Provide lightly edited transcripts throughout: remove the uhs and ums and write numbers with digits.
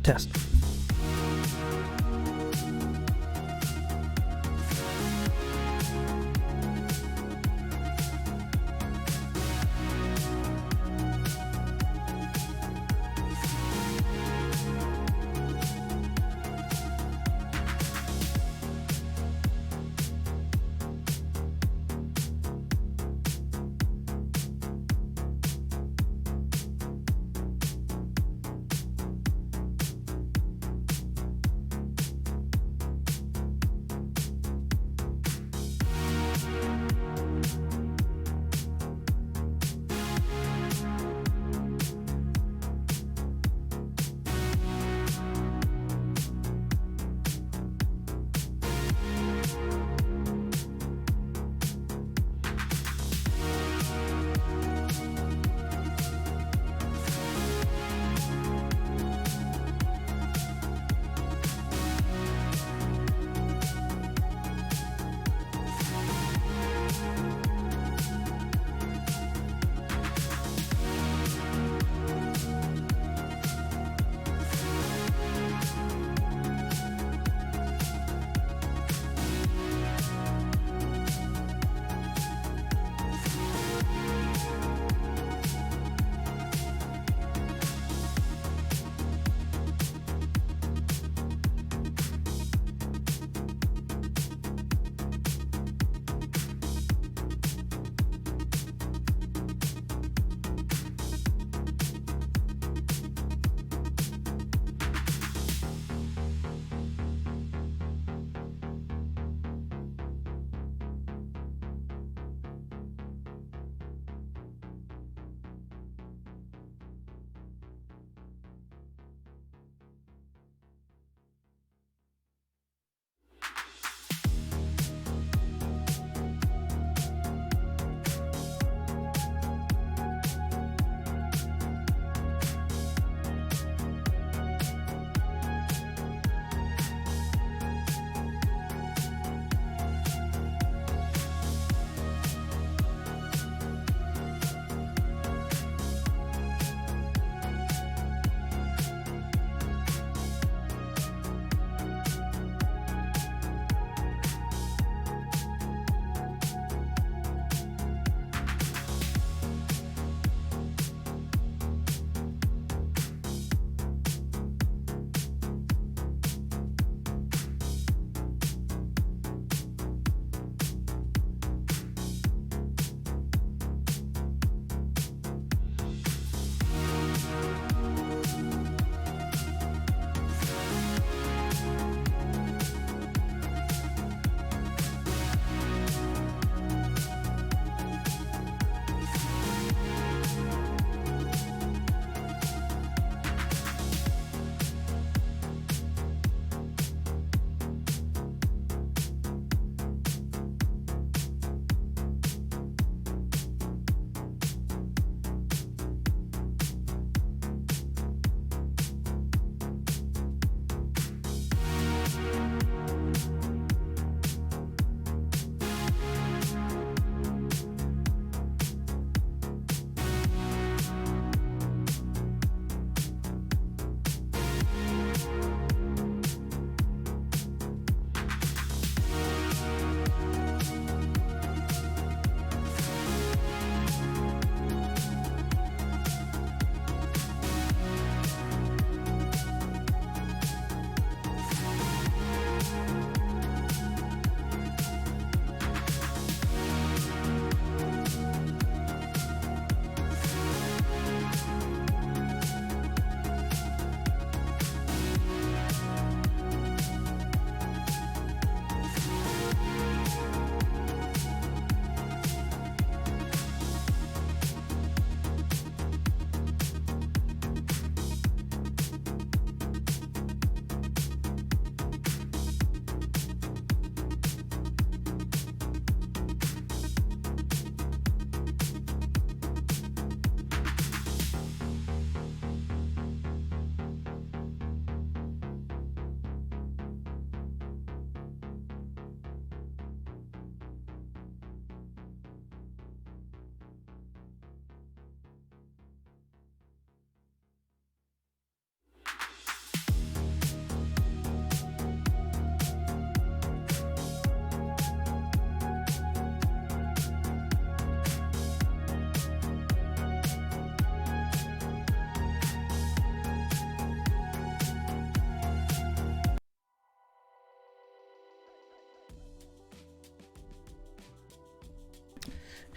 test.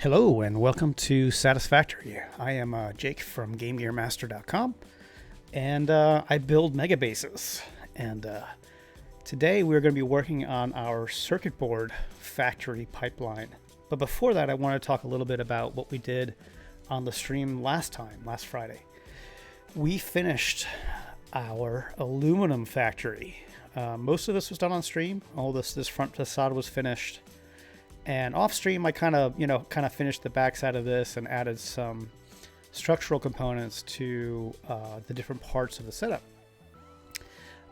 Hello and welcome to Satisfactory. I am Jake from GameGearMaster.com and I build mega bases. And today we're going to be working on our circuit board factory pipeline. But before that, I want to talk a little bit about what we did on the stream last Friday. We finished our aluminum factory. Most of this was done on stream. All this front facade was finished. And off stream, I kind of finished the backside of this and added some structural components to the different parts of the setup.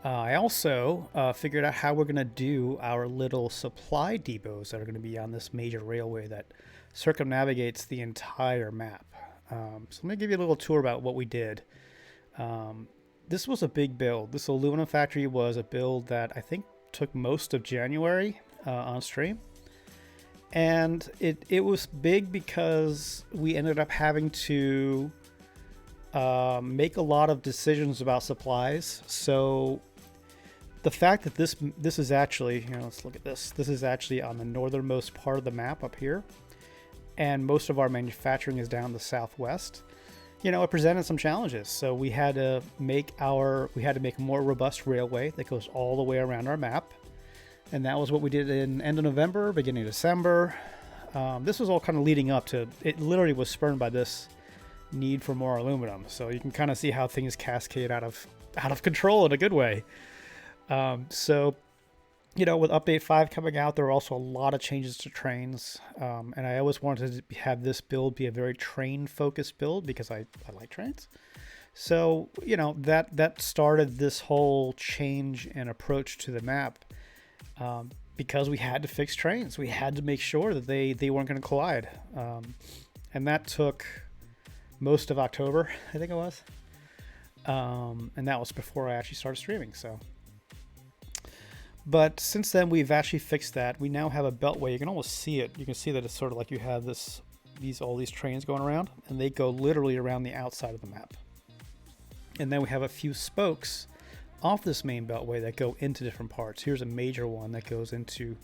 I also figured out how we're going to do our little supply depots that are going to be on this major railway that circumnavigates the entire map. So let me give you a little tour about what we did. This was a big build. This aluminum factory was a build that I think took most of January on stream. And it was big because we ended up having to make a lot of decisions about supplies. So the fact that this is actually, let's look at this. This is actually on the northernmost part of the map up here. And most of our manufacturing is down the southwest. It presented some challenges. So we had to make a more robust railway that goes all the way around our map. And that was what we did in end of November, beginning of December. This was all kind of leading up to, it literally was spurred by this need for more aluminum. So you can kind of see how things cascade out of control in a good way. So with Update 5 coming out, there were also a lot of changes to trains. And I always wanted to have this build be a very train-focused build because I like trains. So, that started this whole change in approach to the map. Because we had to fix trains. We had to make sure that they weren't going to collide. And that took most of October, I think it was. And that was before I actually started streaming. But since then, we've actually fixed that. We now have a beltway. You can almost see it. You can see that it's sort of like you have all these trains going around, and they go literally around the outside of the map. And then we have a few spokes off this main beltway that go into different parts. Here's a major one that goes into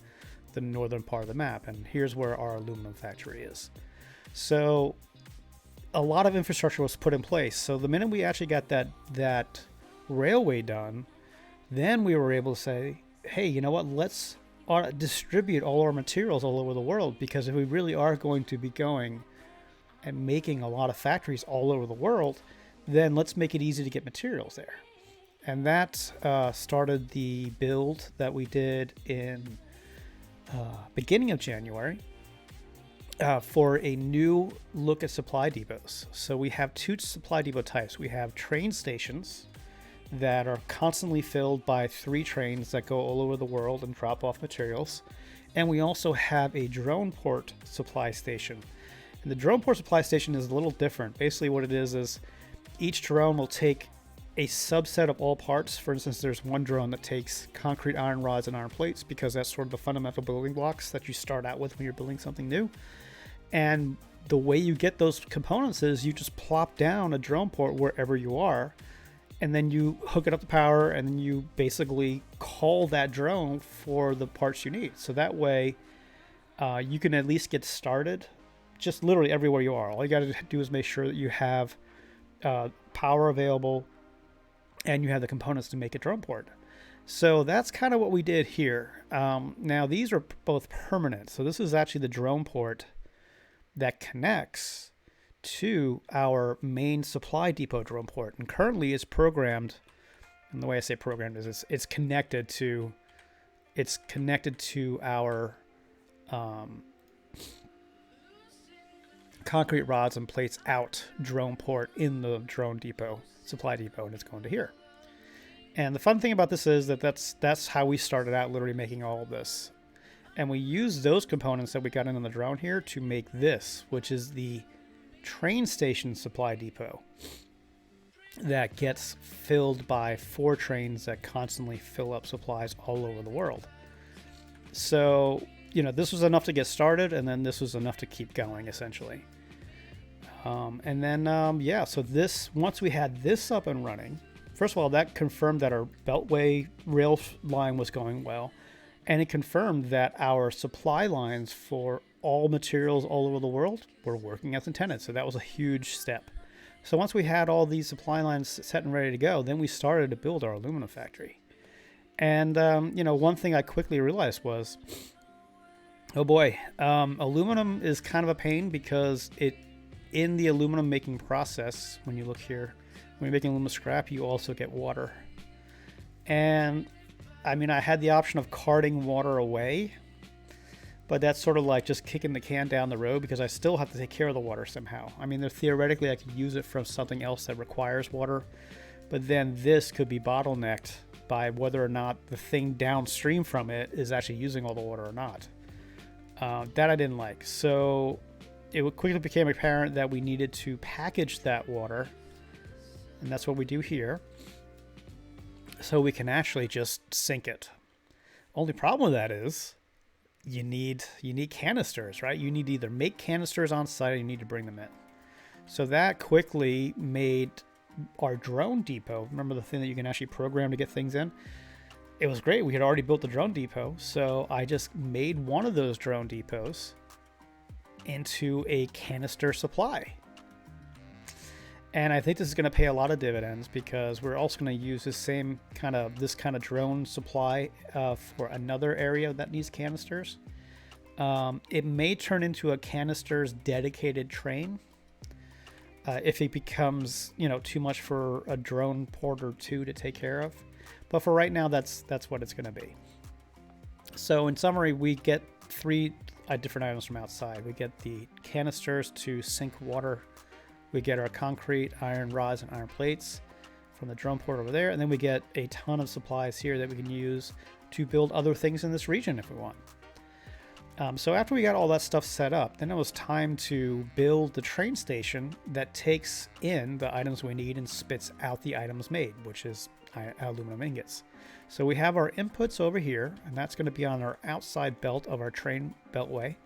the northern part of the map, and here's where our aluminum factory is. So a lot of infrastructure was put in place. So the minute we actually got that railway done, then we were able to say, hey, you know what, let's distribute all our materials all over the world, because if we really are going to be going and making a lot of factories all over the world, then let's make it easy to get materials there. And that started the build that we did in beginning of January for a new look at supply depots. So we have two supply depot types. We have train stations that are constantly filled by 3 trains that go all over the world and drop off materials. And we also have a drone port supply station. And the drone port supply station is a little different. Basically what it is each drone will take a subset of all parts. For instance, there's one drone that takes concrete iron rods and iron plates because that's sort of the fundamental building blocks that you start out with when you're building something new. And the way you get those components is you just plop down a drone port wherever you are, and then you hook it up to power, and then you basically call that drone for the parts you need. So that way you can at least get started just literally everywhere you are. All you got to do is make sure that you have power available and you have the components to make a drone port. So that's kind of what we did here. Now these are both permanent. So this is actually the drone port that connects to our main supply depot drone port. And currently it's programmed, and the way I say programmed is it's connected to our concrete rods and plates out drone port in the drone depot, supply depot, and it's going to here. And the fun thing about this is that's how we started out, literally making all of this. And we used those components that we got in on the drone here to make this, which is the train station supply depot that gets filled by 4 trains that constantly fill up supplies all over the world. So, this was enough to get started, and then this was enough to keep going, essentially. And then, so this, once we had this up and running, first of all, that confirmed that our beltway rail line was going well. And it confirmed that our supply lines for all materials all over the world were working as intended. So that was a huge step. So once we had all these supply lines set and ready to go, then we started to build our aluminum factory. And, one thing I quickly realized was, oh boy, aluminum is kind of a pain because in the aluminum making process, when you look here, when you're making aluminum scrap, you also get water. And I mean, I had the option of carting water away, but that's sort of like just kicking the can down the road because I still have to take care of the water somehow. I mean, theoretically, I could use it from something else that requires water, but then this could be bottlenecked by whether or not the thing downstream from it is actually using all the water or not. That I didn't like. So it quickly became apparent that we needed to package that water, and that's what we do here, so we can actually just sink it. Only problem with that is you need canisters, right? You need to either make canisters on site or you need to bring them in. So that quickly made our drone depot, remember the thing that you can actually program to get things in? It was great. We had already built the drone depot, so I just made one of those drone depots into a canister supply. And I think this is going to pay a lot of dividends because we're also going to use this kind of drone supply for another area that needs canisters. It may turn into a canisters dedicated train if it becomes too much for a drone port or two to take care of. But for right now, that's what it's going to be. So in summary, we get 3 different items from outside. We get the canisters to sink water. We get our concrete, iron rods, and iron plates from the drone port over there. And then we get a ton of supplies here that we can use to build other things in this region if we want. So after we got all that stuff set up, then it was time to build the train station that takes in the items we need and spits out the items made, which is aluminum ingots. So we have our inputs over here, and that's going to be on our outside belt of our train beltway.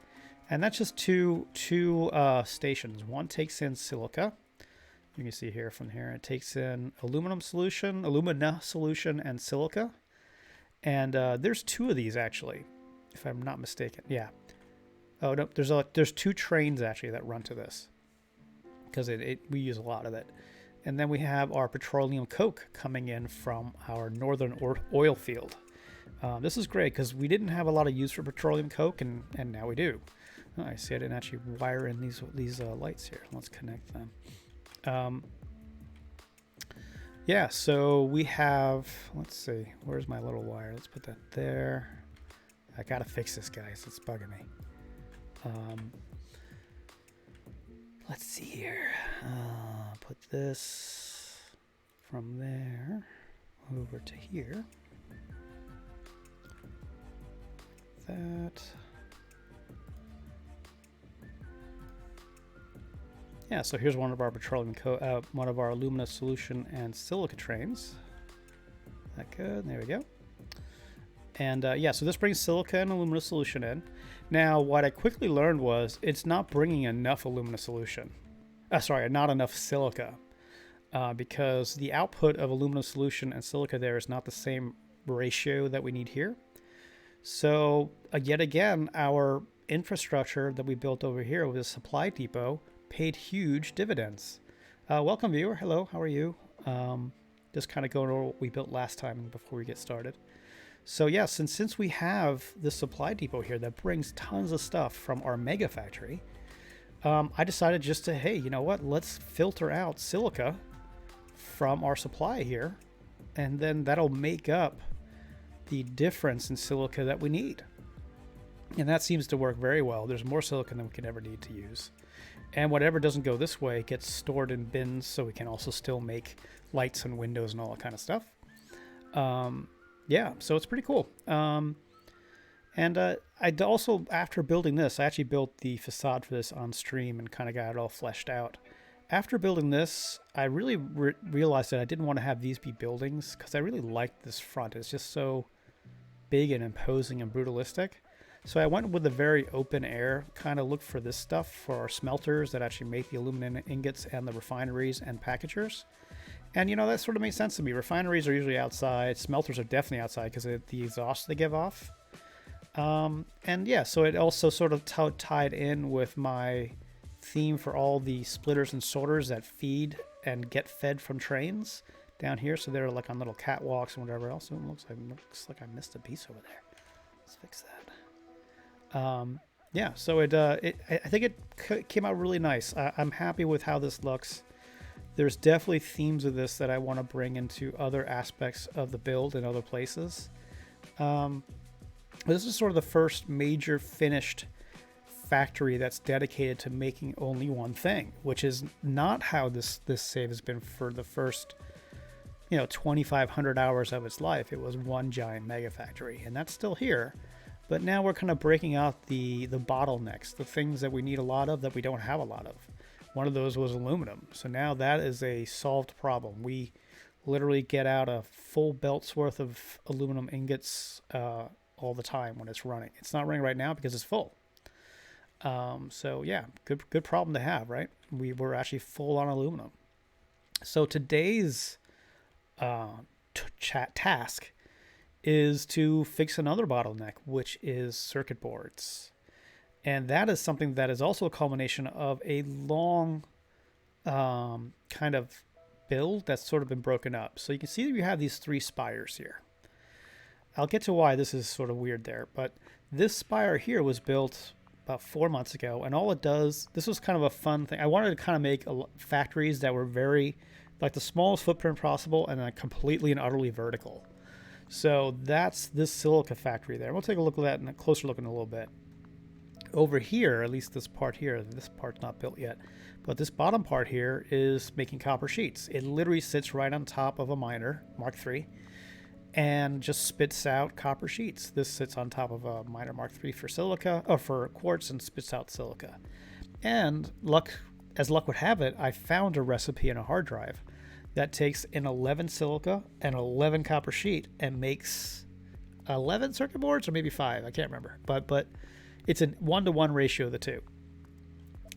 And that's just two stations. One takes in silica. You can see here from here, it takes in alumina solution, and silica. And there's 2 of these actually, if I'm not mistaken. Yeah. Oh no, there's 2 trains actually that run to this because we use a lot of it. And then we have our petroleum coke coming in from our northern oil field. This is great because we didn't have a lot of use for petroleum coke, and now we do. Oh, I see I didn't actually wire in these lights here. Let's connect them. Yeah, so we have, let's see, where's my little wire? Let's put that there. I gotta fix this, guys. It's bugging me. Let's see here. Put this from there over to here. That. Yeah, so here's one of our one of our alumina solution and silica trains. That good? There we go. And yeah, so this brings silica and alumina solution in. Now, what I quickly learned was it's not bringing enough alumina solution. Not enough silica, because the output of alumina solution and silica there is not the same ratio that we need here. So yet again, our infrastructure that we built over here with a supply depot paid huge dividends. Welcome, viewer. Hello, how are you? Just kind of going over what we built last time before we get started. So yes, and since we have this supply depot here that brings tons of stuff from our mega factory, I decided just to, hey, you know what? Let's filter out silica from our supply here, and then that'll make up the difference in silica that we need. And that seems to work very well. There's more silica than we could ever need to use. And whatever doesn't go this way gets stored in bins, so we can also still make lights and windows and all that kind of stuff. Yeah, so it's pretty cool. And I also, after building this, I actually built the facade for this on stream and kind of got it all fleshed out. After building this, I really realized that I didn't want to have these be buildings because I really liked this front. It's just so big and imposing and brutalistic. So I went with a very open air kind of look for this stuff for our smelters that actually make the aluminum ingots and the refineries and packagers. And, you know, that sort of makes sense to me. Refineries are usually outside. Smelters are definitely outside because of the exhaust they give off. And yeah, so it also sort of tied in with my theme for all the splitters and sorters that feed and get fed from trains down here. So they're like on little catwalks and whatever else. So it looks like I missed a piece over there. Let's fix that. Yeah, so I think it came out really nice. I'm happy with how this looks. There's definitely themes of this that I want to bring into other aspects of the build in other places. This is sort of the first major finished factory that's dedicated to making only one thing, which is not how this save has been for the first 2,500 hours of its life. It was one giant mega factory, and that's still here. But now we're kind of breaking out the bottlenecks, the things that we need a lot of that we don't have a lot of. One of those was aluminum. So now that is a solved problem. We literally get out a full belt's worth of aluminum ingots all the time when it's running. It's not running right now because it's full. So yeah, good problem to have, right? We were actually full on aluminum. So today's task is to fix another bottleneck, which is circuit boards. And that is something that is also a culmination of a long kind of build that's sort of been broken up. So you can see that we have these three spires here. I'll get to why this is sort of weird there, but this spire here was built about 4 months ago, and all it does, this was kind of a fun thing. I wanted to kind of make factories that were very, like the smallest footprint possible and then completely and utterly vertical. So that's this silica factory there. We'll take a look at that in a closer look in a little bit. Over here, at least this part here, this part's not built yet, but this bottom part here is making copper sheets. It literally sits right on top of a miner, Mark III, and just spits out copper sheets. This sits on top of a miner Mark III for silica, or for quartz, and spits out silica. And as luck would have it, I found a recipe in a hard drive that takes an 11 silica and 11 copper sheet and makes 11 circuit boards, or maybe 5, I can't remember, but it's a 1-to-1 ratio of the two.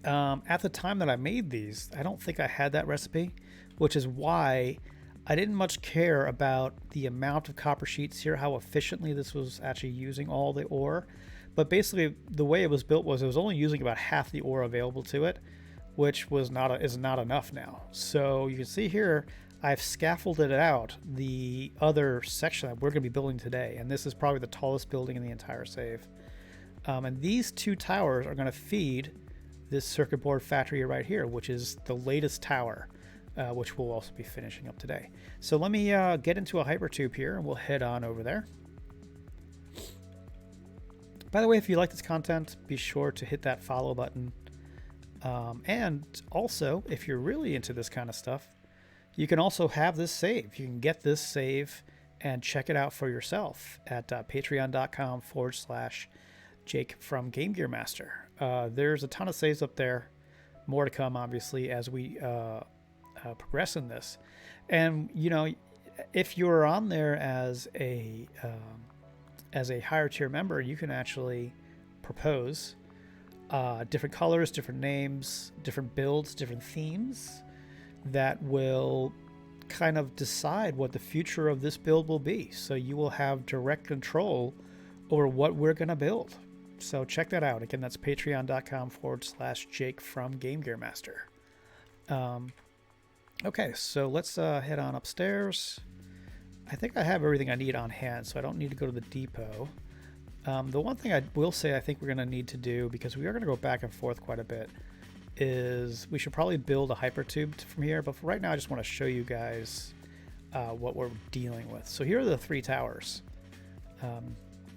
At the time that I made these, I don't think I had that recipe, which is why I didn't much care about the amount of copper sheets here, how efficiently this was actually using all the ore. But basically, the way it was built was it was only using about half the ore available to it, which is not enough now. So you can see here, I've scaffolded out the other section that we're going to be building today, and this is probably the tallest building in the entire save. And these two towers are going to feed this circuit board factory right here, which is the latest tower, which we'll also be finishing up today. So let me get into a hypertube here, and we'll head on over there. By the way, if you like this content, be sure to hit that follow button. And also, if you're really into this kind of stuff, you can also have this save. You can get this save and check it out for yourself at patreon.com/Jake from Game Gear Master. There's a ton of saves up there. More to come, obviously, as we progress in this. And, if you're on there as a higher tier member, you can actually propose different colors, different names, different builds, different themes that will kind of decide what the future of this build will be. So you will have direct control over what we're going to build. So check that out. Again, that's patreon.com/Jake from Game Gear Master. Okay, so let's head on upstairs. I think I have everything I need on hand, so I don't need to go to the depot. The one thing I will say I think we're going to need to do, because we are going to go back and forth quite a bit, is we should probably build a hypertube from here. But for right now, I just want to show you guys what we're dealing with. So here are the three towers.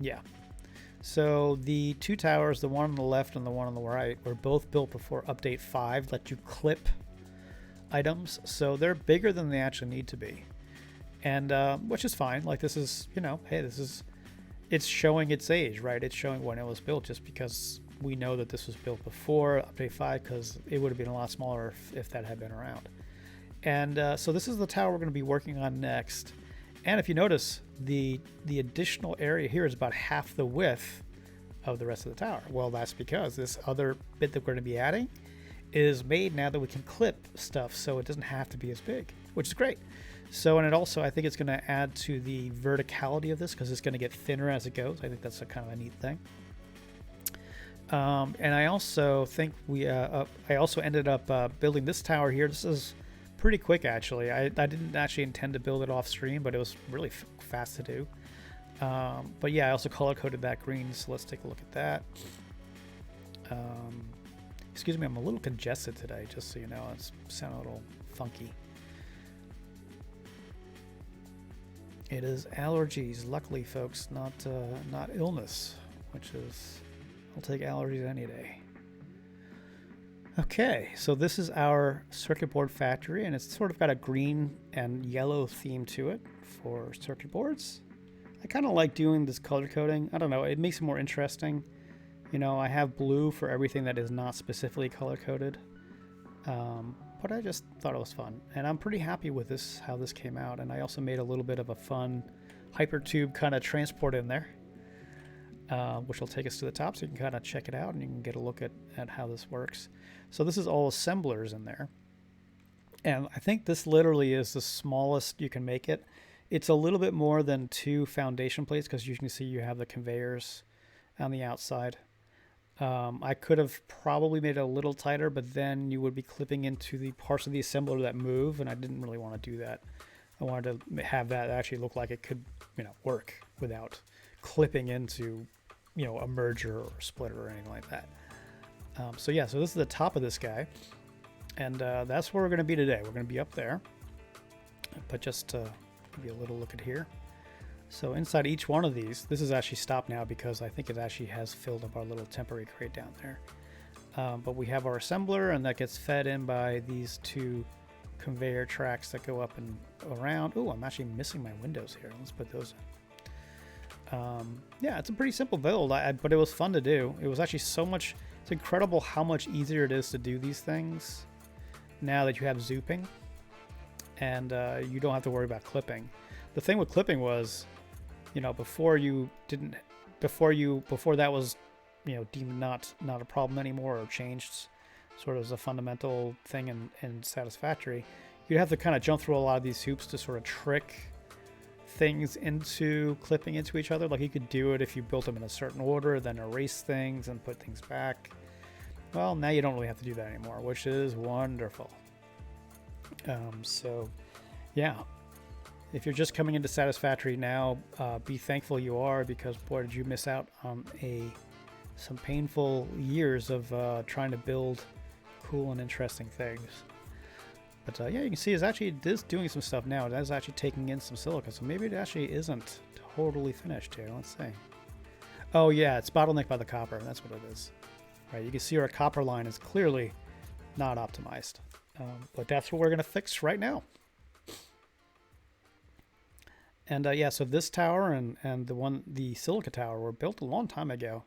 Yeah. So the two towers, the one on the left and the one on the right, were both built before Update 5 let you clip items. So they're bigger than they actually need to be. And which is fine. Like, this is, hey, it's showing its age, right? It's showing when it was built, just because we know that this was built before Update 5, because it would have been a lot smaller if that had been around. And so this is the tower we're going to be working on next. And if you notice, the additional area here is about half the width of the rest of the tower. Well, that's because this other bit that we're going to be adding is made now that we can clip stuff, so it doesn't have to be as big, which is great. So, and it also, I think it's going to add to the verticality of this because it's going to get thinner as it goes. I think that's a kind of a neat thing. And I also think I also ended up building this tower here. This is pretty quick, actually. I didn't actually intend to build it off stream, but it was really fast to do. But yeah, I also color-coded that green, so let's take a look at that. Excuse me, I'm a little congested today, just so you know. It's sounding a little funky. It is allergies, luckily, folks, not illness, which is, I'll take allergies any day. Okay, so this is our circuit board factory, and it's sort of got a green and yellow theme to it for circuit boards. I kind of like doing this color coding. I don't know, it makes it more interesting. You know, I have blue for everything that is not specifically color coded, but I just thought it was fun, and I'm pretty happy with this, how this came out. And I also made a little bit of a fun hypertube kind of transport in there, which will take us to the top, so you can kind of check it out and you can get a look at how this works. So this is all assemblers in there, and I think this literally is the smallest you can make it. It's a little bit more than 2 foundation plates because you can see you have the conveyors on the outside. I could have probably made it a little tighter, but then you would be clipping into the parts of the assembler that move, and I didn't really want to do that. I wanted to have that actually look like it could, you know, work without clipping into, you know, a merger or a splitter or anything like that. So yeah, so this is the top of this guy, and that's where we're going to be today. We're going to be up there, but just to give you a little look at here. So inside each one of these, this is actually stopped now because I think it actually has filled up our little temporary crate down there. But we have our assembler, and that gets fed in by these 2 conveyor tracks that go up and around. Oh, I'm actually missing my windows here. Let's put those in. Yeah, it's a pretty simple build, but it was fun to do. It was actually so much, it's incredible how much easier it is to do these things now that you have zooping, and you don't have to worry about clipping. The thing with clipping was, you know, before that was, you know, deemed not a problem anymore, or changed sort of as a fundamental thing in Satisfactory, you'd have to kind of jump through a lot of these hoops to sort of trick things into clipping into each other. Like you could do it if you built them in a certain order, then erase things and put things back. Well, now you don't really have to do that anymore, which is wonderful. So yeah, if you're just coming into Satisfactory now, be thankful you are, because boy, did you miss out on some painful years of trying to build cool and interesting things. But yeah, you can see it is doing some stuff now. It is actually taking in some silica, so maybe it actually isn't totally finished here. Let's see. Oh yeah, it's bottlenecked by the copper. That's what it is. Right, you can see our copper line is clearly not optimized. But that's what we're going to fix right now. And yeah, so this tower and the silica tower were built a long time ago.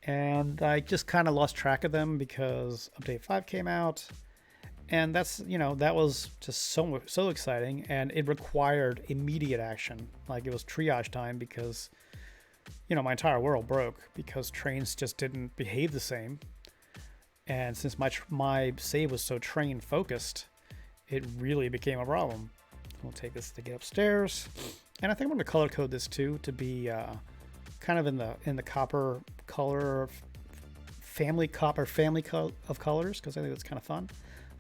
And I just kind of lost track of them because Update 5 came out. And that's, you know, that was just so exciting, and it required immediate action. Like it was triage time because, you know, my entire world broke because trains just didn't behave the same. And since my save was so train focused, it really became a problem. We'll take this to get upstairs, and I think I'm going to color code this too to be kind of in the copper color family of colors, because I think that's kind of fun.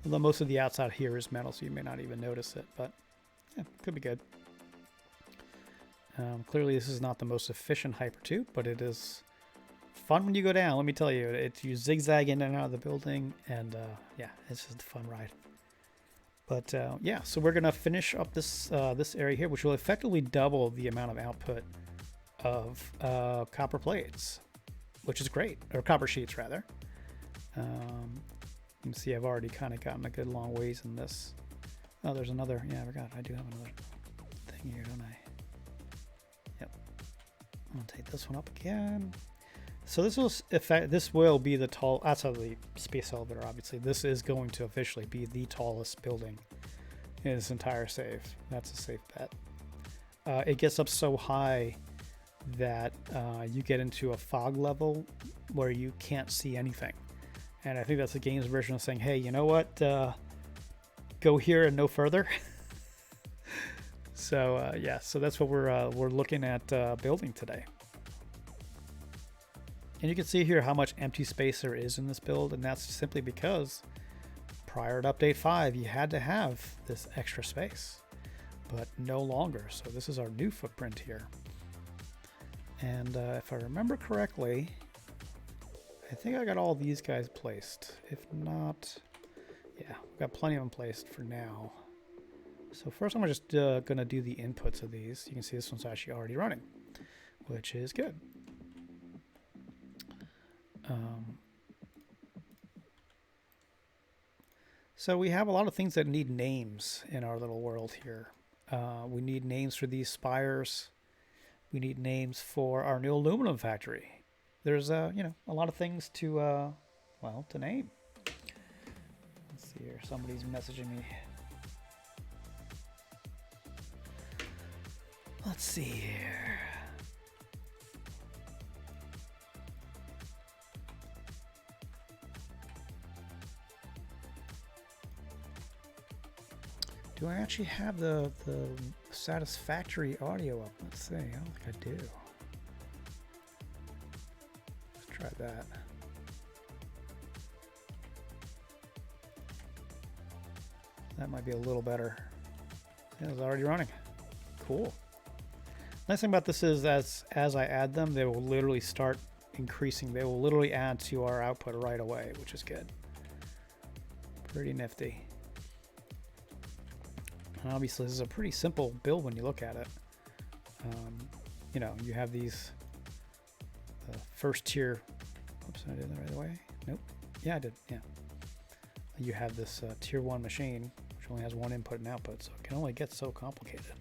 Although most of the outside here is metal, so you may not even notice it, but yeah, could be good. Clearly, this is not the most efficient hypertube, but it is fun when you go down. Let me tell you, you zigzag in and out of the building, and yeah, it's just a fun ride. But yeah, so we're gonna finish up this area here, which will effectively double the amount of output of copper plates, which is great, or copper sheets rather. You can see I've already kind of gotten a good long ways in this. Oh, there's another. Yeah, I forgot. I do have another thing here, don't I? Yep. I'm gonna take this one up again. So this will be the tall, outside of the space elevator, obviously. This is going to officially be the tallest building in this entire save. That's a safe bet. It gets up so high that you get into a fog level where you can't see anything. And I think that's the game's version of saying, hey, you know what? Go here and no further. So yeah, so that's what we're looking at building today. And you can see here how much empty space there is in this build, and that's simply because prior to update 5 you had to have this extra space, but no longer. So this is our new footprint here. And if I remember correctly, I think I got all these guys placed. If not, yeah, we've got plenty of them placed for now. So first I'm just gonna do the inputs of these. You can see this one's actually already running, which is good. So we have a lot of things that need names in our little world here. We need names for these spires. We need names for our new aluminum factory. There's you know, a lot of things to well, to name. Let's see here. Somebody's messaging me. Let's see here. Do I actually have the Satisfactory audio up? Let's see. I don't think I do. Let's try that. That might be a little better. Yeah, it's already running. Cool. Nice thing about this is as I add them, they will literally start increasing. They will literally add to our output right away, which is good. Pretty nifty. And obviously, this is a pretty simple build when you look at it. You know, you have these first tier. Oops, I did that right away. Nope. Yeah, I did. Yeah. You have this tier 1 machine, which only has one input and output, so it can only get so complicated.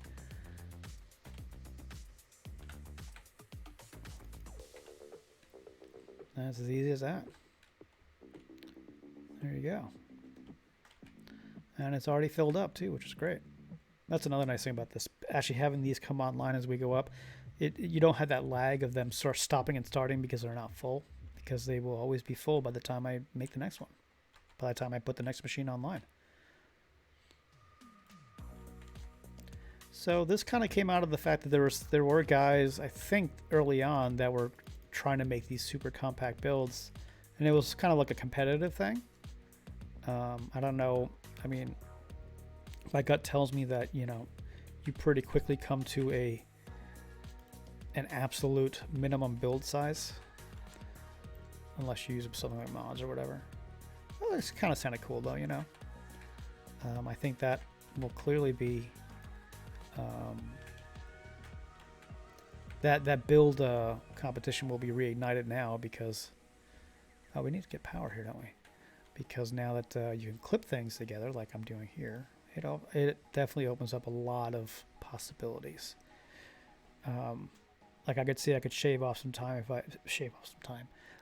That's as easy as that. There you go. And it's already filled up too, which is great. That's another nice thing about this. Actually having these come online as we go up, you don't have that lag of them sort of stopping and starting because they're not full, because they will always be full by the time I make the next one, by the time I put the next machine online. So this kind of came out of the fact that there were guys, I think early on, that were trying to make these super compact builds, and it was kind of like a competitive thing. I don't know. I mean, my gut tells me that, you know, you pretty quickly come to an absolute minimum build size, unless you use something like mods or whatever. Well, it's kind of sounded cool though, you know. I think that will clearly be that build competition will be reignited now, because we need to get power here, don't we? Because now that you can clip things together like I'm doing here, it definitely opens up a lot of possibilities. Like I could see I could shave off some time if I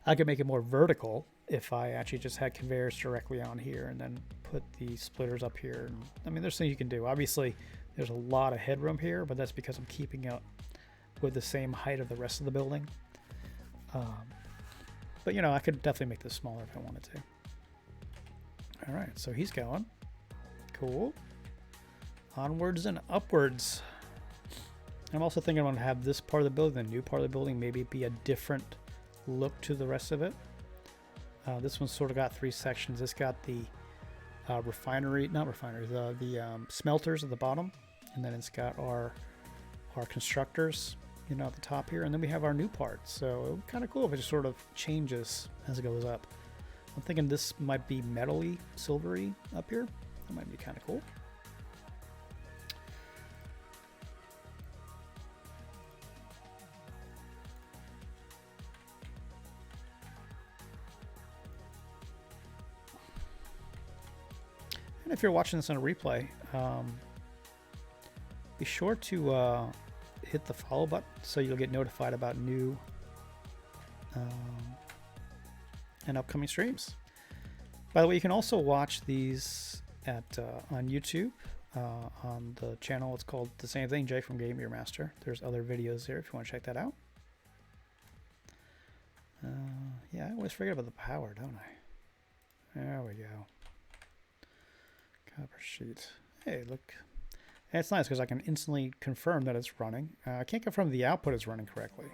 I could make it more vertical if I actually just had conveyors directly on here and then put the splitters up here. And, I mean, there's things you can do. Obviously, there's a lot of headroom here, but that's because I'm keeping up with the same height of the rest of the building. But, you know, I could definitely make this smaller if I wanted to. All right, so he's going. Cool. Onwards and upwards. I'm also thinking I'm going to have this part of the building, the new part of the building, maybe be a different look to the rest of it. This one's sort of got 3 sections. It's got the the smelters at the bottom, and then it's got our constructors, you know, at the top here, and then we have our new part. So it would be kind of cool if it just sort of changes as it goes up. I'm thinking this might be metally, silvery up here. That might be kind of cool. And if you're watching this on a replay, be sure to hit the follow button so you'll get notified about new and upcoming streams. By the way, you can also watch these at on YouTube on the channel. It's called the same thing, Jake from Game Gear Master. There's other videos there if you want to check that out. Yeah, I always forget about the power, don't I? There we go. Copper sheet. Hey, look. And it's nice because I can instantly confirm that it's running. I can't confirm the output is running correctly.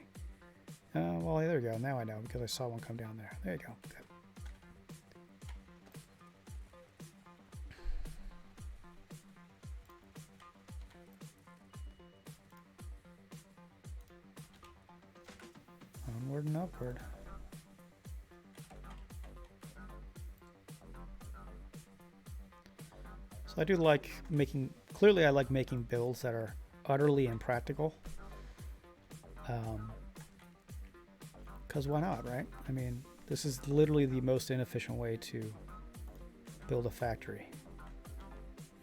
Well, there we go. Now I know because I saw one come down there. There you go. Good. Onward and upward. So I do like making, clearly I like making builds that are utterly impractical. Because why not, right? I mean, this is literally the most inefficient way to build a factory.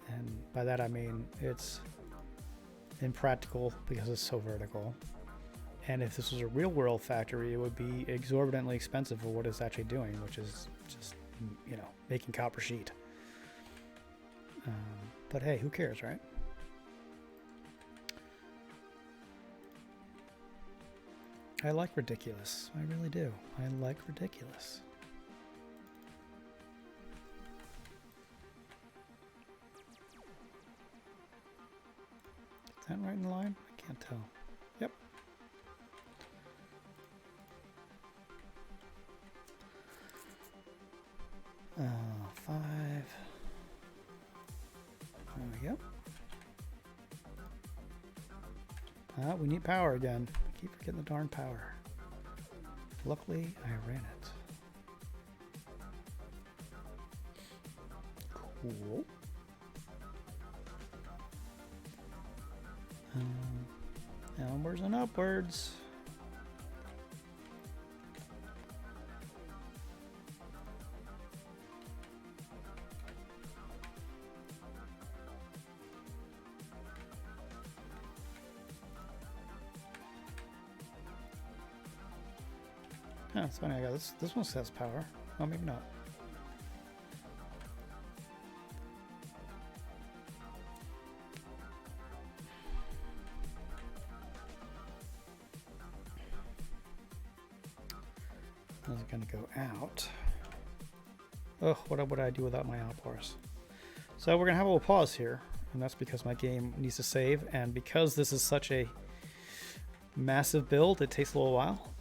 And by that I mean it's impractical because it's so vertical. And if this was a real world factory, it would be exorbitantly expensive for what it's actually doing, which is just, you know, making copper sheet. But hey, who cares, right? I like ridiculous. I really do. I like ridiculous. Is that right in line? I can't tell. Yep. Five. There we go. We need power again. I keep forgetting the darn power. Luckily, I ran it. Cool. Downwards and upwards. Oh, it's funny, I got this one says power. Oh, maybe not. This is gonna go out. Oh, what would I do without my outpours? So we're gonna have a little pause here, and that's because my game needs to save, and because this is such a massive build, it takes a little while.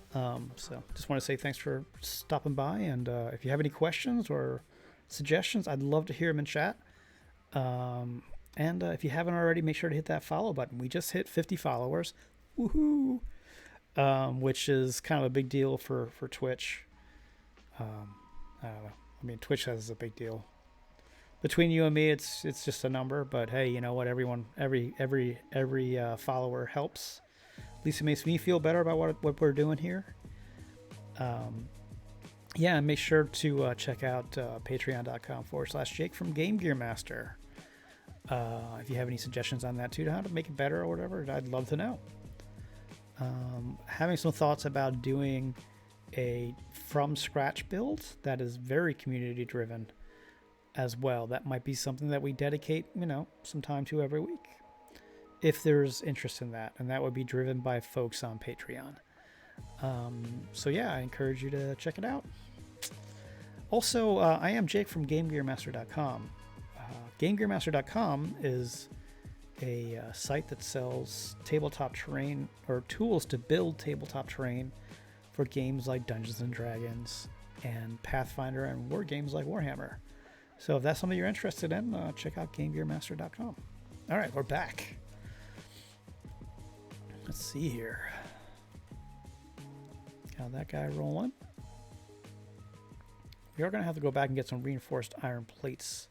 So just want to say thanks for stopping by, and if you have any questions or suggestions, I'd love to hear them in chat. And if you haven't already, make sure to hit that follow button. We just hit 50 followers, woohoo! Which is kind of a big deal for Twitch. I don't know. I mean, Twitch has a big deal. Between you and me, it's just a number. But hey, you know what? Every follower helps. At least it makes me feel better about what we're doing here. Yeah, and make sure to check out patreon.com/Jake from Game Gear Master. If you have any suggestions on that too, how to make it better or whatever, I'd love to know. Having some thoughts about doing a from scratch build that is very community driven as well. That might be something that we dedicate, you know, some time to every week, if there's interest in that, and that would be driven by folks on Patreon. So yeah, I encourage you to check it out. Also, I am Jake from GameGearMaster.com. GameGearMaster.com is a site that sells tabletop terrain or tools to build tabletop terrain for games like Dungeons and Dragons and Pathfinder and war games like Warhammer. So if that's something you're interested in, check out GameGearMaster.com. All right, we're back. Let's see here. Got that guy rolling. We are going to have to go back and get some reinforced iron plates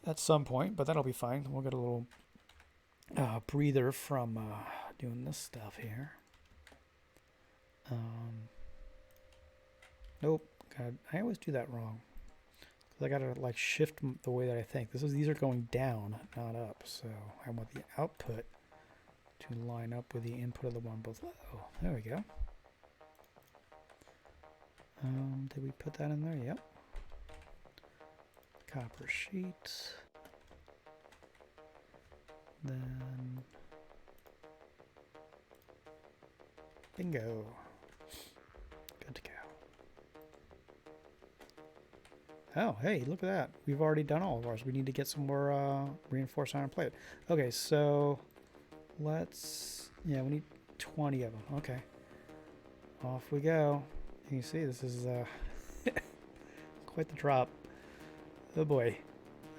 at some point, but that'll be fine. We'll get a little breather from doing this stuff here. Nope. God, I always do that wrong. I gotta like shift the way that I think. These are going down, not up. So I want the output to line up with the input of the one below. There we go. Did we put that in there? Yep. Copper sheet. Then bingo. Good to go. Oh, hey, look at that. We've already done all of ours. We need to get some more reinforced iron plate. Okay, so let's... Yeah, we need 20 of them. Okay. Off we go. You can see this is quite the drop. Oh boy.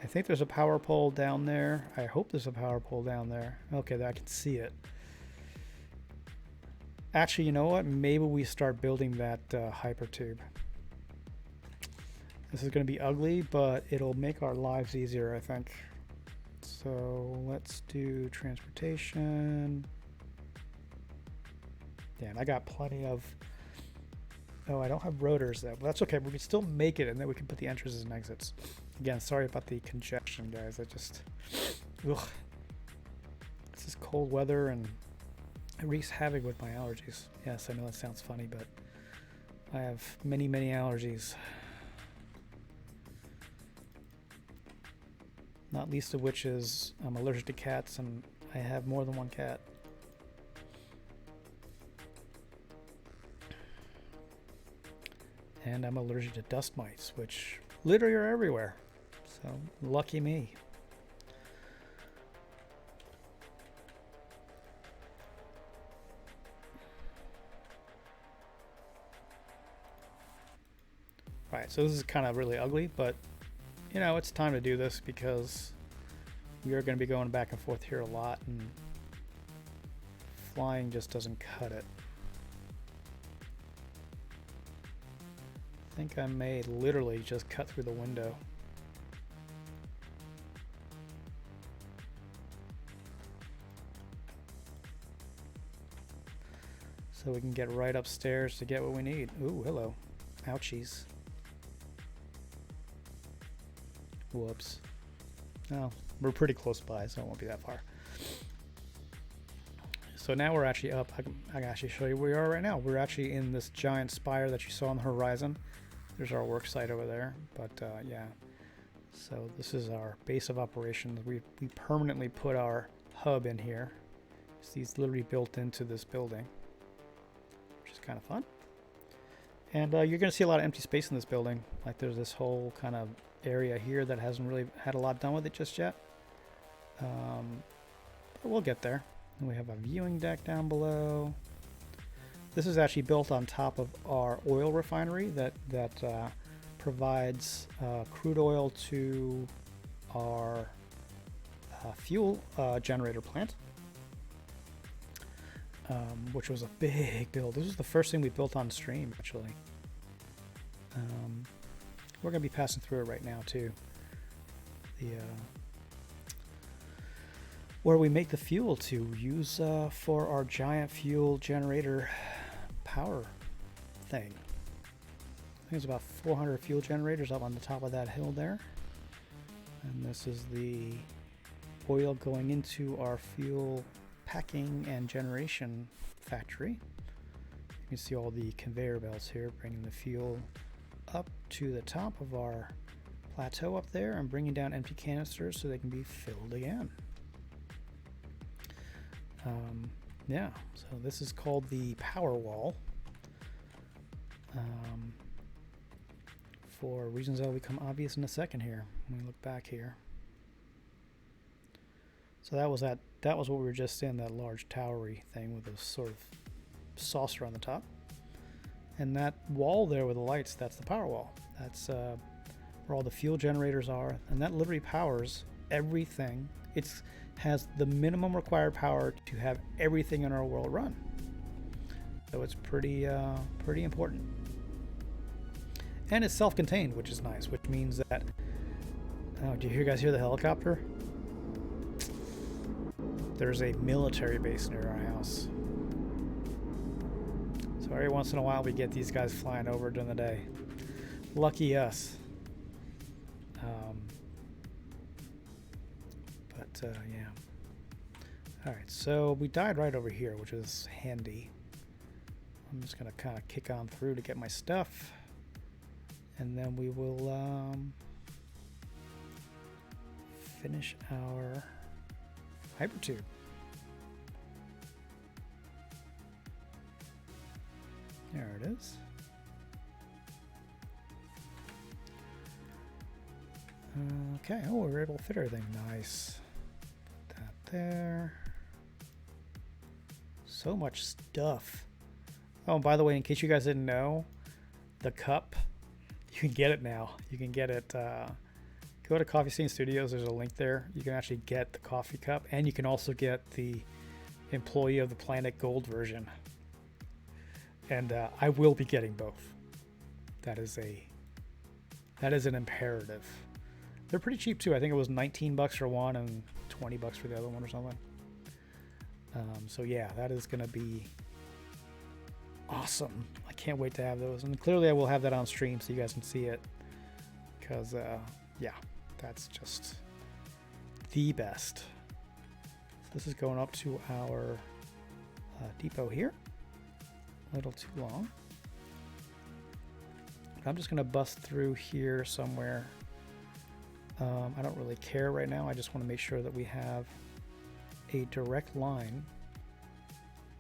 I think there's a power pole down there. I hope there's a power pole down there. Okay, I can see it. Actually, you know what? Maybe we start building that hyper tube. This is going to be ugly, but it'll make our lives easier, I think. So let's do transportation. Yeah, and I got plenty of... Oh, I don't have rotors though, but that's okay. We can still make it, and then we can put the entrances and exits. Again, sorry about the congestion, guys. I just... Ugh. This is cold weather, and it wreaks havoc with my allergies. Yes, I know that sounds funny, but I have many, many allergies. Not least of which is I'm allergic to cats, and I have more than one cat. And I'm allergic to dust mites, which literally are everywhere. So, lucky me. Right, so this is kind of really ugly, but you know, it's time to do this because we are going to be going back and forth here a lot, and flying just doesn't cut it. I think I may literally just cut through the window. So we can get right upstairs to get what we need. Ooh, hello. Ouchies. Whoops. Oh, we're pretty close by, so it won't be that far. So now we're actually up. I can actually show you where we are right now. We're actually in this giant spire that you saw on the horizon. There's our work site over there. But yeah, so this is our base of operations. We permanently put our hub in here. So he's literally built into this building, which is kind of fun. And you're going to see a lot of empty space in this building. Like there's this whole kind of area here that hasn't really had a lot done with it just yet. But we'll get there. And we have a viewing deck down below. This is actually built on top of our oil refinery that provides crude oil to our fuel generator plant, which was a big build. This was the first thing we built on stream, actually. We're going to be passing through it right now, too. The where we make the fuel to use for our giant fuel generator power thing. I think it's about 400 fuel generators up on the top of that hill there. And this is the oil going into our fuel packing and generation factory. You can see all the conveyor belts here bringing the fuel up to the top of our plateau up there and bringing down empty canisters so they can be filled again. Yeah, so this is called the power wall. For reasons that will become obvious in a second here when we look back here. So that was what we were just in, that large towery thing with a sort of saucer on the top. And that wall there with the lights, that's the power wall. That's where all the fuel generators are, and that literally powers everything. It has the minimum required power to have everything in our world run. So it's pretty important. And it's self-contained, which is nice, which means that... Oh, do you guys hear the helicopter? There's a military base near our house. So every once in a while we get these guys flying over during the day. Lucky us. Yeah. Alright, so we died right over here, which is handy. I'm just going to kind of kick on through to get my stuff. And then we will finish our hypertube. There it is. Okay, oh, we're able to fit everything. Nice. Put that there. So much stuff. Oh, and by the way, in case you guys didn't know, the cup, you can get it now. You can get it, go to Coffee Stain Studios, there's a link there. You can actually get the coffee cup, and you can also get the Employee of the Planet Gold version. And I will be getting both. That is an imperative. They're pretty cheap too. I think it was $19 for one and $20 for the other one or something. So yeah, that is going to be awesome. I can't wait to have those. And clearly I will have that on stream so you guys can see it. Because, yeah, that's just the best. So this is going up to our depot here. A little too long. I'm just going to bust through here somewhere. I don't really care right now. I just want to make sure that we have a direct line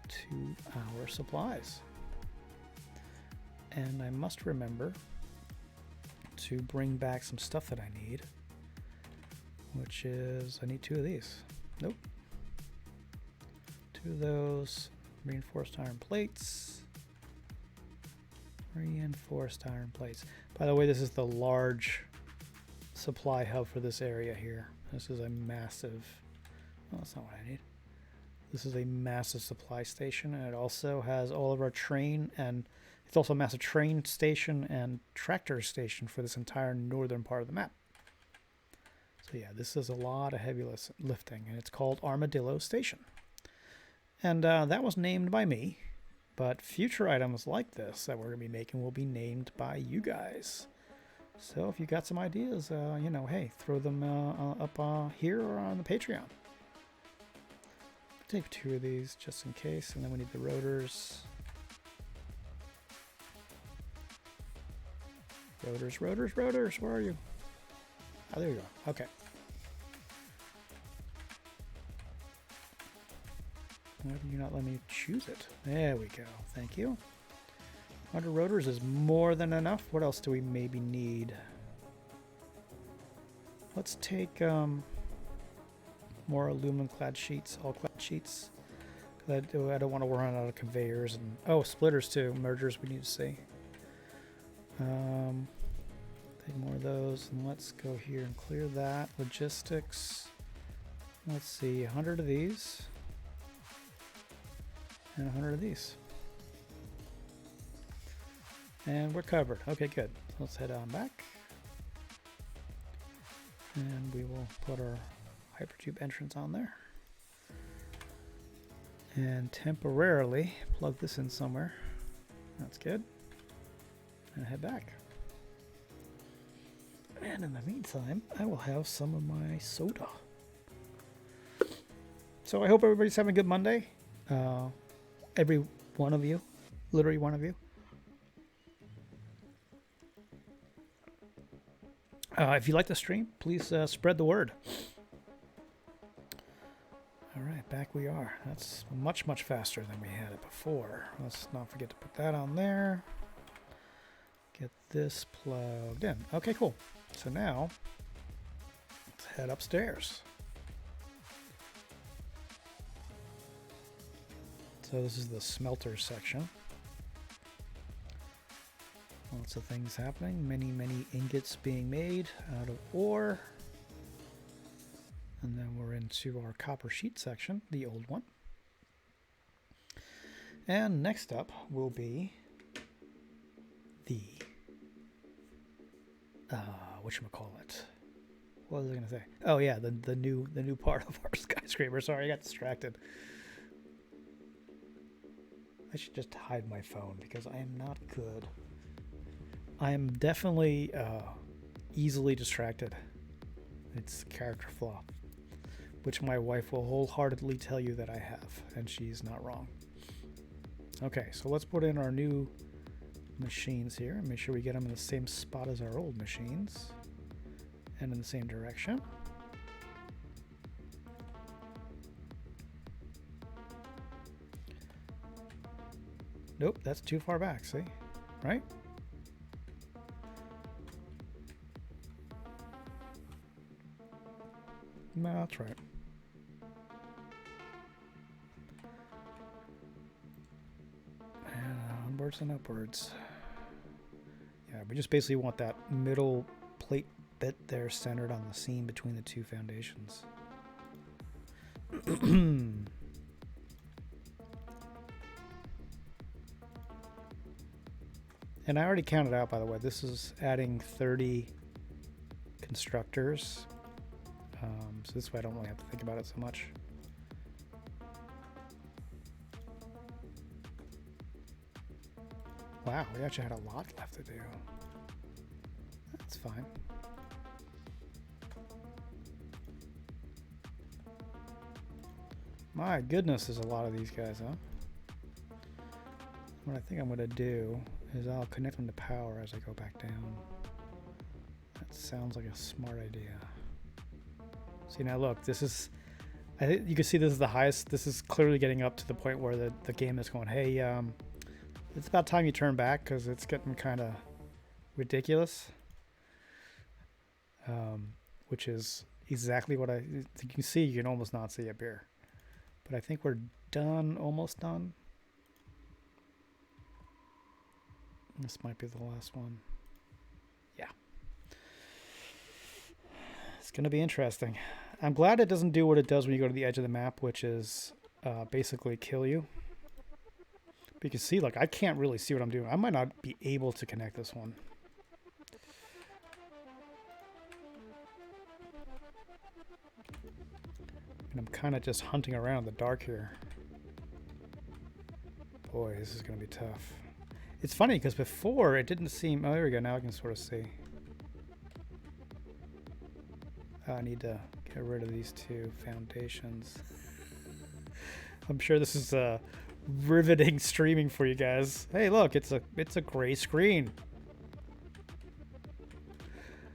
to our supplies. And I must remember to bring back some stuff that I need, which is, I need 2 of these. Nope. 2 of those reinforced iron plates. Reinforced iron plates. By the way, this is the large supply hub for this area here. This is a massive, well, that's not what I need. This is a massive supply station, and it also has all of our train, and it's also a massive train station and tractor station for this entire northern part of the map. So yeah, this is a lot of heavy lifting, and it's called Armadillo Station. And that was named by me, but future items like this that we're going to be making will be named by you guys. So if you got some ideas, you know, hey, throw them up here or on the Patreon. Take 2 of these just in case, and then we need the rotors. Rotors, rotors, rotors, where are you? Oh, there you go. Okay. Why do you not let me choose it? There we go. Thank you. 100 rotors is more than enough. What else do we maybe need? Let's take more aluminum clad sheets, all clad sheets. I don't want to run out of conveyors and splitters too. Mergers we need to see. Take more of those, and let's go here and clear that. Logistics. Let's see, 100 of these and 100 of these. And we're covered. Okay, good. Let's head on back. And we will put our hypertube entrance on there. And temporarily plug this in somewhere. That's good. And head back. And in the meantime, I will have some of my soda. So I hope everybody's having a good Monday. Every one of you. Literally one of you. If you like the stream, please spread the word. All right, back we are. That's much, much faster than we had it before. Let's not forget to put that on there. Get this plugged in. Okay, cool. So now, let's head upstairs. So this is the smelter section. Lots of things happening. Many, many ingots being made out of ore. And then we're into our copper sheet section, the old one. And next up will be the whatchamacallit. What was I gonna say? Oh yeah, the new part of our skyscraper. Sorry, I got distracted. I should just hide my phone because I am not good. I am definitely easily distracted. It's a character flaw, which my wife will wholeheartedly tell you that I have, and she's not wrong. Okay, so let's put in our new machines here and make sure we get them in the same spot as our old machines and in the same direction. Nope, that's too far back, see? Right? No, that's right. And onwards and upwards. Yeah, we just basically want that middle plate bit there centered on the seam between the two foundations. And I already counted out, by the way, this is adding 30 constructors. So this way I don't really have to think about it so much. Wow, we actually had a lot left to do. That's fine. My goodness, there's a lot of these guys, huh? What I think I'm going to do is I'll connect them to power as I go back down. That sounds like a smart idea. See, now look, this is... I think you can see this is the highest. This is clearly getting up to the point where the game is going, hey, it's about time you turn back because it's getting kind of ridiculous. Which is exactly what you can see. You can almost not see up here. But I think we're done, almost done. This might be the last one. Yeah. It's going to be interesting. I'm glad it doesn't do what it does when you go to the edge of the map, which is basically kill you. But you can see, like, I can't really see what I'm doing. I might not be able to connect this one. And I'm kind of just hunting around in the dark here. Boy, this is going to be tough. It's funny because before it didn't seem... Oh, there we go. Now I can sort of see. I need to get rid of these two foundations. I'm sure this is riveting streaming for you guys. Hey, look, it's a gray screen.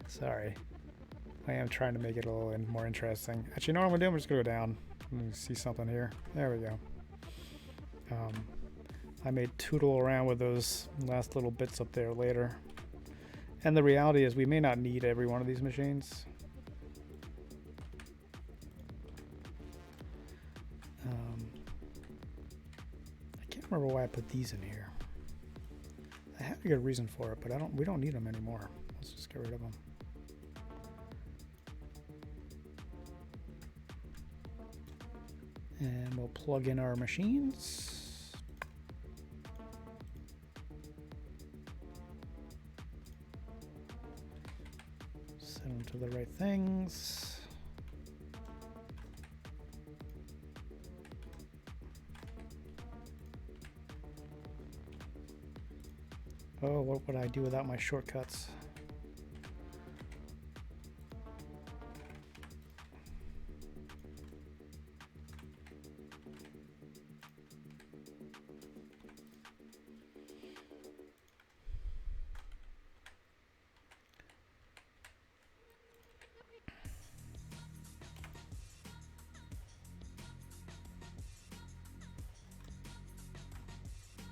Sorry. I am trying to make it a little more interesting. Actually, you know what I'm going to do? I'm just going to go down. Let me see something here. There we go. I may tootle around with those last little bits up there later. And the reality is we may not need every one of these machines. I can't remember why I put these in here. I had a good reason for it, but we don't need them anymore. Let's just get rid of them. And we'll plug in our machines. Set them to the right things. Oh, what would I do without my shortcuts?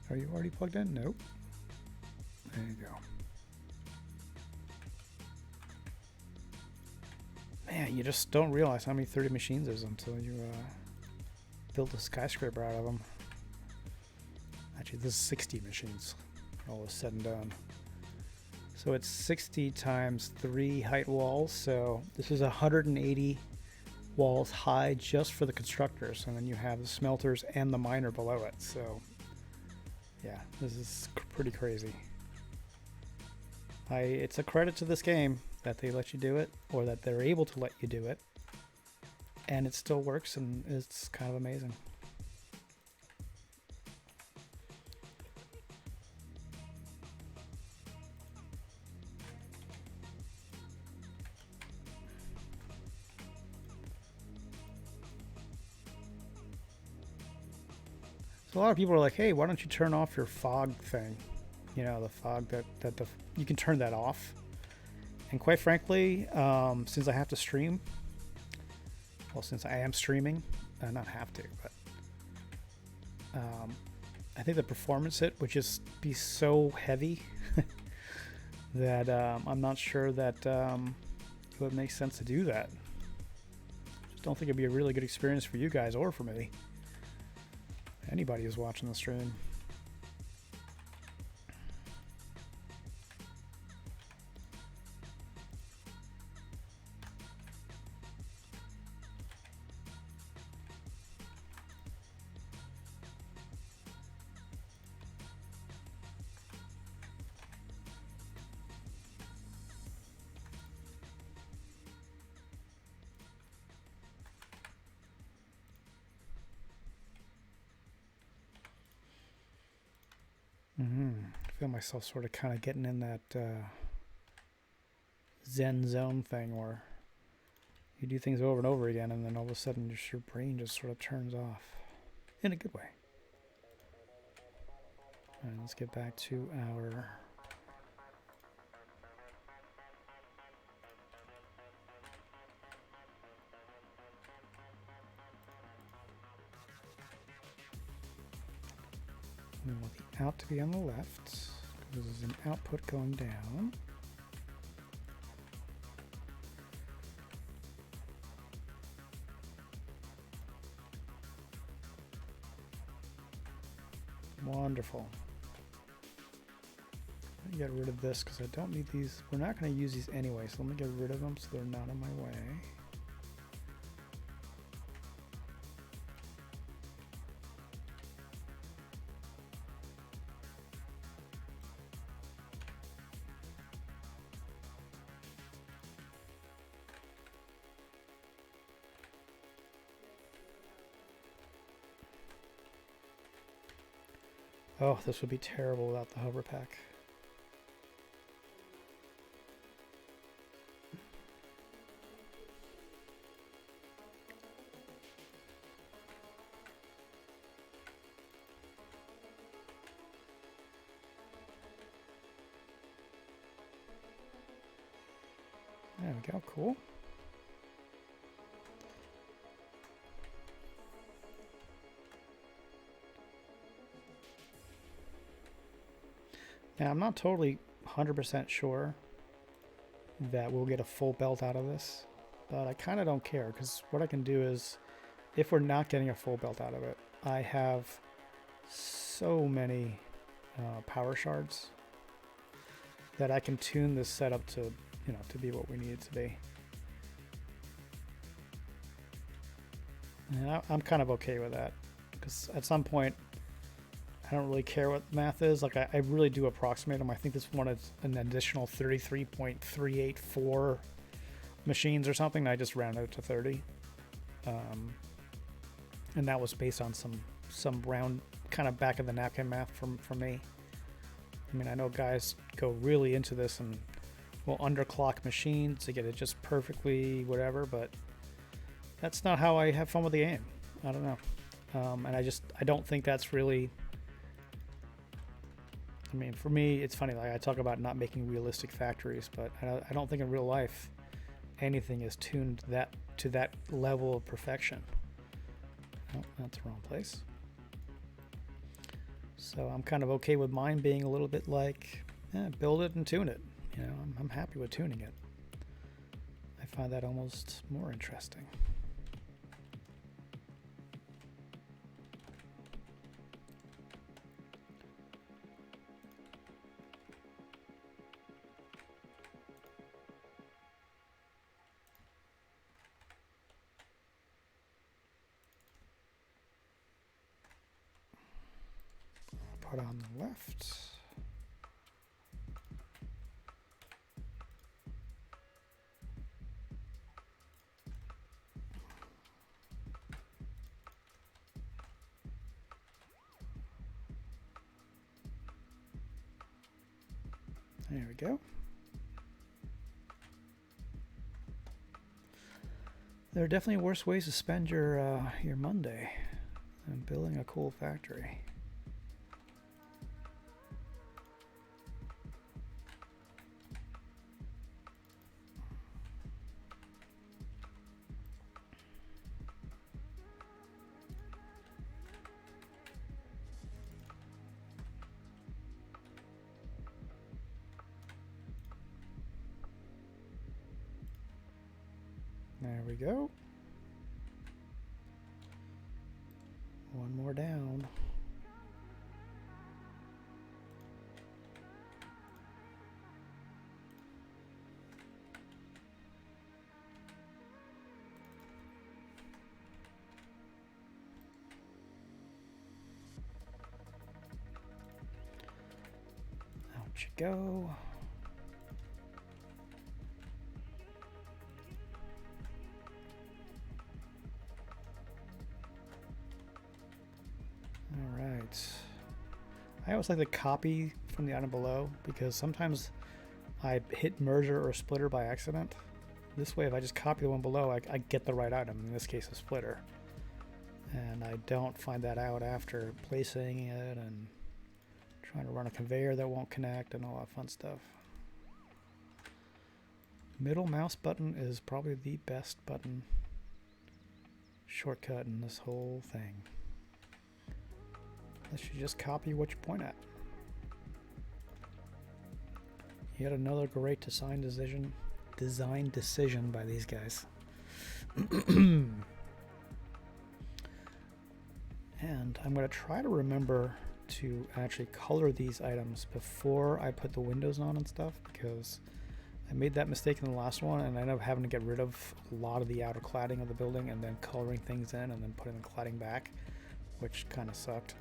Are you already plugged in? Nope. There you go. Man, you just don't realize how many 30 machines there's until you build a skyscraper out of them. Actually, this is 60 machines, all is said and done. So it's 60 times 3 height walls, so this is 180 walls high just for the constructors, and then you have the smelters and the miner below it, so yeah, this is pretty crazy. It's a credit to this game that they let you do it, or that they're able to let you do it, and it still works, and it's kind of amazing. So a lot of people are like, hey, why don't you turn off your fog thing? You know, the fog you can turn that off. And quite frankly, since I have to stream, well, since I am streaming, not have to, but I think the performance hit would just be so heavy that I'm not sure that it would make sense to do that. don't think it'd be a really good experience for you guys or for me. Anybody who's watching the stream. I feel myself sort of kind of getting in that Zen zone thing where you do things over and over again, and then all of a sudden just your brain just sort of turns off in a good way. All right, let's get back to our we want the out to be on the left, because this is an output going down. Wonderful. Let me get rid of this because I don't need these. We're not going to use these anyway, so let me get rid of them so they're not in my way. Oh, this would be terrible without the hover pack. There we go, cool. Now, I'm not totally 100% sure that we'll get a full belt out of this, but I kind of don't care, because what I can do is, if we're not getting a full belt out of it, I have so many power shards that I can tune this setup to, you know, to be what we need it to be. And I'm kind of okay with that, because at some point, I don't really care what math is. Like, I really do approximate them. I think this one is an additional 33.384 machines or something. I just rounded it to 30. And that was based on some round, kind of back of the napkin math from me. I mean, I know guys go really into this and will underclock machines to get it just perfectly whatever, but that's not how I have fun with the game. I don't know. And I don't think that's really... I mean, for me, it's funny. Like, I talk about not making realistic factories, but I don't think in real life anything is tuned to that level of perfection. Oh, that's the wrong place. So I'm kind of okay with mine being a little bit like, build it and tune it. You know, I'm happy with tuning it. I find that almost more interesting. Put on the left. There we go. There are definitely worse ways to spend your Monday than building a cool factory. There we go. you go. All right. I always like to copy from the item below because sometimes I hit merger or splitter by accident. This way, if I just copy the one below, I get the right item, in this case a splitter. And I don't find that out after placing it and trying to run a conveyor that won't connect and all that fun stuff. Middle mouse button is probably the best button shortcut in this whole thing. Let's just copy what you point at. Yet another great design decision by these guys. And I'm going to try to remember to actually color these items before I put the windows on and stuff, because I made that mistake in the last one and I ended up having to get rid of a lot of the outer cladding of the building and then coloring things in and then putting the cladding back, which kind of sucked.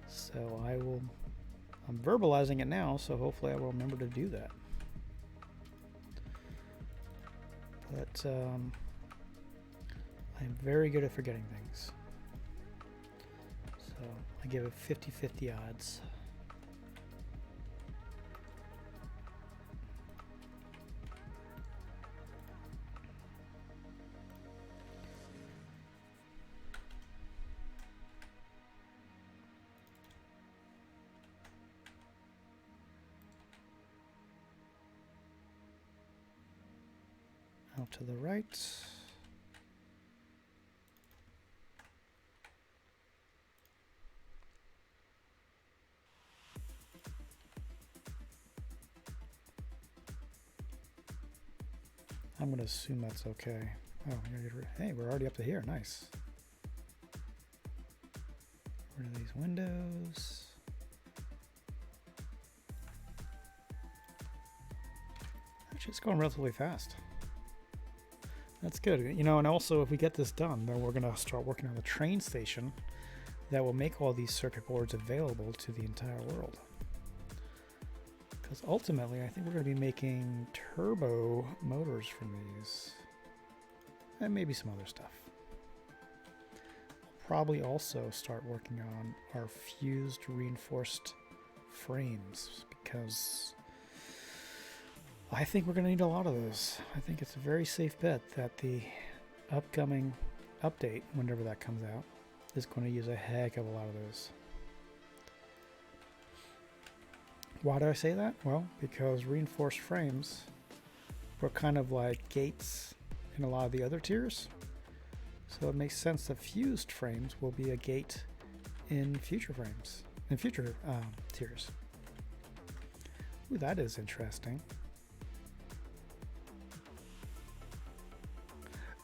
So I'm verbalizing it now, so hopefully I will remember to do that. But I'm very good at forgetting things. So I give it 50-50 odds. Out to the right. I'm going to assume that's okay. Oh, hey, we're already up to here. Nice. Rid of these windows. Actually, it's going relatively fast. That's good. You know, and also if we get this done, then we're going to start working on the train station that will make all these circuit boards available to the entire world. Because ultimately, I think we're going to be making turbo motors from these. And maybe some other stuff. We'll probably also start working on our fused reinforced frames, because I think we're going to need a lot of those. I think it's a very safe bet that the upcoming update, whenever that comes out, is going to use a heck of a lot of those. Why do I say that? Well, because reinforced frames were kind of like gates in a lot of the other tiers. So it makes sense that fused frames will be a gate in future frames, in future tiers. Ooh, that is interesting.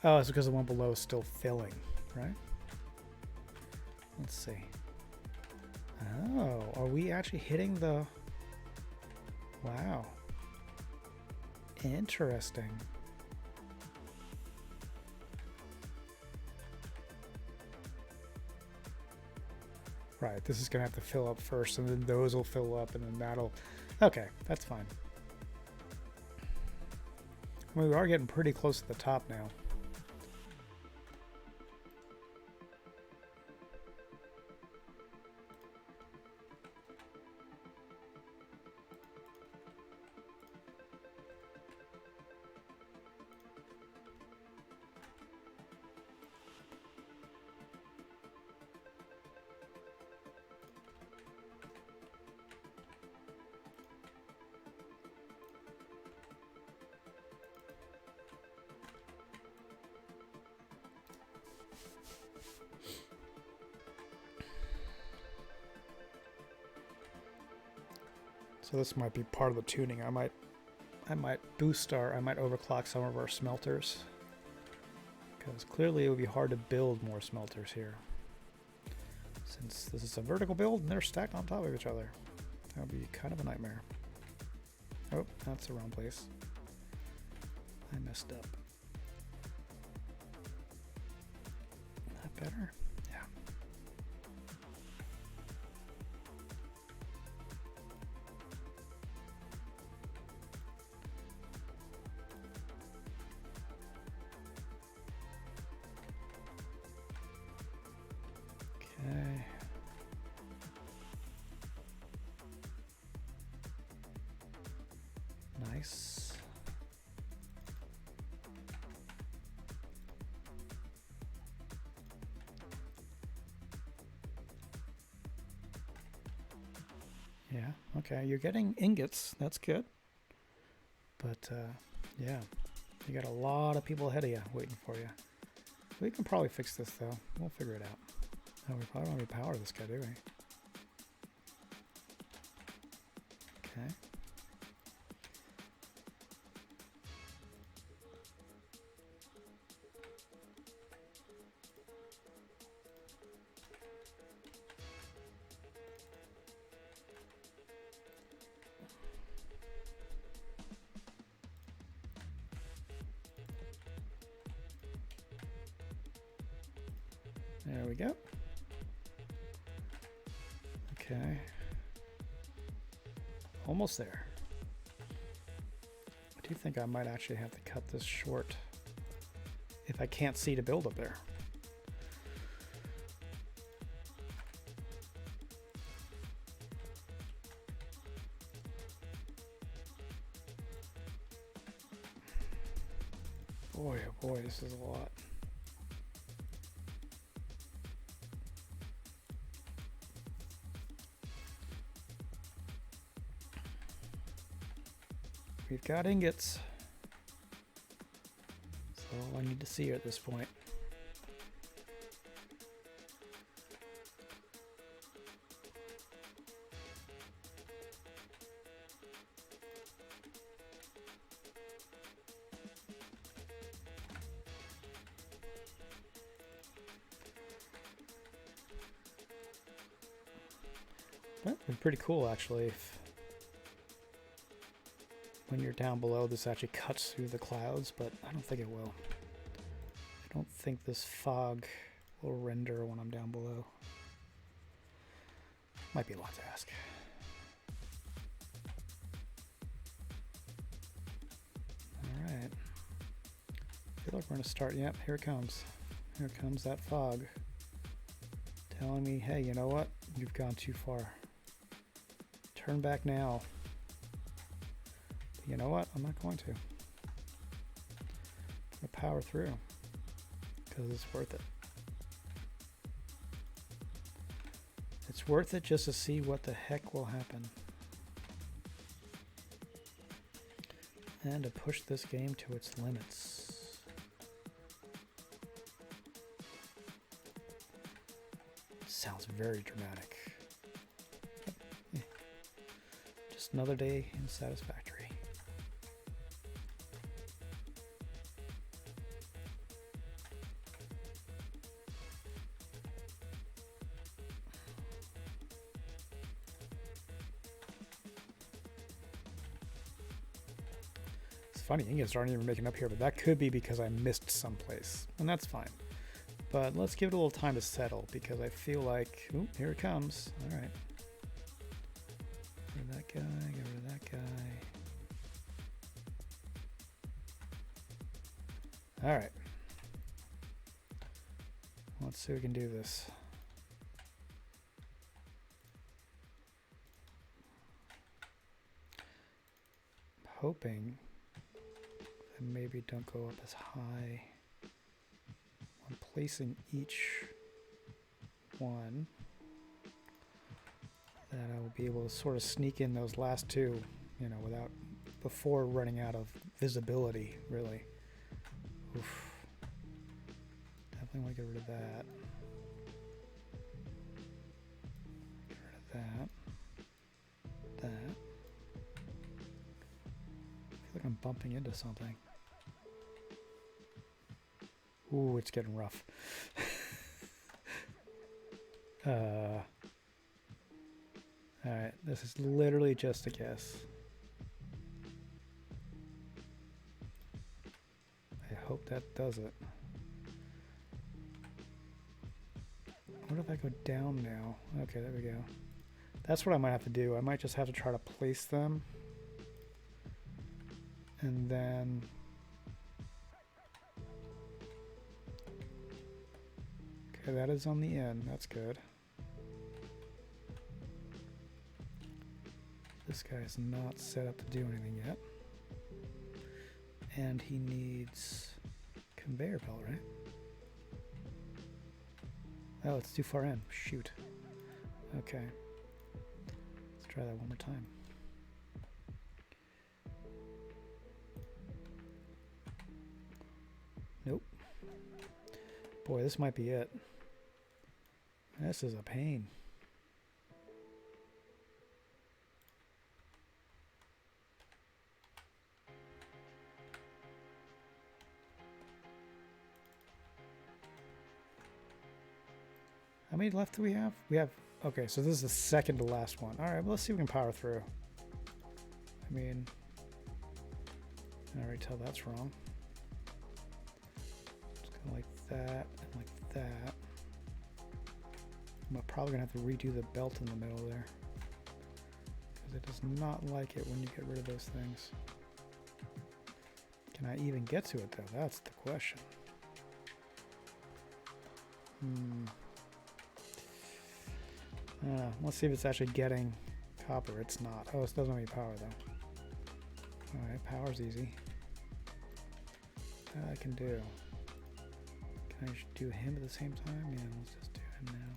Oh, it's because the one below is still filling, right? Let's see. Oh, are we actually hitting the... Wow. Interesting. Right, this is going to have to fill up first, and then those will fill up, and then that'll... Okay, that's fine. I mean, we are getting pretty close to the top now. So this might be part of the tuning. I might overclock some of our smelters, because clearly it would be hard to build more smelters here, since this is a vertical build and they're stacked on top of each other. That would be kind of a nightmare. Oh, that's the wrong place. I messed up. That better? Yeah. Nice. Yeah, okay, you're getting ingots. That's good. But, yeah, you got a lot of people ahead of you waiting for you. We can probably fix this, though. We'll figure it out. Oh, we probably don't have any power to this guy, do we? Okay. There we go. Okay. Almost there. I do think I might actually have to cut this short if I can't see to build up there. Boy, oh boy, this is a lot. We've got ingots. That's all I need to see at this point. That would be pretty cool, actually, if when you're down below this actually cuts through the clouds, but I don't think it will. I don't think this fog will render when I'm down below. Might be a lot to ask. Alright. I feel like we're going to start. Yep, here it comes. Here comes that fog. Telling me, hey, you know what? You've gone too far. Turn back now. But you know what? I'm not going to. I'm going to power through. Because it's worth it. It's worth it just to see what the heck will happen. And to push this game to its limits. Sounds very dramatic. Just another day in Satisfactory. It's funny, ingots aren't even making up here, but that could be because I missed someplace, and that's fine. But let's give it a little time to settle, because I feel like, ooh, here it comes. All right. Get rid of that guy, get rid of that guy. All right. Let's see if we can do this. I'm hoping I maybe don't go up as high. I'm placing each one that I will be able to sort of sneak in those last two, you know, without, before running out of visibility, really. Oof. Definitely want to get rid of that. Get rid of that. That. I feel like I'm bumping into something. Ooh, it's getting rough. Alright, this is literally just a guess. I hope that does it. What if I go down now? Okay, there we go. That's what I might have to do. I might just have to try to place them. And then... Okay, that is on the end. That's good. This guy is not set up to do anything yet. And he needs conveyor belt, right? Oh, it's too far in. Shoot. Okay. Let's try that one more time. Nope. Boy, this might be it. This is a pain. How many left do we have? We have, okay, so this is the second to last one. All right, well, let's see if we can power through. I mean, I can already tell that's wrong. It's kind of like that and like that. I'm probably gonna have to redo the belt in the middle there, because it does not like it when you get rid of those things. Can I even get to it though? That's the question. Let's see if it's actually getting copper. It's not. Oh, it doesn't have any power though. Alright, power's easy. That I can do. Can I do him at the same time? Yeah, let's just do him now.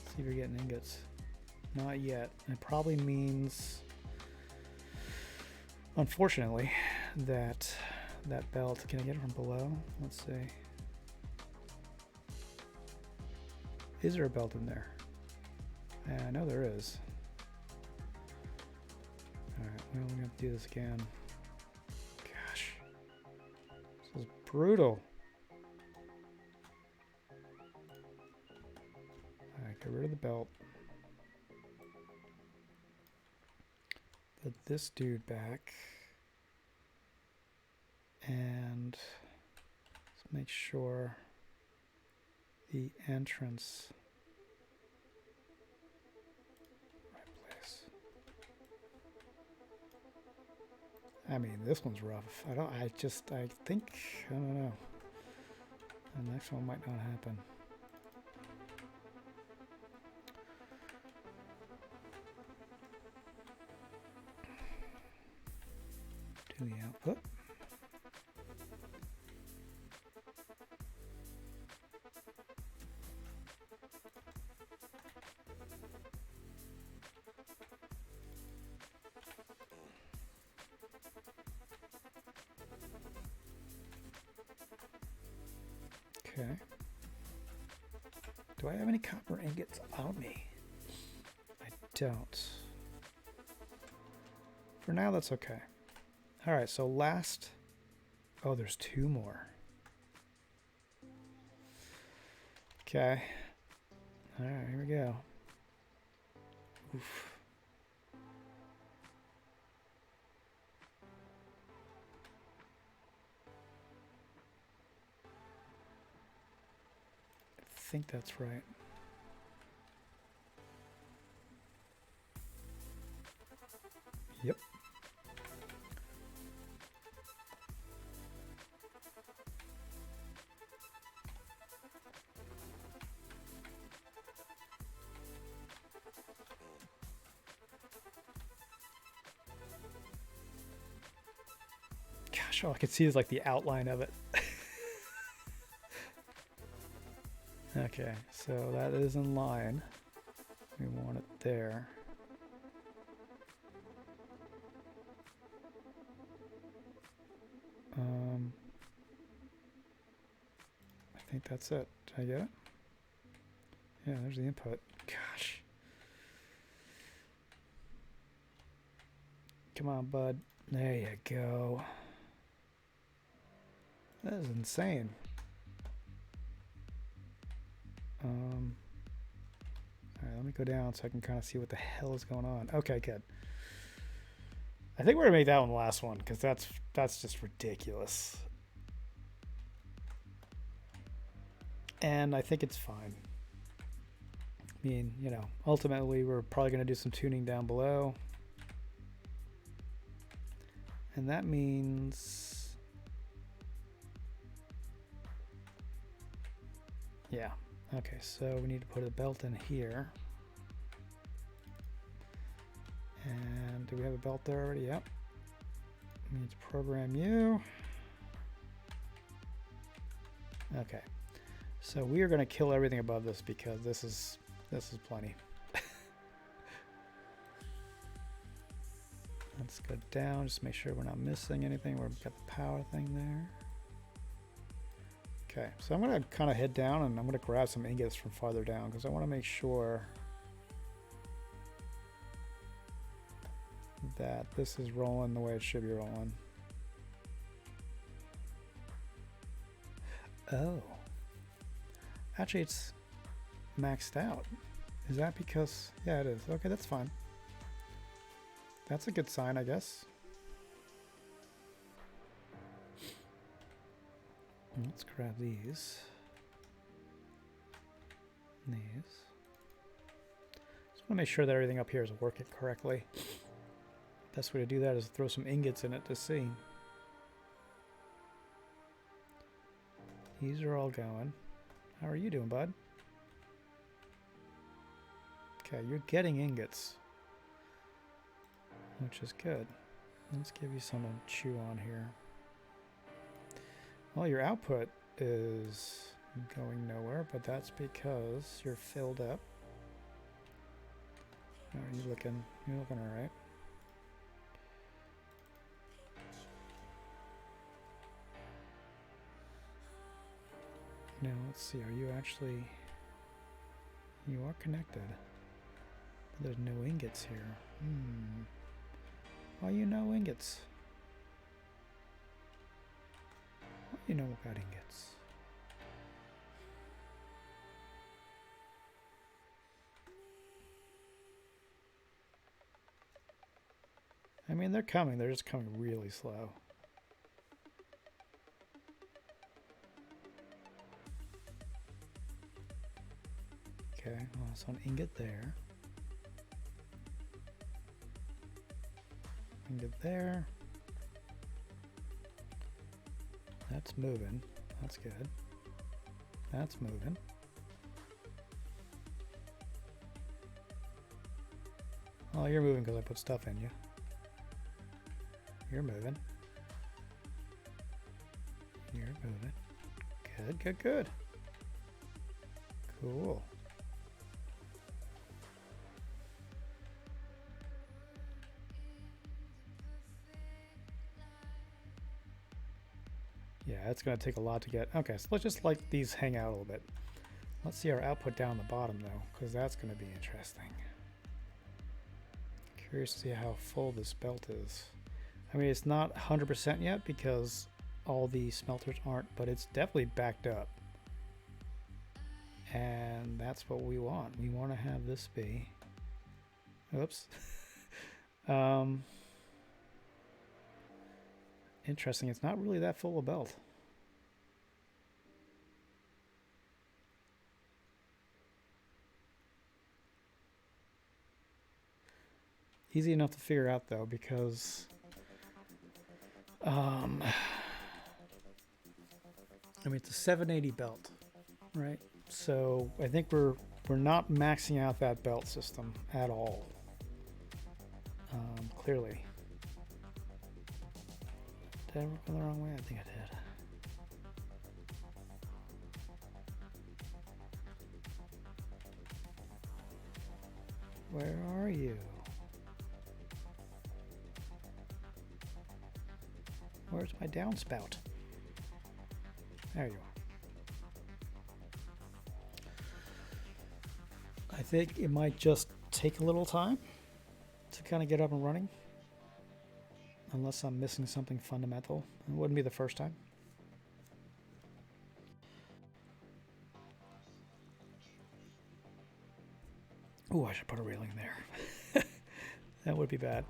See if we're getting ingots. Not yet. It probably means, unfortunately, that that belt, can I get it from below? Let's see. Is there a belt in there? I know there is. Alright, well, we're gonna have to do this again. Gosh. This is brutal. Alright, get rid of the belt. Put this dude back. And let's make sure the entrance. I mean, this one's rough. I think, I don't know. The next one might not happen. Do the output. Okay. Do I have any copper ingots about me? I don't. For now, that's okay. All right, so last... Oh, there's two more. Okay. All right, here we go. Oof. I think that's right. Yep. Gosh, all I can see is like the outline of it. Okay, so that is in line. We want it there. I think that's it. Did I get it? Yeah, there's the input. Gosh. Come on, bud. There you go. That is insane. Alright, let me go down so I can kind of see what the hell is going on. Okay, good. I think we're gonna make that one the last one, because that's just ridiculous. And I think it's fine. I mean, you know, ultimately we're probably gonna do some tuning down below. And that means, yeah. Okay, so we need to put a belt in here. And do we have a belt there already? Yep. We need to program you. Okay. So we are going to kill everything above this because this is plenty. Let's go down, just make sure we're not missing anything. We've got the power thing there. Okay, so I'm going to kind of head down and I'm going to grab some ingots from farther down because I want to make sure that this is rolling the way it should be rolling. Oh. Actually, it's maxed out. Is that because... Yeah, it is. Okay, that's fine. That's a good sign, I guess. Let's grab these. These. Just want to make sure that everything up here is working correctly. Best way to do that is throw some ingots in it to see. These are all going. How are you doing, bud? Okay, you're getting ingots, which is good. Let's give you some to chew on here. Well, your output is going nowhere, but that's because you're filled up. How are you looking? You're looking all right. Now, let's see. Are you actually... You are connected. But there's no ingots here. Why you no ingots? Why you know about ingots? I mean, they're coming. They're just coming really slow. Okay, well, so an ingot there. Ingot there. That's moving. That's good. That's moving. Oh, you're moving because I put stuff in you. You're moving. You're moving. Good, good, good. Cool. Yeah, it's going to take a lot to get... Okay, so let's just let these hang out a little bit. Let's see our output down the bottom, though, because that's going to be interesting. Curious to see how full this belt is. I mean, it's not 100% yet because all the smelters aren't, but it's definitely backed up. And that's what we want. We want to have this be... Oops. Interesting, it's not really that full of belt. Easy enough to figure out though, because I mean, it's a 780 belt, right? So I think we're not maxing out that belt system at all. Clearly. Did I work the wrong way? I think I did. Where are you? Where's my downspout? There you are. I think it might just take a little time to kind of get up and running. Unless I'm missing something fundamental. It wouldn't be the first time. Ooh, I should put a railing there. That would be bad.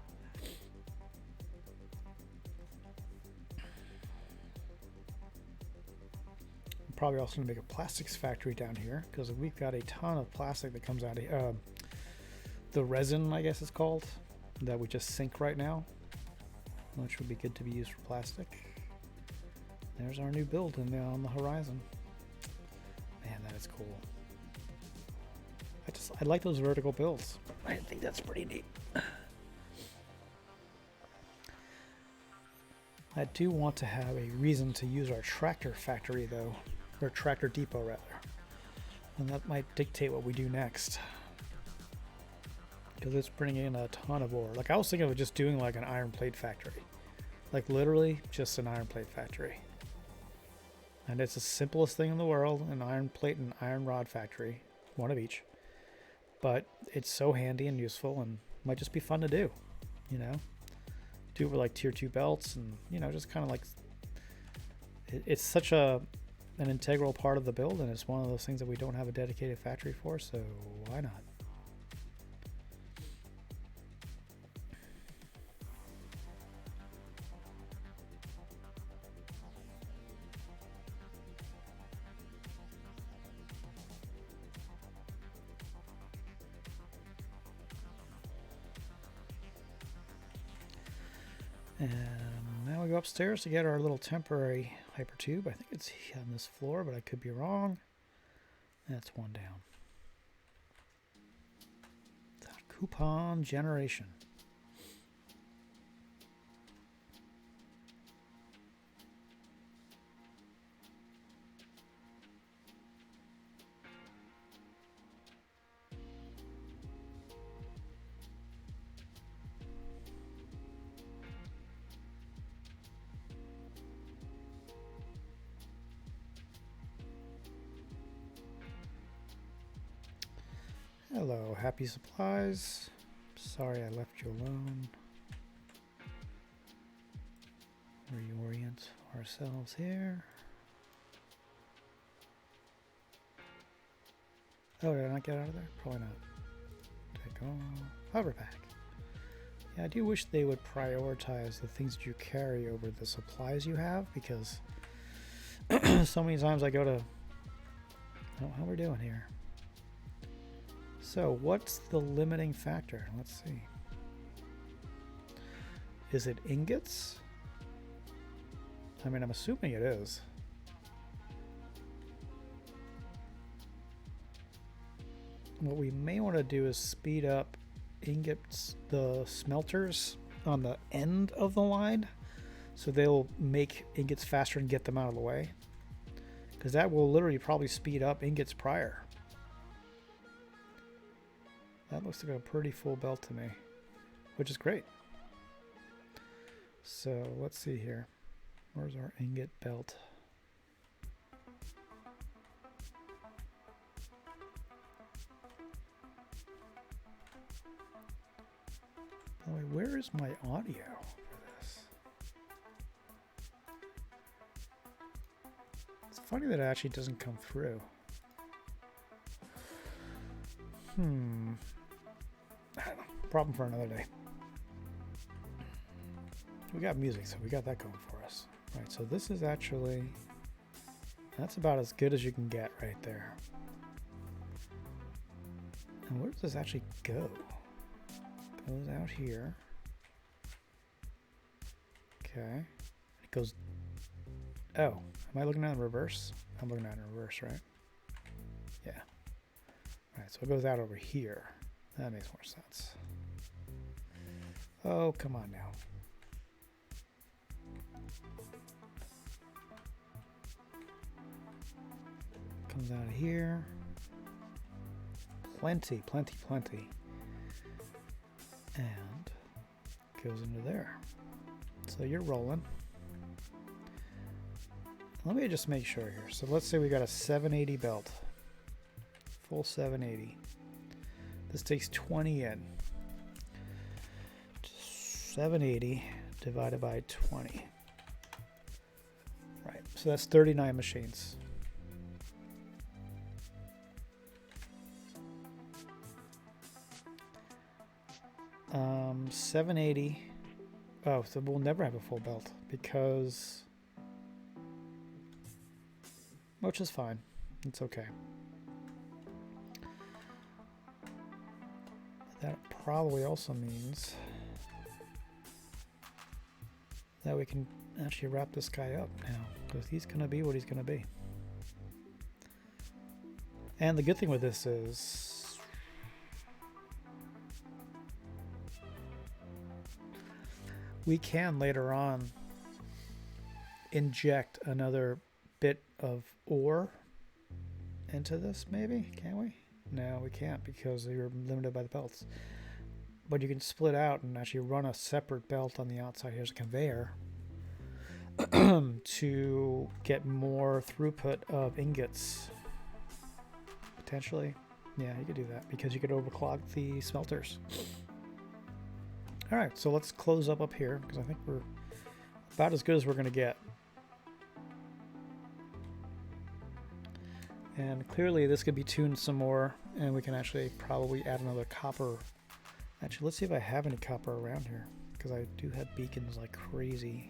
I'm probably also going to make a plastics factory down here because we've got a ton of plastic that comes out of here. The resin, I guess it's called, that we just sink right now, which would be good to be used for plastic. There's our new build on the horizon. Man, that is cool. I like those vertical builds. I think that's pretty neat. I do want to have a reason to use our tractor factory though, or tractor depot rather. And that might dictate what we do next. Because it's bringing in a ton of ore. Like I was thinking of just doing like an iron plate factory. Like literally just an iron plate factory. And it's the simplest thing in the world, an iron plate and iron rod factory. One of each. But it's so handy and useful and might just be fun to do. You know? Do it with like tier 2 belts and, you know, just kind of like... It's such an integral part of the build, and it's one of those things that we don't have a dedicated factory for, so why not? And now we go upstairs to get our little temporary hypertube. I think it's on this floor, but I could be wrong. That's one down. Coupon generation. Hello, Happy Supplies. Sorry I left you alone. Reorient ourselves here. Oh, did I not get out of there? Probably not. Take off. Hover pack. Yeah, I do wish they would prioritize the things that you carry over the supplies you have, because so many times I go to... Oh, how we doing here? So, what's the limiting factor? Let's see. Is it ingots? I mean, I'm assuming it is. What we may want to do is speed up ingots, the smelters on the end of the line, so they'll make ingots faster and get them out of the way. Because that will literally probably speed up ingots prior. That looks like a pretty full belt to me, which is great. So let's see here. Where's our ingot belt? By the way, where is my audio for this? It's funny that it actually doesn't come through. I don't know. Problem for another day. We got music, so we got that going for us. Right, so this is actually... That's about as good as you can get right there. And where does this actually go? It goes out here. Okay. It goes... Oh, am I looking at it in reverse? I'm looking at it in reverse, right? Yeah. Alright, so it goes out over here. That makes more sense. Oh, come on now. Comes out of here. Plenty, plenty, plenty. And goes into there. So you're rolling. Let me just make sure here. So let's say we got a 780 belt. Full 780. This takes 20 in. 780 divided by 20. Right, so that's 39 machines. Um, 780. Oh, so we'll never have a full belt because... Which is fine. It's okay. That probably also means that we can actually wrap this guy up now, because he's going to be what he's going to be. And the good thing with this is we can later on inject another bit of ore into this, maybe? Can we? No, we can't because you're limited by the belts. But you can split out and actually run a separate belt on the outside. Here's a conveyor to get more throughput of ingots. Potentially. Yeah, you could do that because you could overclock the smelters. Alright, so let's close up here because I think we're about as good as we're going to get. And clearly this could be tuned some more and we can actually probably add another copper. Actually, let's see if I have any copper around here because I do have beacons like crazy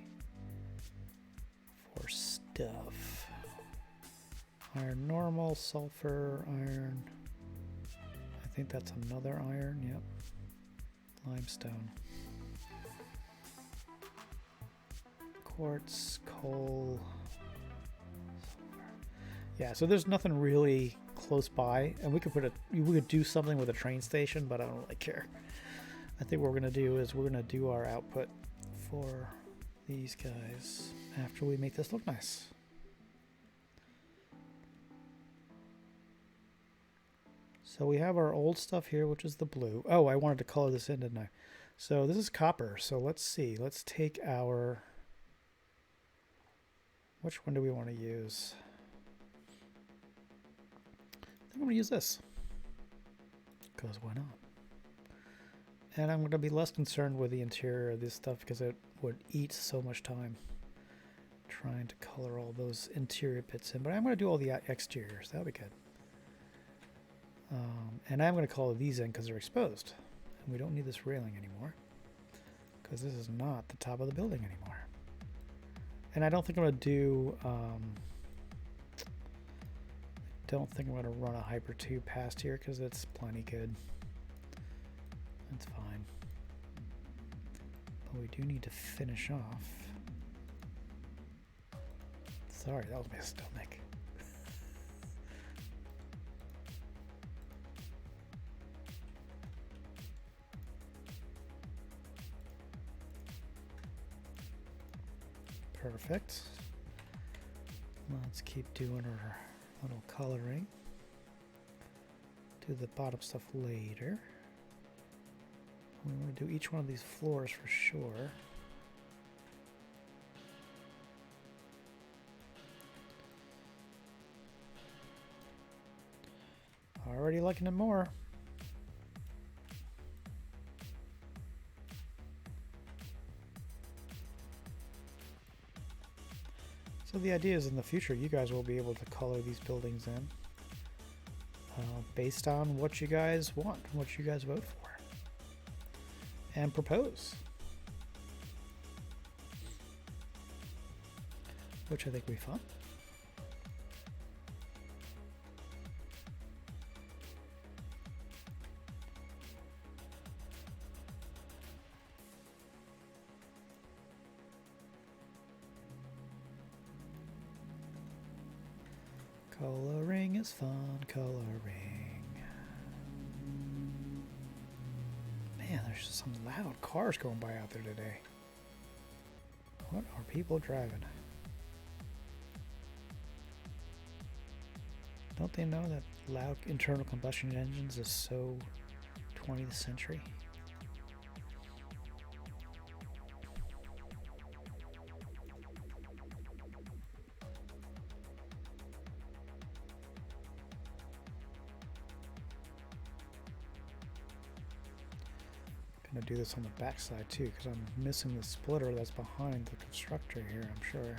for stuff. Iron normal, sulfur, iron. I think that's another iron, yep. Limestone. Quartz, coal. Sulfur. Yeah, so there's nothing really close by, and we could do something with a train station, but I don't really care. I think what we're gonna do is we're gonna do our output for these guys after we make this look nice. So we have our old stuff here, which is the blue. Oh, I wanted to color this in, didn't I? So this is copper. So let's see. Let's take our... Which one do we want to use? I think I'm going to use this. Because why not? And I'm going to be less concerned with the interior of this stuff because it would eat so much time trying to color all those interior bits in. But I'm going to do all the exteriors. That'll be good. And I'm going to color these in because they're exposed. And we don't need this railing anymore. Because this is not the top of the building anymore. And I don't think I'm going to do... don't think I'm going to run a hyper tube past here because it's plenty good. That's fine. But we do need to finish off. Sorry, that was my stomach. Perfect. Let's keep doing our little coloring. Do the bottom stuff later. We want to do each one of these floors for sure. Already liking it more. So the idea is in the future you guys will be able to color these buildings in based on what you guys want, what you guys vote for, and propose. Which I think will be fun. Coloring is fun, coloring. Man, there's some loud cars going by out there today. What are people driving? Don't they know that loud internal combustion engines is so 20th century? Do this on the back side too because I'm missing the splitter that's behind the constructor here, I'm sure.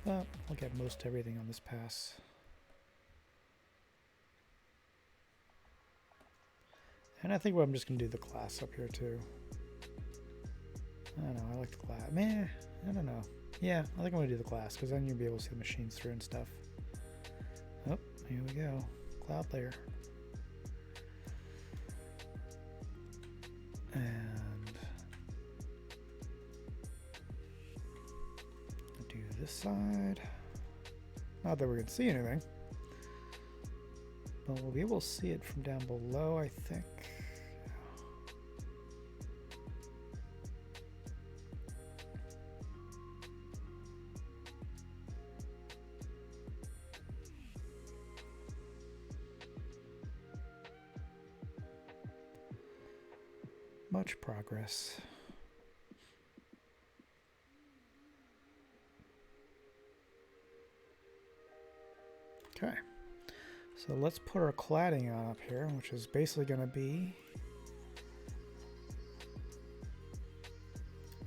But I'll get most everything on this pass. And I think I'm just going to do the glass up here too. I don't know, I like the glass. Man, I don't know. Yeah, I think I'm going to do the glass because then you'll be able to see the machines through and stuff. Oh, here we go. Cloud layer. And do this side. Not that we can see anything, but we'll be able to see it from down below, I think. much progress. Okay, so let's put our cladding on up here, which is basically going to be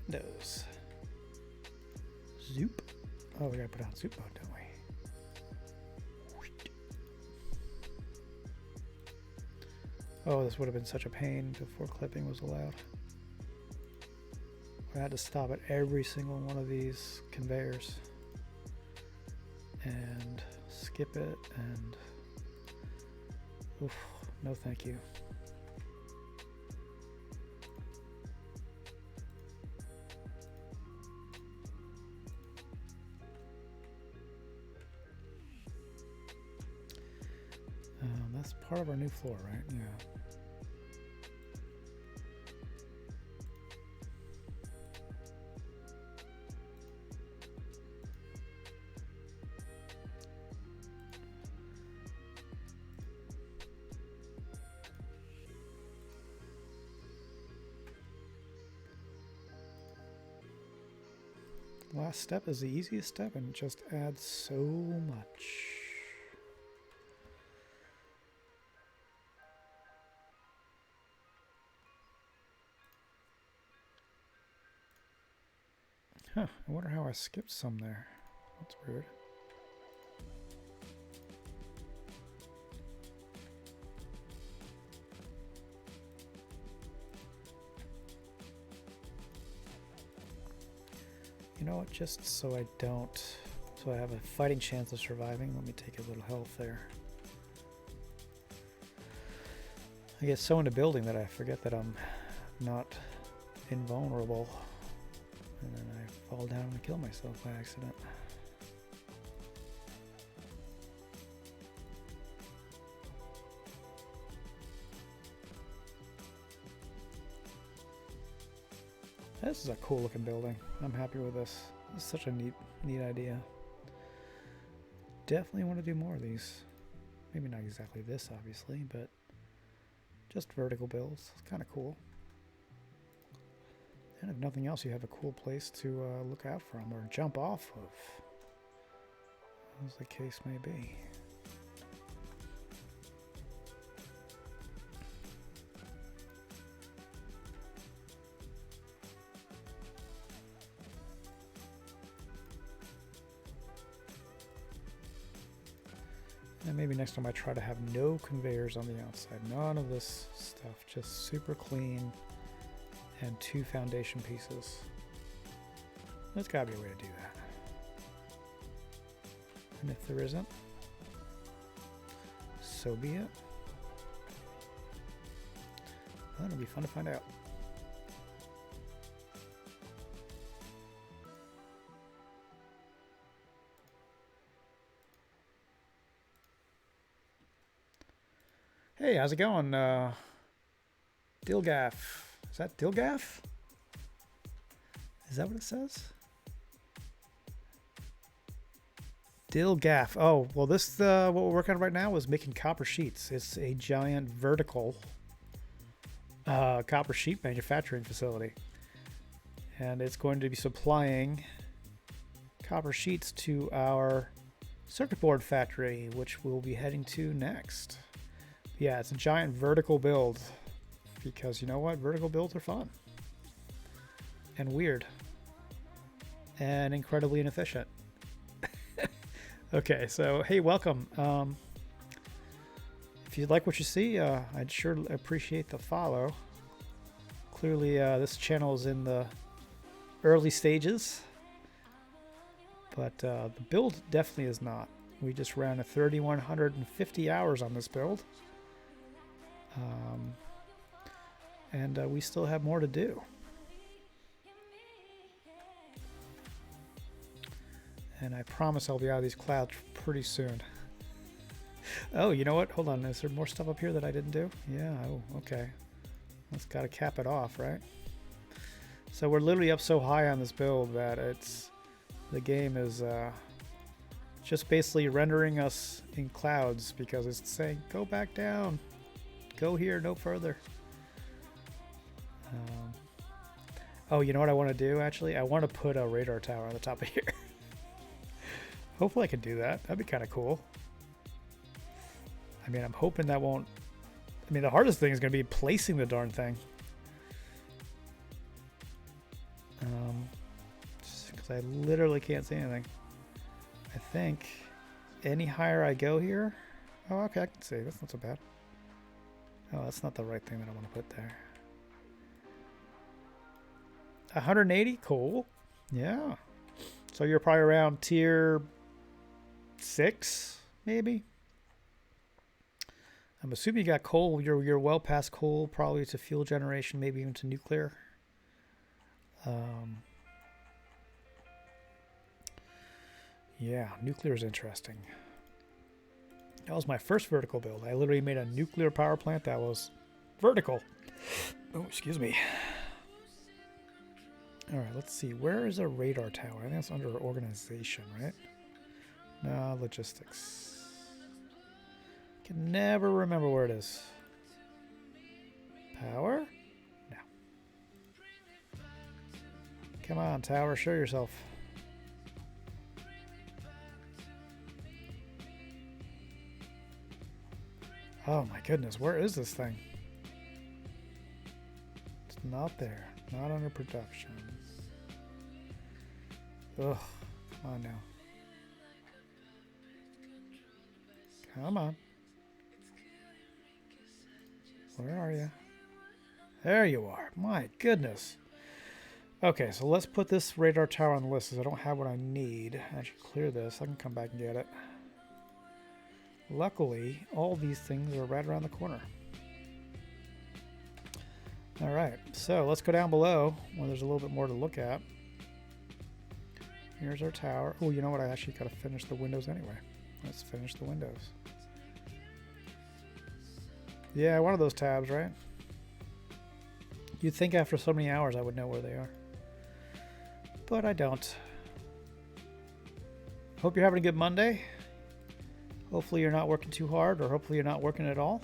windows. Zoop. Oh, we gotta put on zoop mode, don't we? Oh, this would have been such a pain before clipping was allowed. I had to stop at every single one of these conveyors and skip it, and oof, no thank you. That's part of our new floor, right? Yeah. Last step is the easiest step and it just adds so much. Huh, I wonder how I skipped some there. That's weird. You know what, just so I have a fighting chance of surviving, let me take a little health there. I get so into building that I forget that I'm not invulnerable. And then I fall down and kill myself by accident. This is a cool looking building. I'm happy with this. This is such a neat idea. Definitely want to do more of these. Maybe not exactly this, obviously, but just vertical builds. It's kind of cool. And if nothing else, you have a cool place to look out from or jump off of, as the case may be. And maybe next time I try to have no conveyors on the outside. None of this stuff, just super clean. And 2 foundation pieces. There's gotta be a way to do that. And if there isn't, so be it. Well, it'll be fun to find out. Hey, how's it going? Dilgaff. Is that Dilgaff? Is that what it says? Dilgaff. Oh, well, this what we're working on right now is making copper sheets. It's a giant vertical copper sheet manufacturing facility. And it's going to be supplying copper sheets to our circuit board factory, which we'll be heading to next. Yeah, it's a giant vertical build. Because you know what? Vertical builds are fun. And weird. And incredibly inefficient. Okay, so hey, welcome. If you like what you see, I'd sure appreciate the follow. Clearly, this channel is in the early stages. But the build definitely is not. We just ran 3,150 hours on this build. And we still have more to do. And I promise I'll be out of these clouds pretty soon. Oh, you know what? Hold on. Is there more stuff up here that I didn't do? Yeah, oh, okay. That's got to cap it off, right? So we're literally up so high on this build that the game is just basically rendering us in clouds because it's saying, go back down. Go here, no further. Um, oh, you know what I want to do, actually? I want to put a radar tower on the top of here. Hopefully I can do that. That'd be kind of cool. I mean, I'm hoping that won't... I mean, the hardest thing is going to be placing the darn thing. Just because I literally can't see anything. I think any higher I go here... Oh, okay, I can see. That's not so bad. Oh, that's not the right thing that I want to put there. 180? Cool. Yeah. So you're probably around tier 6, maybe? I'm assuming you got coal. You're well past coal, probably to fuel generation, maybe even to nuclear. Yeah, nuclear is interesting. That was my first vertical build. I literally made a nuclear power plant that was vertical. Oh, excuse me. All right, let's see. Where is a radar tower? I think it's under organization, right? No, logistics. Can never remember where it is. Power? No. Come on, tower, show yourself. Oh my goodness, where is this thing? It's not there. Not under production. Ugh, come on now. Come on. Where are you? There you are. My goodness. Okay, so let's put this radar tower on the list because I don't have what I need. I should clear this. I can come back and get it. Luckily, all these things are right around the corner. All right, so let's go down below where there's a little bit more to look at. Here's our tower. Oh, you know what? I actually got to finish the windows anyway. Let's finish the windows. Yeah, one of those tabs, right? You'd think after so many hours I would know where they are. But I don't. Hope you're having a good Monday. Hopefully you're not working too hard, or hopefully you're not working at all.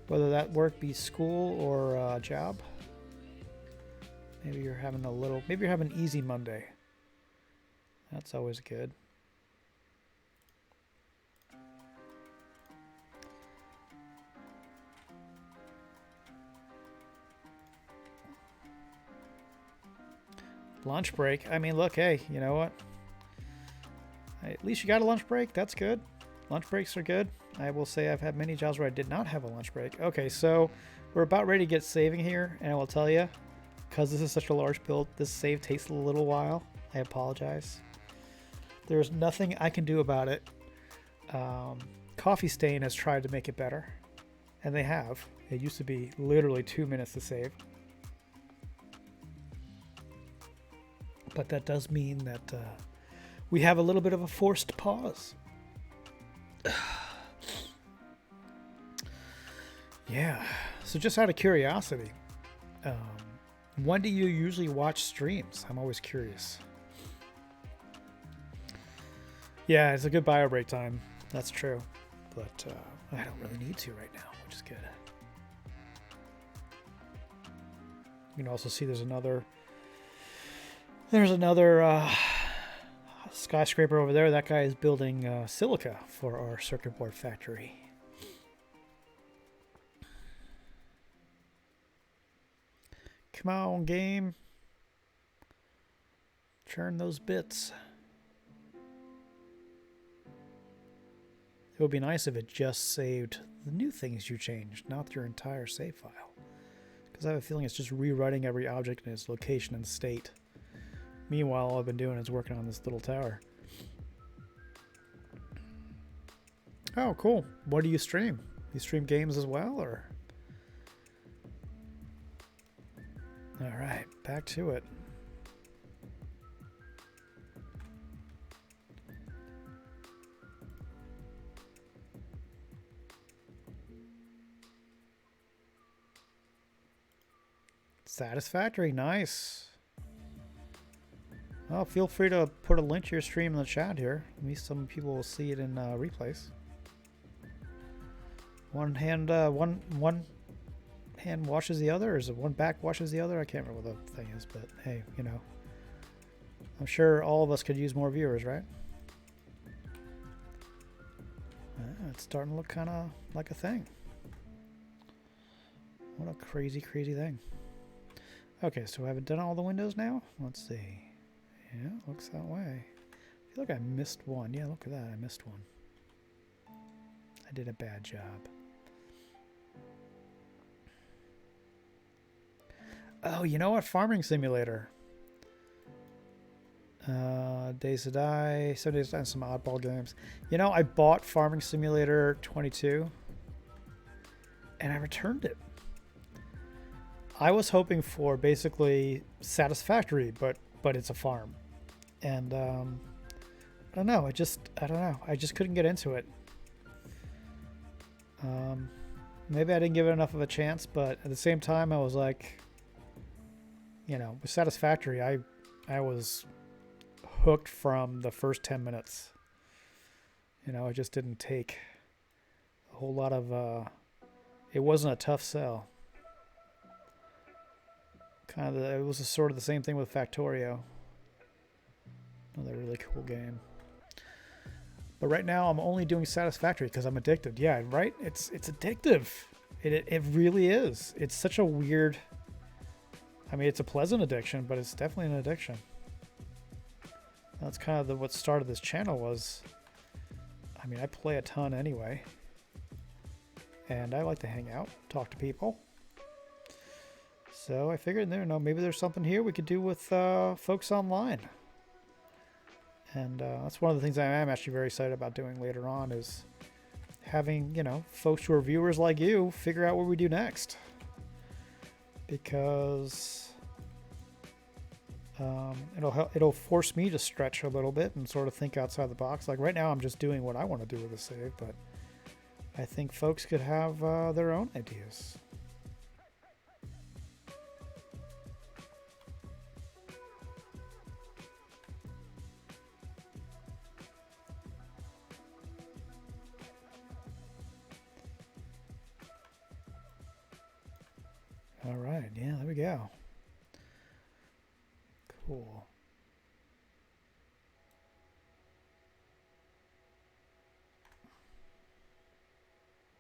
Whether that work be school or a job. Maybe you're having maybe you're having an easy Monday. That's always good. Lunch break. I mean, look, hey, you know what? At least you got a lunch break. That's good. Lunch breaks are good. I will say I've had many jobs where I did not have a lunch break. Okay, so we're about ready to get saving here, and I will tell you, because this is such a large build, this save takes a little while. I apologize. There's nothing I can do about it. Coffee Stain has tried to make it better, and they have. It used to be literally 2 minutes to save. But that does mean that we have a little bit of a forced pause. Yeah. So just out of curiosity, when do you usually watch streams? I'm always curious. Yeah, it's a good bio break time. That's true. But I don't really need to right now, which is good. You can also see there's another skyscraper over there. That guy is building silica for our circuit board factory. Come on, game. Churn those bits. It would be nice if it just saved the new things you changed, not your entire save file. Because I have a feeling it's just rewriting every object in its location and state. Meanwhile, all I've been doing is working on this little tower. Oh, cool. What do you stream? You stream games as well, or? All right, back to it. Satisfactory, nice. Well, feel free to put a link to your stream in the chat here. Maybe some people will see it in replays. One hand hand washes the other, or is it one back washes the other? I can't remember what the thing is, but hey, you know. I'm sure all of us could use more viewers, right? It's starting to look kind of like a thing. What a crazy, crazy thing. Okay, so I haven't done all the windows now? Let's see. Yeah, looks that way. I feel like I missed one. Yeah, look at that. I missed one. I did a bad job. Oh, you know what? Farming Simulator. Days to Die, 7 Days to Die, and some oddball games. You know, I bought Farming Simulator 22 and I returned it. I was hoping for basically Satisfactory, but it's a farm. And I don't know, I don't know. I just couldn't get into it. Maybe I didn't give it enough of a chance, but at the same time I was like, you know, with Satisfactory, I was hooked from the first 10 minutes. You know, it just didn't take a whole lot of it wasn't a tough sell. It was sort of the same thing with Factorio. Another really cool game. But right now I'm only doing Satisfactory because I'm addicted. Yeah, right? It's addictive. It really is. It's such a weird, I mean, it's a pleasant addiction, but it's definitely an addiction. That's kind of what started this channel was, I mean, I play a ton anyway. And I like to hang out, talk to people. So I figured, maybe there's something here we could do with folks online. And that's one of the things I am actually very excited about doing later on is having, you know, folks who are viewers like you figure out what we do next. Because it'll force me to stretch a little bit and sort of think outside the box. Like right now I'm just doing what I want to do with the save, but I think folks could have their own ideas. All right, yeah, there we go. Cool.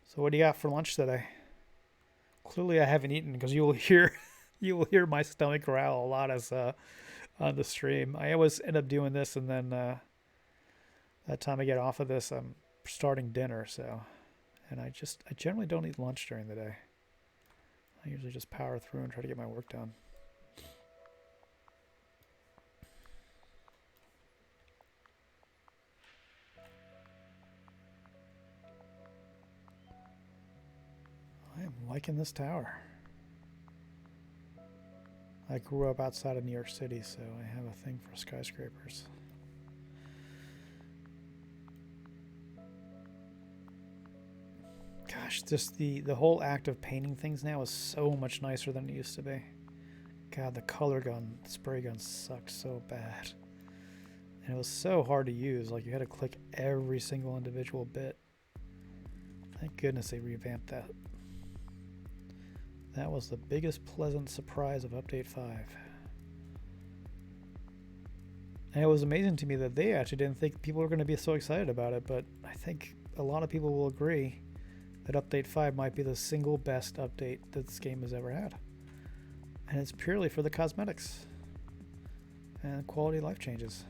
So what do you got for lunch today? Clearly I haven't eaten because you will hear my stomach growl a lot as on the stream. I always end up doing this, and then that time I get off of this I'm starting dinner, so and I generally don't eat lunch during the day. I usually just power through and try to get my work done. I am liking this tower. I grew up outside of New York City, so I have a thing for skyscrapers. Gosh, just the whole act of painting things now is so much nicer than it used to be. God, the color gun, spray gun sucked so bad. And it was so hard to use, like you had to click every single individual bit. Thank goodness they revamped that. That was the biggest pleasant surprise of Update 5. And it was amazing to me that they actually didn't think people were going to be so excited about it, but I think a lot of people will agree that Update 5 might be the single best update that this game has ever had. And it's purely for the cosmetics and quality of life changes.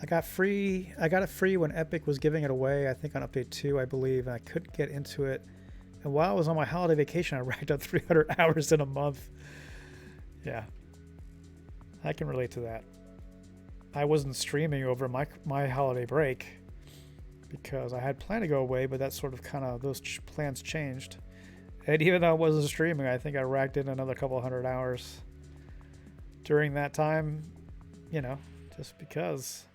I got it free when Epic was giving it away, I think on Update 2, I believe, and I couldn't get into it. And while I was on my holiday vacation, I racked up 300 hours in a month. Yeah. I can relate to that. I wasn't streaming over my holiday break because I had planned to go away, but that sort of those plans changed. And even though I wasn't streaming, I think I racked in another couple hundred hours during that time, you know, just because.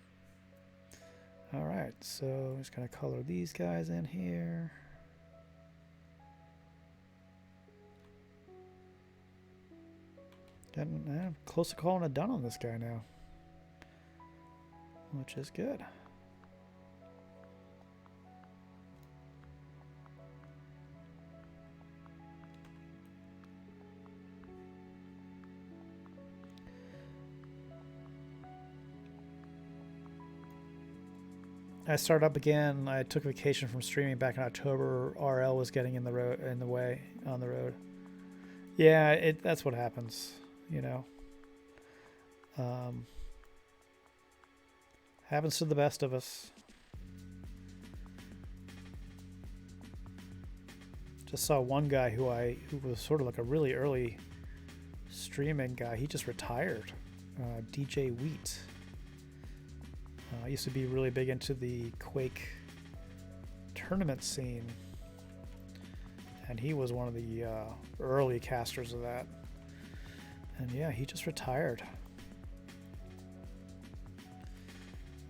All right, so I'm just going to color these guys in here. Getting close to calling it done on this guy now. which is good. I started up again. I took vacation from streaming back in October. RL was getting in the way on the road. Yeah, that's what happens, you know. Happens to the best of us. Just saw one guy who was sort of like a really early streaming guy. He just retired. DJ Wheat. I used to be really big into the Quake tournament scene, and he was one of the early casters of that. And yeah, he just retired.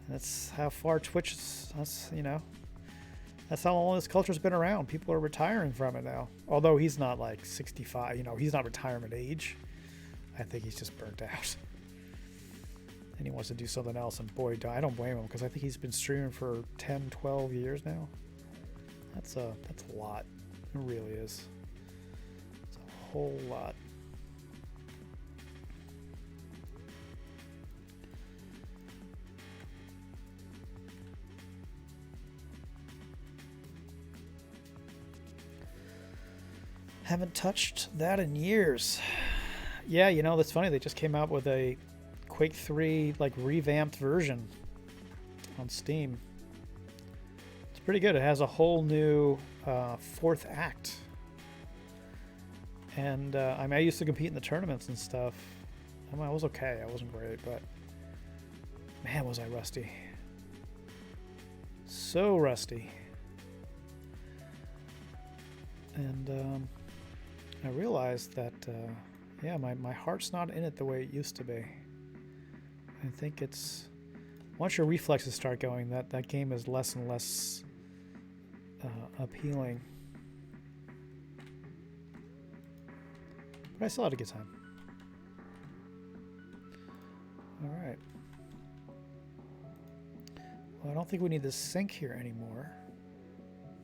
That's how far Twitch is. That's how long this culture's been around. People are retiring from it now. Although he's not like 65, he's not retirement age. I think he's just burnt out. And he wants to do something else, and boy, I don't blame him, because I think he's been streaming for 10, 12 years now. That's a lot. It really is. It's a whole lot. Haven't touched that in years. Yeah, that's funny. They just came out with a Quake 3 like revamped version on Steam. It's pretty good. It has a whole new fourth act. And I used to compete in the tournaments and stuff. I was okay. I wasn't great, but man, was I rusty. So rusty. And I realized that, yeah, my heart's not in it the way it used to be. I think it's, once your reflexes start going, that game is less and less appealing. But I still had a good time. All right. Well, I don't think we need this sink here anymore.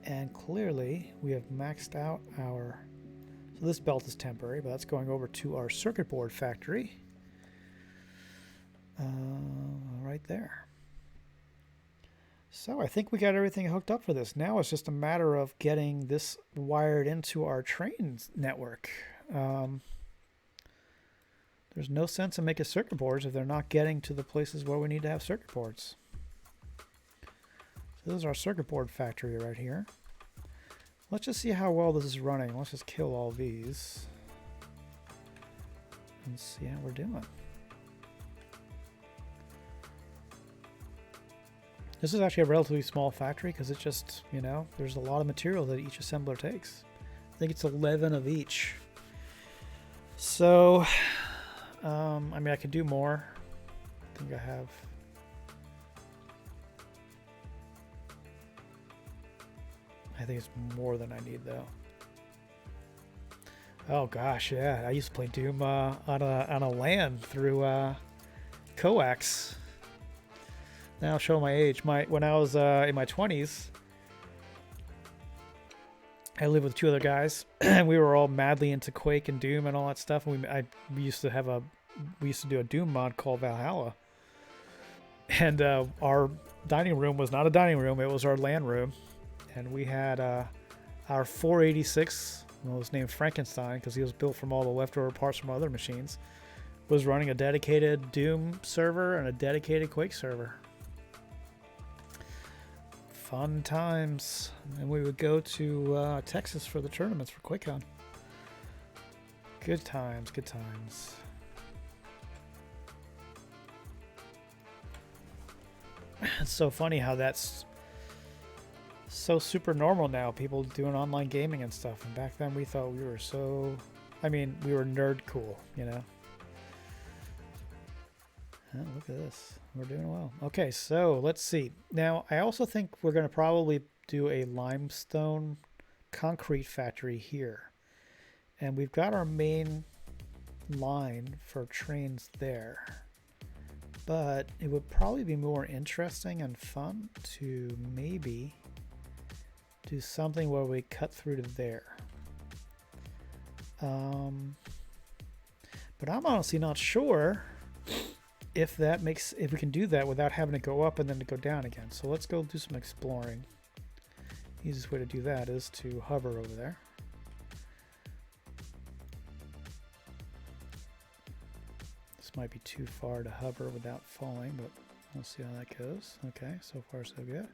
And clearly, we have maxed out our... So this belt is temporary, but that's going over to our circuit board factory. Right there. So I think we got everything hooked up for this. Now it's just a matter of getting this wired into our trains network. There's no sense in making circuit boards if they're not getting to the places where we need to have circuit boards. So this is our circuit board factory right here. Let's just see how well this is running. Let's just kill all these and see how we're doing. This is actually a relatively small factory because it's just, there's a lot of material that each assembler takes. I think it's 11 of each. So, I could do more. I think I have... I think it's more than I need, though. Oh gosh, yeah. I used to play Doom on a LAN through coax. Now I'll show my age. When I was in my 20s, I lived with two other guys, and we were all madly into Quake and Doom and all that stuff. And we used to do a Doom mod called Valhalla, and our dining room was not a dining room; it was our LAN room. And we had our 486, it was named Frankenstein because he was built from all the leftover parts from other machines, was running a dedicated Doom server and a dedicated Quake server. Fun times. And we would go to Texas for the tournaments for QuakeCon. Good times, good times. It's so funny how that's so super normal now, people doing online gaming and stuff, and back then we thought we were we were nerd cool, Oh, look at this, we're doing well. Okay, so let's see. Now I also think we're going to probably do a limestone concrete factory here, and we've got our main line for trains there. But it would probably be more interesting and fun to maybe do something where we cut through to there. But I'm honestly not sure if we can do that without having to go up and then to go down again. So let's go do some exploring. The easiest way to do that is to hover over there. This might be too far to hover without falling, but we'll see how that goes. Okay, so far so good.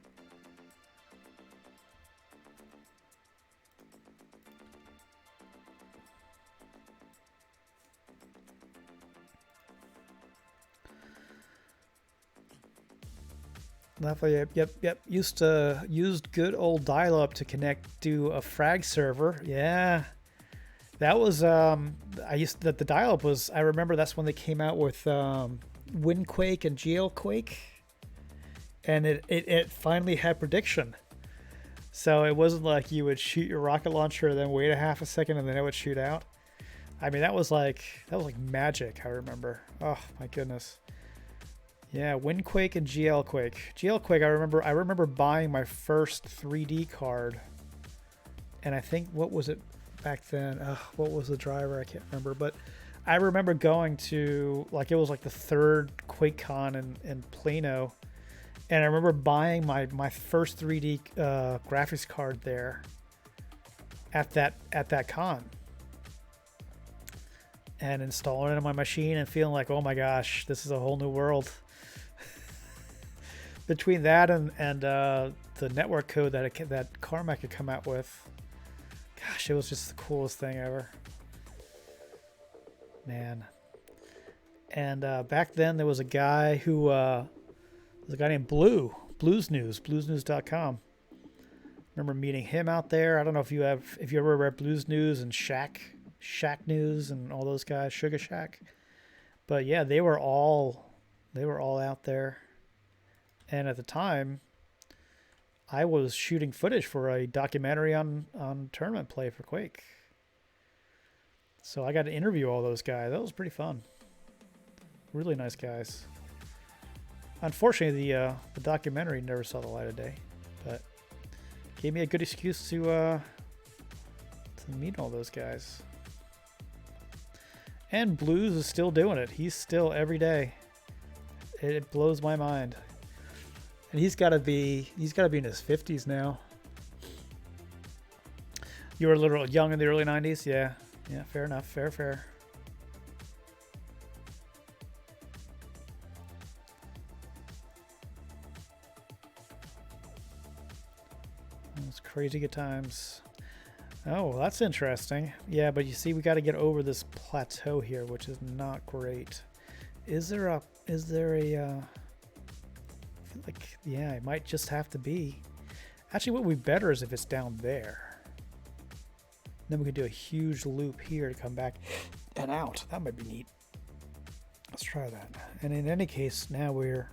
Yep. Used good old dial-up to connect to a frag server. Yeah, that was the dial-up was. I remember that's when they came out with Windquake and Geoquake, and it finally had prediction. So it wasn't like you would shoot your rocket launcher and then wait a half a second and then it would shoot out. I mean, that was like magic. I remember. Oh my goodness. Yeah, Windquake and GLQuake. GLQuake, I remember buying my first 3D card. And I think, what was it back then? What was the driver? I can't remember. But I remember going to, it was like the third QuakeCon in Plano. And I remember buying my first 3D graphics card there at that con. And installing it on my machine and feeling like, oh my gosh, this is a whole new world. Between that and the network code that Carmack had come out with, gosh, it was just the coolest thing ever, man. And back then there was a guy named bluesnews.com. Remember meeting him out there. I don't know if you ever read Blues News and Shack News and all those guys, Sugar Shack. But yeah, they were all out there. And at the time, I was shooting footage for a documentary on tournament play for Quake. So I got to interview all those guys. That was pretty fun. Really nice guys. Unfortunately, the documentary never saw the light of day, but gave me a good excuse to meet all those guys. And Blues is still doing it. He's still every day. It blows my mind. And he's got to be in his 50s now. You were a little young in the early 90s? Yeah, fair enough. Fair. Those crazy good times. Oh, that's interesting. Yeah, but you see, we got to get over this plateau here, which is not great. Is there a yeah, it might just have to be. Actually, what would be better is if it's down there. Then we could do a huge loop here to come back and out. That might be neat. Let's try that. And in any case, now we're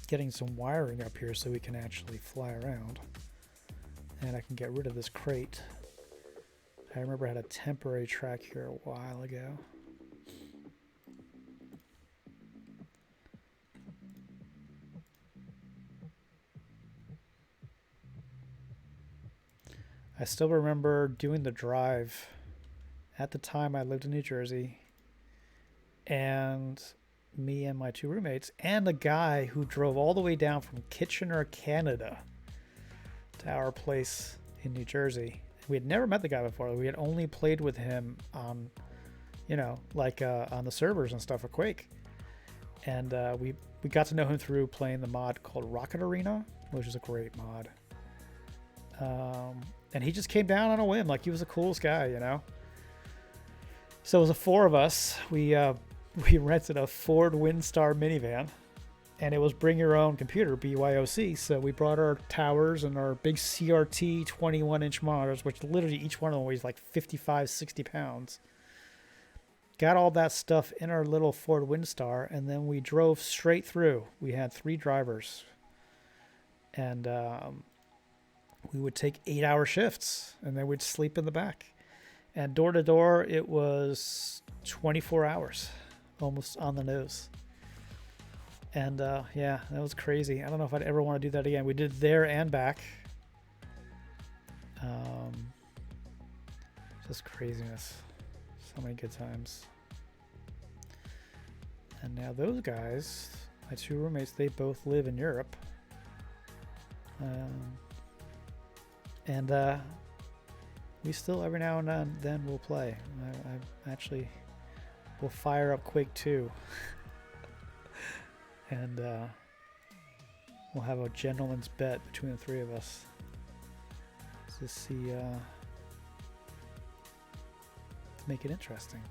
getting some wiring up here so we can actually fly around. And I can get rid of this crate. I remember I had a temporary track here a while ago. I still remember doing the drive. At the time, I lived in New Jersey, and me and my two roommates, and a guy who drove all the way down from Kitchener, Canada, to our place in New Jersey. We had never met the guy before. We had only played with him on, on the servers and stuff for Quake. And we got to know him through playing the mod called Rocket Arena, which is a great mod. And he just came down on a whim, like he was the coolest guy, So it was the four of us. We rented a Ford Windstar minivan, and it was bring your own computer, BYOC. So we brought our towers and our big CRT 21-inch monitors, which literally each one of them weighs like 55, 60 pounds. Got all that stuff in our little Ford Windstar, and then we drove straight through. We had 3 drivers, and we would take 8-hour shifts, and then we'd sleep in the back. And door to door, it was 24 hours, almost on the nose. And yeah, that was crazy. I don't know if I'd ever want to do that again. We did there and back. Just craziness. So many good times. And now those guys, my two roommates, they both live in Europe. And we still every now and then will play. I actually will fire up Quake 2. And we'll have a gentleman's bet between the three of us to see, to make it interesting.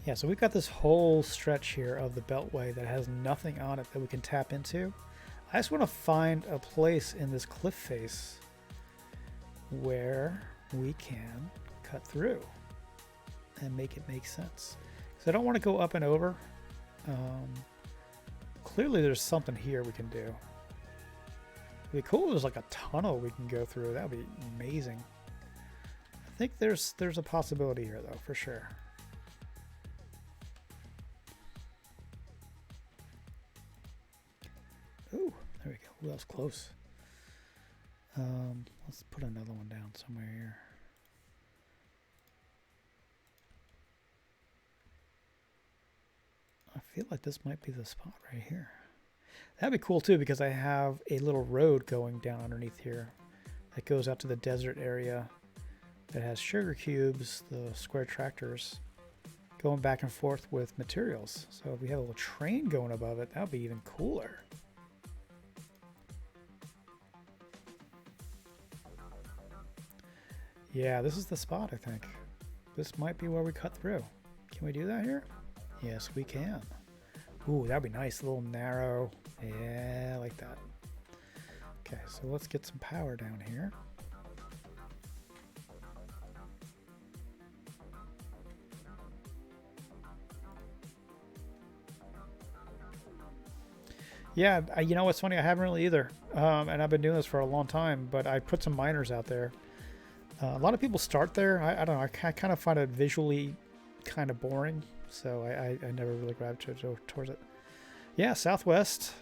Yeah, so we've got this whole stretch here of the Beltway that has nothing on it that we can tap into. I just want to find a place in this cliff face where we can cut through and make it make sense. Because I don't want to go up and over. Clearly there's something here we can do. It'd be cool if there's like a tunnel we can go through. That would be amazing. I think there's a possibility here though, for sure. Ooh, there we go. Ooh, that was close. Let's put another one down somewhere here. I feel like this might be the spot right here. That'd be cool too, because I have a little road going down underneath here that goes out to the desert area that has sugar cubes, the square tractors, going back and forth with materials. So if we have a little train going above it, that would be even cooler. Yeah, this is the spot, I think. This might be where we cut through. Can we do that here? Yes, we can. Ooh, that'd be nice. A little narrow. Yeah, I like that. Okay, so let's get some power down here. Yeah, you know what's funny? I haven't really either. And I've been doing this for a long time, but I put some miners out there. A lot of people start there. I don't know. I kind of find it visually kind of boring, so I never really gravitated towards it. Yeah, Southwest.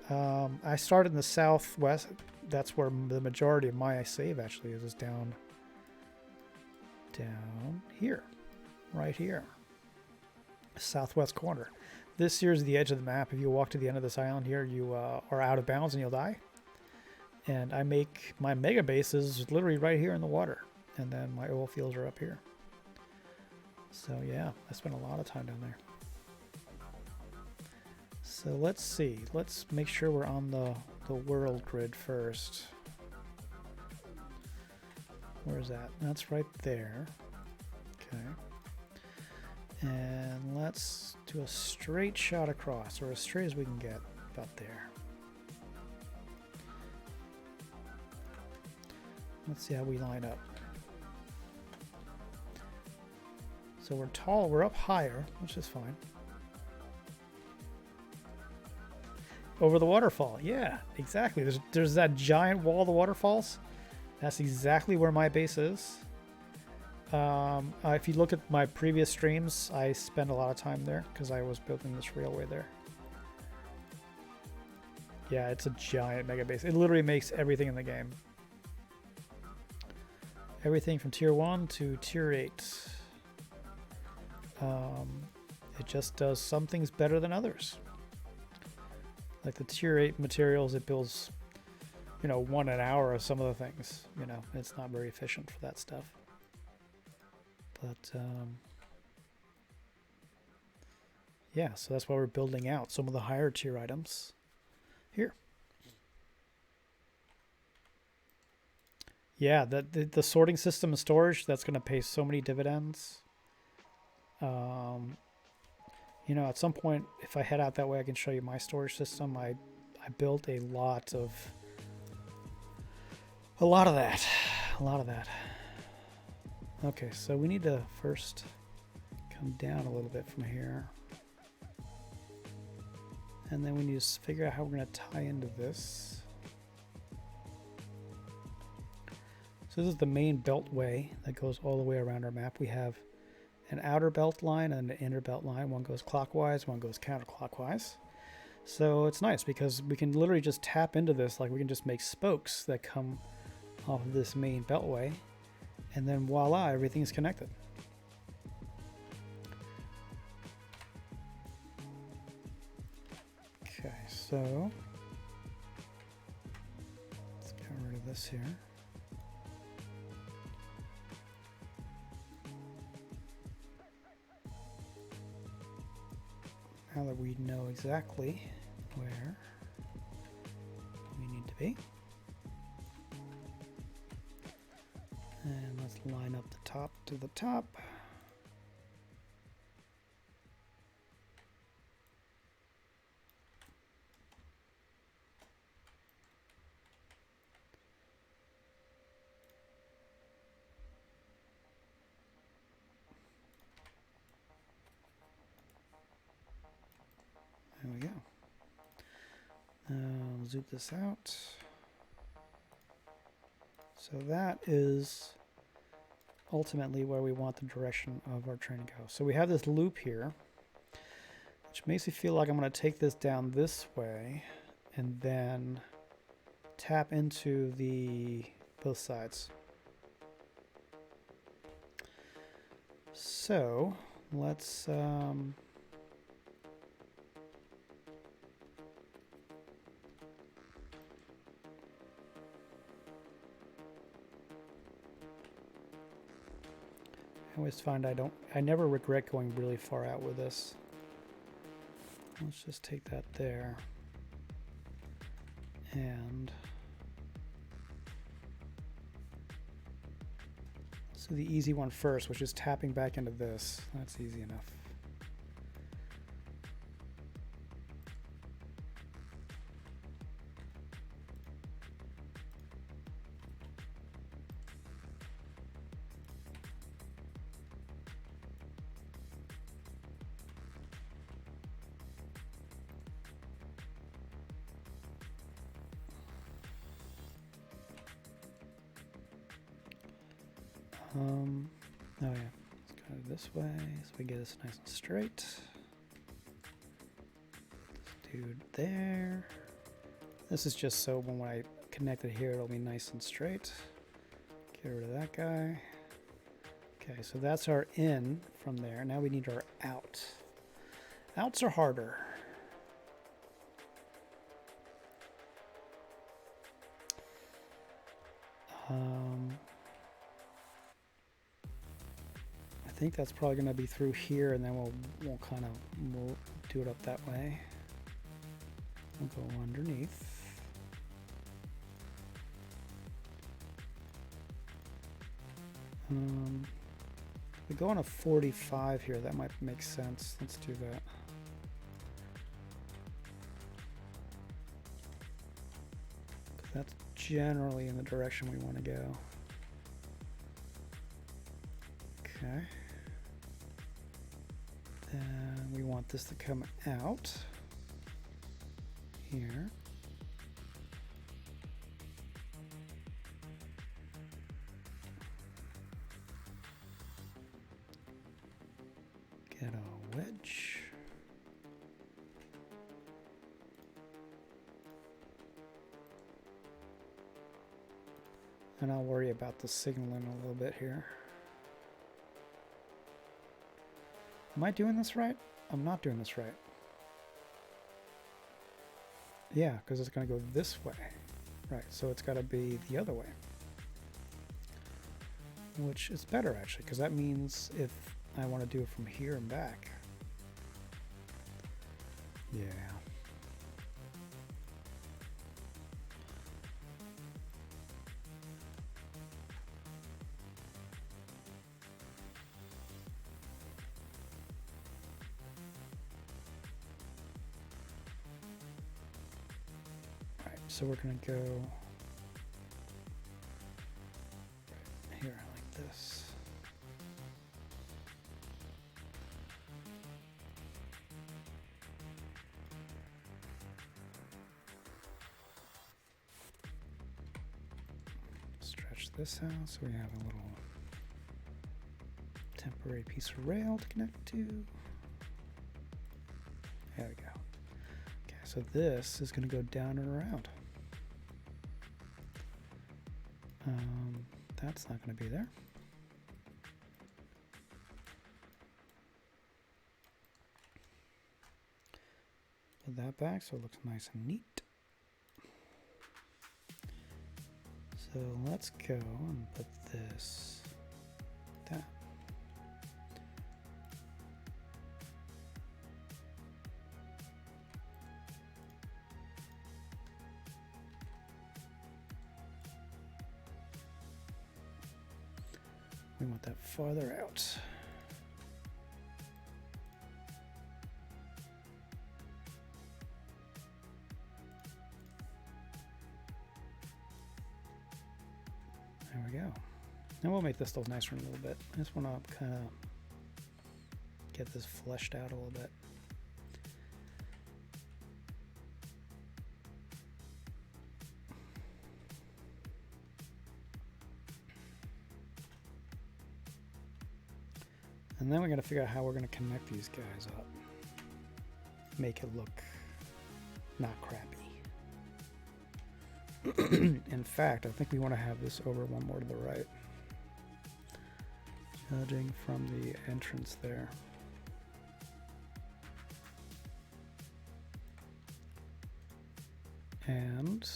I started in the Southwest. That's where the majority of my save actually is down here, right here, southwest corner. This here is the edge of the map. If you walk to the end of this island here, you are out of bounds and you'll die. And I make my mega bases literally right here in the water. And then my oil fields are up here. So yeah, I spent a lot of time down there. So let's see. Let's make sure we're on the world grid first. Where's that? That's right there. Okay. And let's do a straight shot across, or as straight as we can get, about there. Let's see how we line up. So we're tall, we're up higher, which is fine. Over the waterfall, yeah, exactly. There's that giant wall of the waterfalls. That's exactly where my base is. If you look at my previous streams, I spent a lot of time there because I was building this railway there. Yeah, it's a giant mega base. It literally makes everything in the game. Everything from tier 1 to tier 8. It just does some things better than others. Like the tier 8 materials, it builds, 1 an hour of some of the things. It's not very efficient for that stuff. But yeah, so that's why we're building out some of the higher tier items here. Yeah, the sorting system and storage, that's going to pay so many dividends. At some point, if I head out that way, I can show you my storage system. I built a lot of that. Okay, so we need to first come down a little bit from here. And then we need to figure out how we're going to tie into this. So this is the main beltway that goes all the way around our map. We have an outer belt line and an inner belt line. One goes clockwise, one goes counterclockwise. So it's nice because we can literally just tap into this, like we can just make spokes that come off of this main beltway, and then voila, everything's connected. Okay, so let's get rid of this here. Now that we know exactly where we need to be. And let's line up the top to the top. There we go. I'll zoom this out. So that is ultimately where we want the direction of our train to go. So we have this loop here, which makes me feel like I'm going to take this down this way and then tap into both sides. So let's I always find I never regret going really far out with this. Let's just take that there. And so the easy one first, which is tapping back into this. That's easy enough. Oh yeah, let's go this way so we get this nice and straight. This dude there. This is just so when I connect it here, it'll be nice and straight. Get rid of that guy. Okay, so that's our in from there. Now we need our out. Outs are harder. I think that's probably going to be through here, and then we'll do it up that way. We'll go underneath. We go on a 45 here. That might make sense. Let's do that. That's generally in the direction we want to go. Okay. And we want this to come out here. Get a wedge. And I'll worry about the signaling a little bit here. Am I doing this right? I'm not doing this right. Yeah, because it's going to go this way. Right, so it's got to be the other way. Which is better, actually, because that means if I want to do it from here and back. Yeah. So we're going to go right here like this. Stretch this out so we have a little temporary separate piece of rail to connect to. There we go. Okay, so this is going to go down and around. That's not going to be there. Put that back so it looks nice and neat. So let's go and put this down. We want that farther out. There we go. And we'll make this look nicer in a little bit. I just want to kind of get this fleshed out a little bit. And then we're going to figure out how we're going to connect these guys up. Make it look not crappy. In fact, I think we want to have this over one more to the right. Judging from the entrance there. And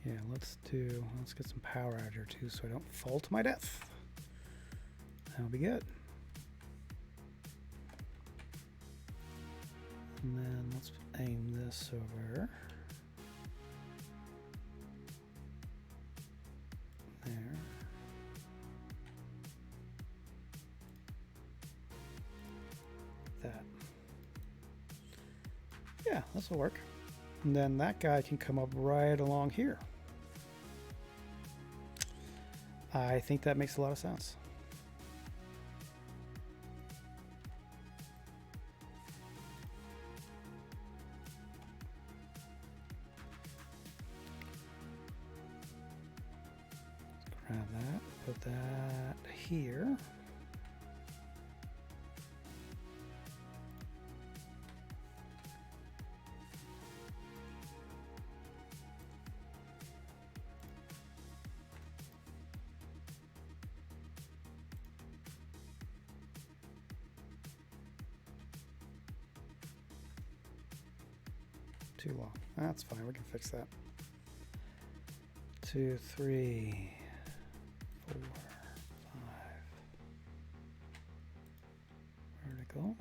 yeah, let's get some power out here too so I don't fall to my death. That'll be good. And then let's aim this over there. That. Yeah, this will work. And then that guy can come up right along here. I think that makes a lot of sense. Grab that, put that here. Too long. That's fine, we can fix that. 2, 3, 4, 5. Vertical.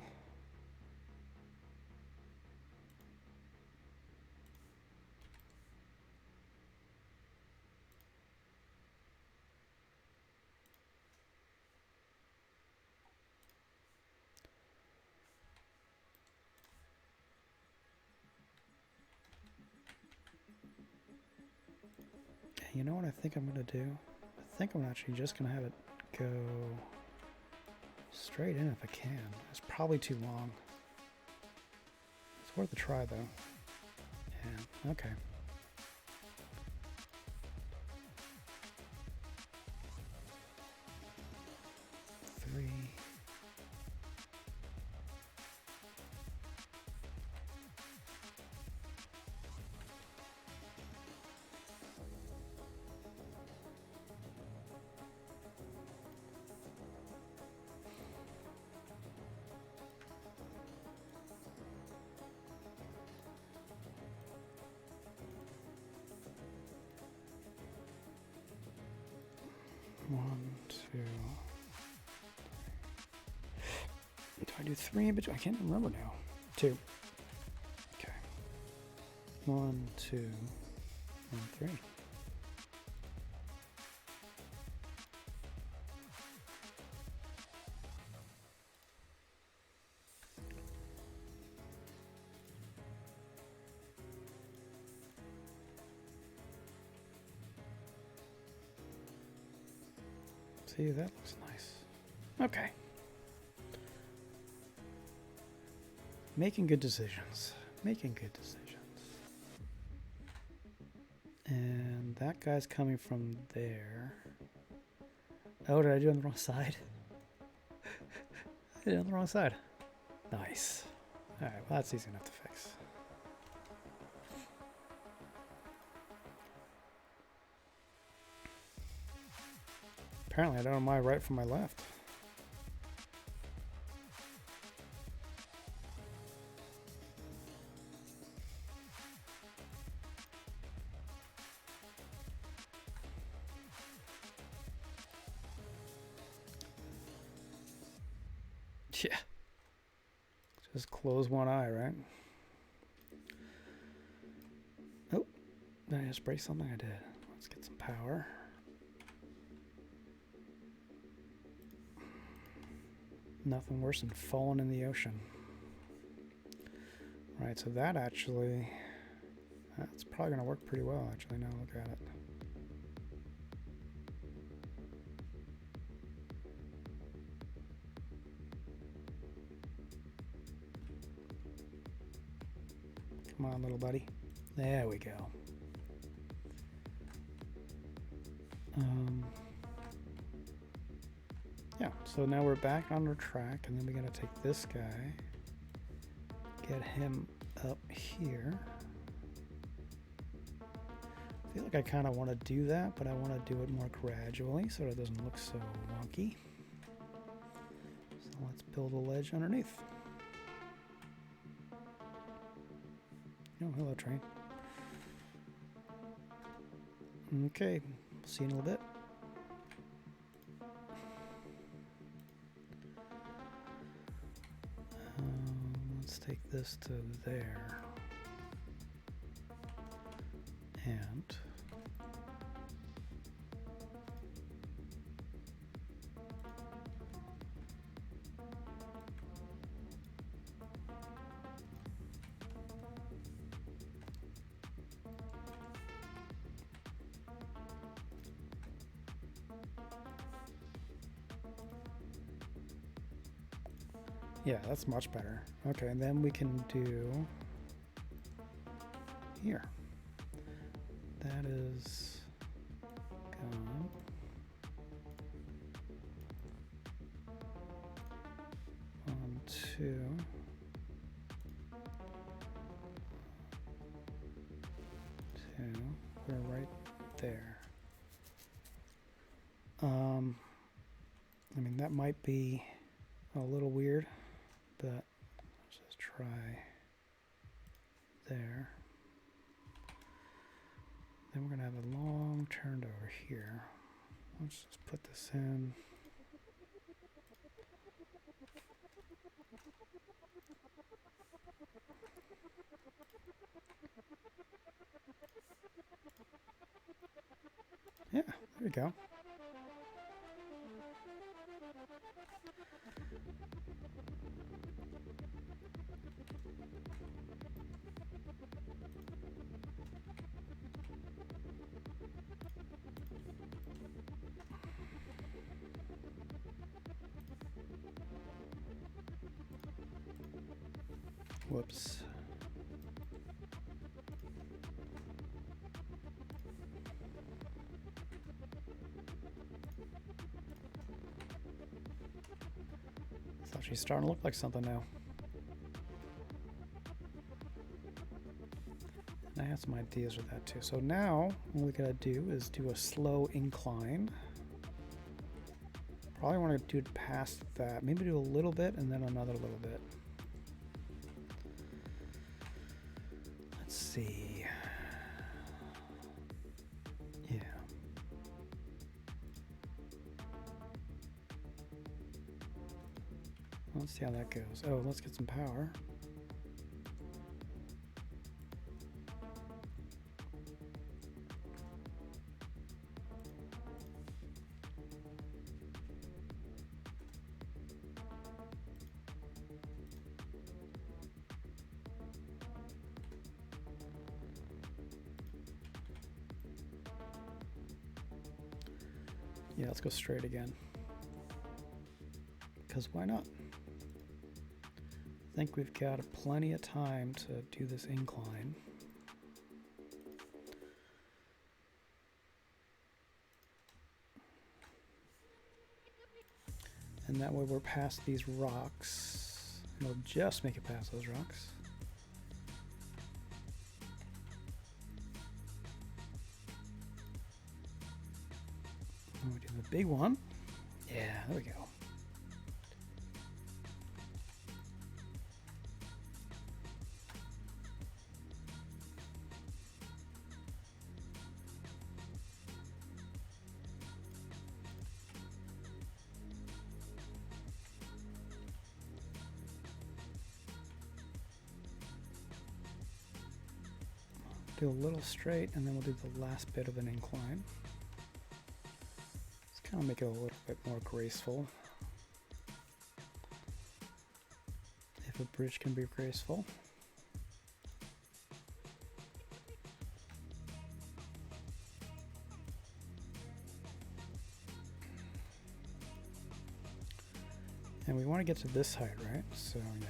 You know what I think I'm going to do? I think I'm actually just going to have it go straight in if I can. It's probably too long. It's worth a try though. Yeah, okay. Three. One, two. Do I do 3 in between? I can't remember now. 2. Okay. 1, 2, and 3. See, that looks nice. Okay. Making good decisions. Making good decisions. And that guy's coming from there. Oh, did I do it on the wrong side? I did it on the wrong side. Nice. Alright, well that's easy enough to fix. Apparently I don't know my right from my left. Yeah. Just close one eye, right? Oh, did I just break something? I did. Let's get some power. Nothing worse than falling in the ocean. Right, so that actually, that's probably going to work pretty well, actually, now look at it. Come on, little buddy. There we go. Yeah, so now we're back on our track, and then we're going to take this guy, get him up here. I feel like I kind of want to do that, but I want to do it more gradually so it doesn't look so wonky. So let's build a ledge underneath. Oh, hello, train. Okay, see you in a little bit. Let's take this to there. And yeah, that's much better. Okay, and then we can do here. That is gone. One, two. Two. We're right there. I mean, that might be a little weird, but let's just try there. Then we're going to have a long turn over here. Let's just put this in. Yeah, there we go. Whoops. It's actually starting to look like something now. And I have some ideas with that too. So now what we gotta do is do a slow incline. Probably want to do it past that. Maybe do a little bit and then another little bit. Let's see. Yeah. Let's see how that goes. Oh, let's get some power. Yeah, let's go straight again. Because why not? I think we've got plenty of time to do this incline. And that way we're past these rocks. We'll just make it past those rocks. And we do the big one. Yeah, there we go. Do a little straight, and then we'll do the last bit of an incline. Let's kind of make it a little bit more graceful. If a bridge can be graceful. And we want to get to this height, right? So, yeah.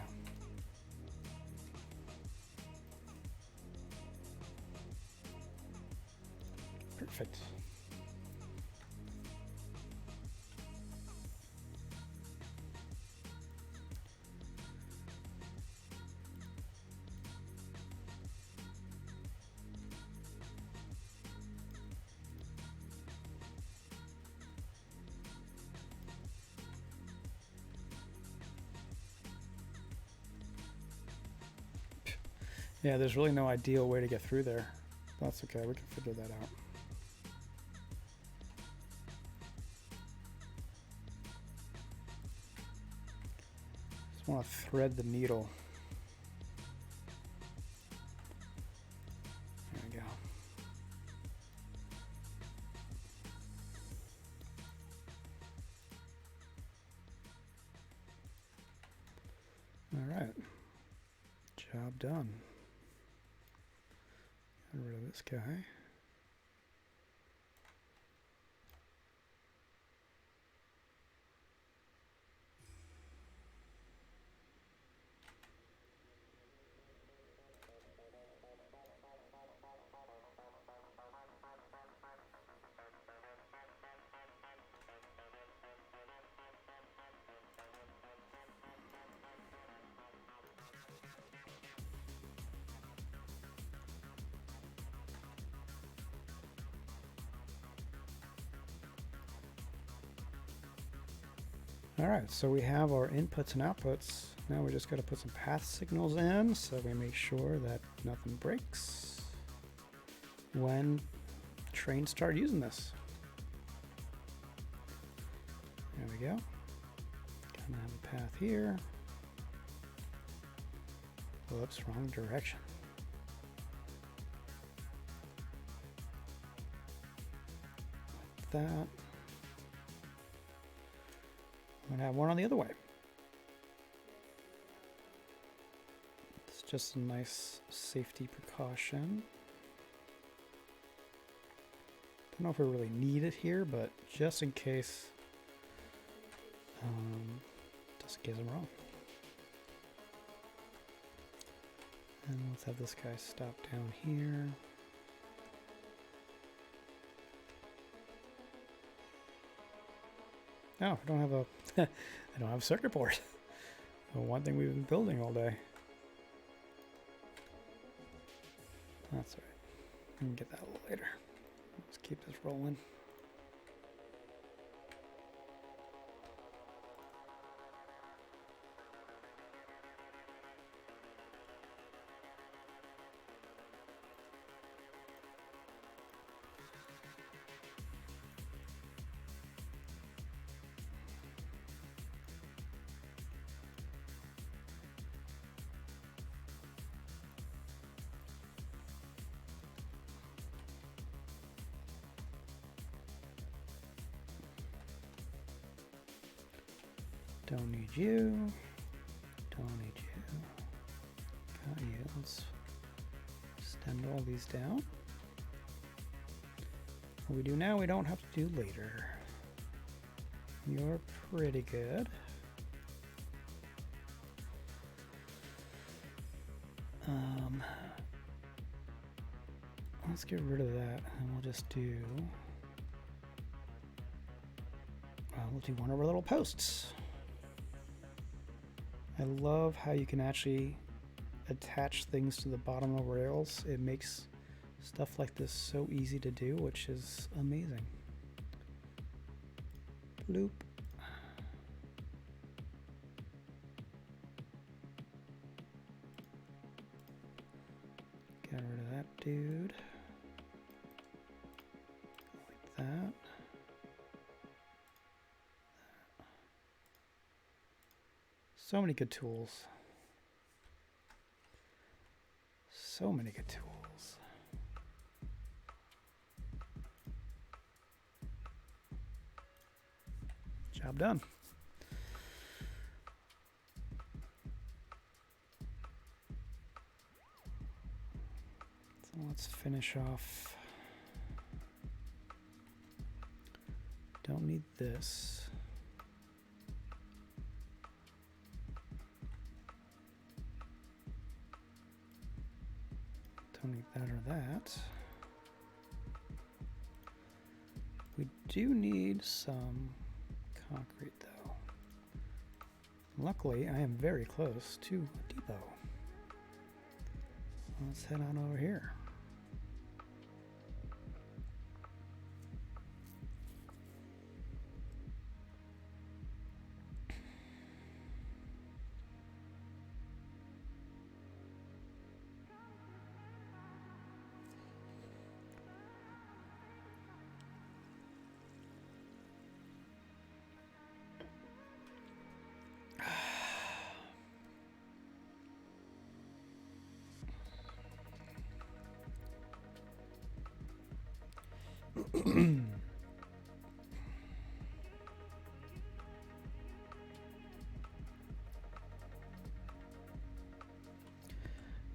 Perfect. Yeah, there's really no ideal way to get through there. That's okay, we can figure that out. Just want to thread the needle. There we go. All right, job done. Get rid of this guy. All right, so we have our inputs and outputs. Now we just got to put some path signals in so we make sure that nothing breaks when trains start using this. There we go. Gonna have a path here. Whoops, wrong direction. Like that. I'm gonna have one on the other way. It's just a nice safety precaution. Don't know if we really need it here, but just in case, just in case I'm wrong. And let's have this guy stop down here. No, I don't have a I don't have a circuit board. The one thing we've been building all day. That's all right. We can get that a little later. Let's keep this rolling. Don't need you. Don't need you. Got you. Let's extend all these down. What we do now, we don't have to do later. You're pretty good. Let's get rid of that, and we'll just do. We'll do one of our little posts. I love how you can actually attach things to the bottom of rails. It makes stuff like this so easy to do, which is amazing. Bloop. Get rid of that dude. Like that. So many good tools. So many good tools. Job done. So let's finish off. Don't need this. Don't need that or that. We do need some concrete though. Luckily, I am very close to a depot. Let's head on over here.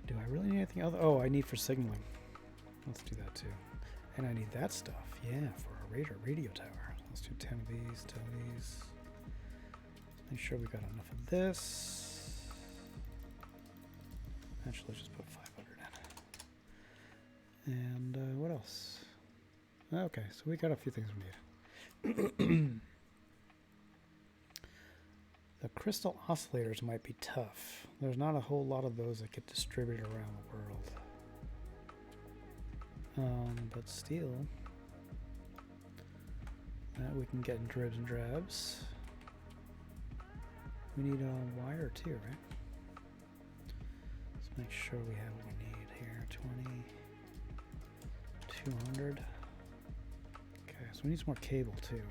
Do I really need anything other? Oh, I need for signaling. Let's do that too. And I need that stuff, yeah, for our radio tower. Let's do 10 of these, 10 of these. Make sure we got enough of this. Actually, let's just put 500 in. And what else? Okay, so we got a few things we need. The crystal oscillators might be tough. There's not a whole lot of those that get distributed around the world. But still, that we can get in dribs and drabs. We need a wire too, right? Let's make sure we have what we need here. 20, 200. Okay, so we need some more cable too.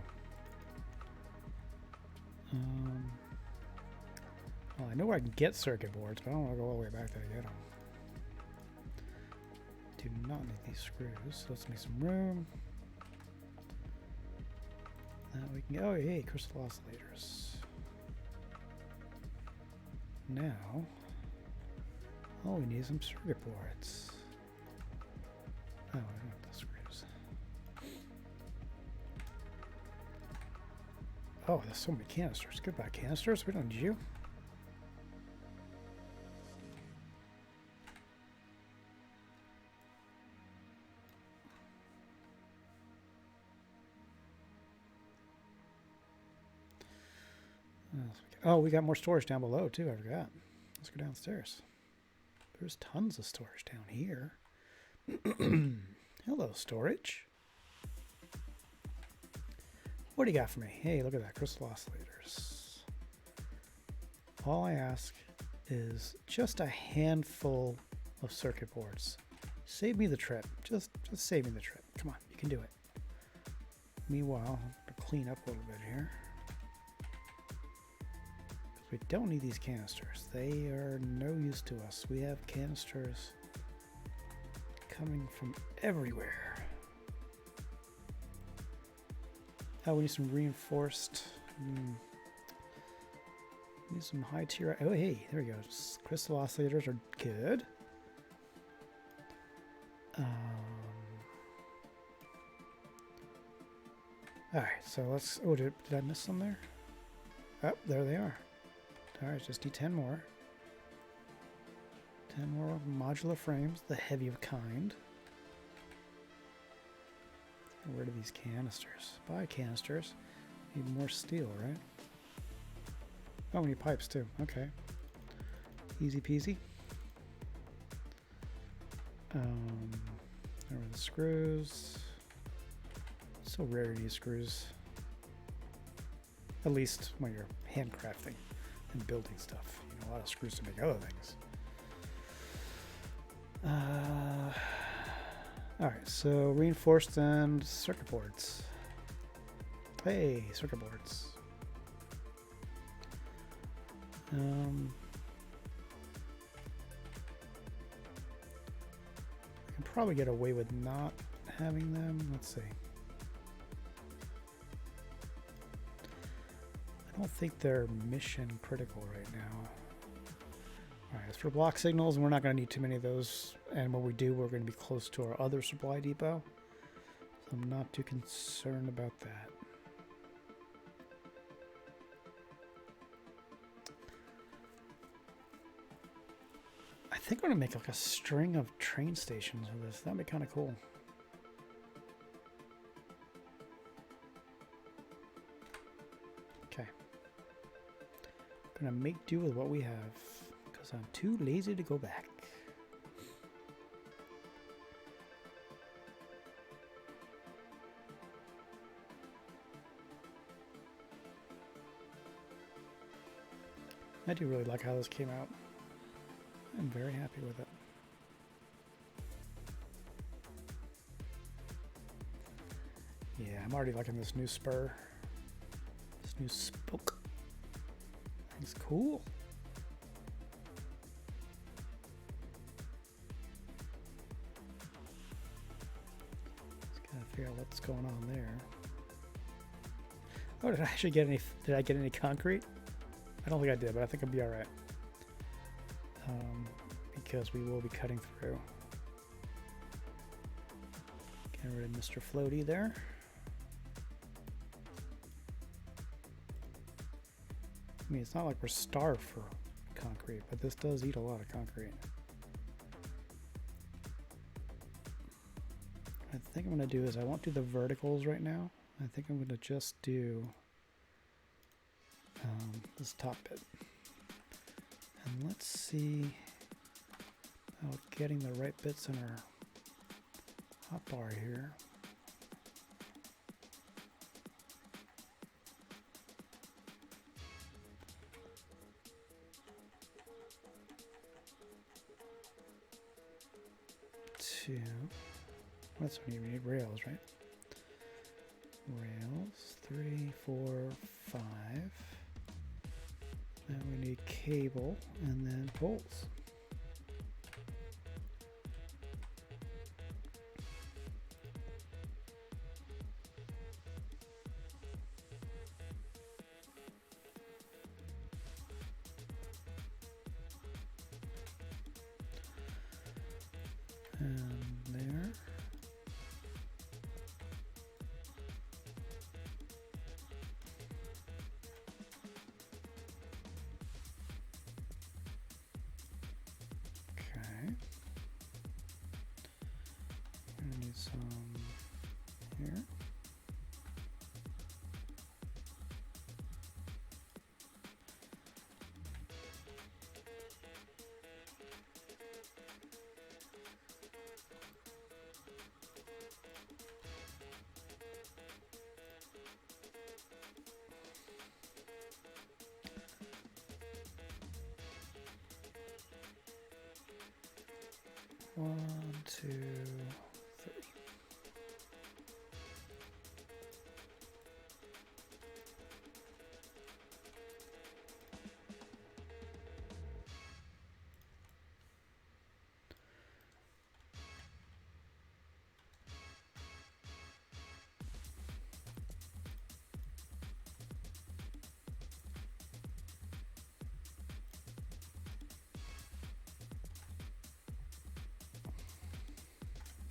Well, I know where I can get circuit boards, but I don't want to go all the way back there to get them. Do not need these screws, so let's make some room. That we can. Oh, hey, crystal oscillators. Now, all we need is some circuit boards. Oh, I don't have the screws. Oh, there's so many canisters. Goodbye, canisters. We don't need you. Oh, we got more storage down below too, I forgot. Let's go downstairs. There's tons of storage down here. Hello, storage. What do you got for me? Hey, look at that, crystal oscillators. All I ask is just a handful of circuit boards. Save me the trip. Just save me the trip. Come on, you can do it. Meanwhile, I'll clean up a little bit here. We don't need these canisters. They are no use to us. We have canisters coming from everywhere. Oh, we need some reinforced. Need some high tier. Oh, hey, there we go. Crystal oscillators are good. All right, so let's. Oh, did I miss some there? Oh, there they are. All right, just need 10 more. 10 more modular frames, the heavy of kind. Where are these canisters? Buy canisters. Need more steel, right? Oh, we need pipes too. Okay. Easy peasy. There are the screws. So rare to use screws. At least when you're handcrafting and building stuff. You know, a lot of screws to make other things. Alright, so reinforced and circuit boards. Hey, circuit boards. I can probably get away with not having them. Let's see. I don't think they're mission critical right now. Alright, as for block signals, we're not going to need too many of those. And when we do, we're going to be close to our other supply depot. So I'm not too concerned about that. I think we're going to make like a string of train stations with this. That'd be kind of cool. Okay. Gonna make do with what we have because I'm too lazy to go back. I do really like how this came out. I'm very happy with it. Yeah, I'm already liking this new spur. This new spoke. It's cool. Just gotta figure out what's going on there. Oh, did I actually get any? Did I get any concrete? I don't think I did, but I think I'll be all right. Because we will be cutting through. Getting rid of Mr. Floaty there. I mean, it's not like we're starved for concrete, but this does eat a lot of concrete. What I think I'm going to do is I won't do the verticals right now. I think I'm going to just do this top bit. And let's see about getting the right bits in our hotbar here. Two. That's when you need rails, right? Rails. 3, 4, 5. Then we need cable and then poles. And there. Okay. I need some here. One, two, three.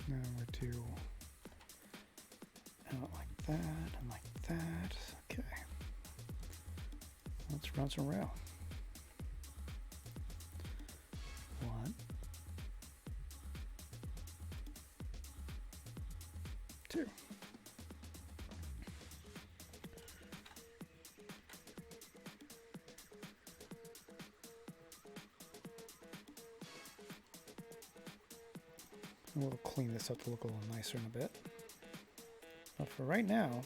Now we're to out like that and like that. Okay. Let's run some rail. 1, 2. We'll clean this up to look a little nicer in a bit. But for right now,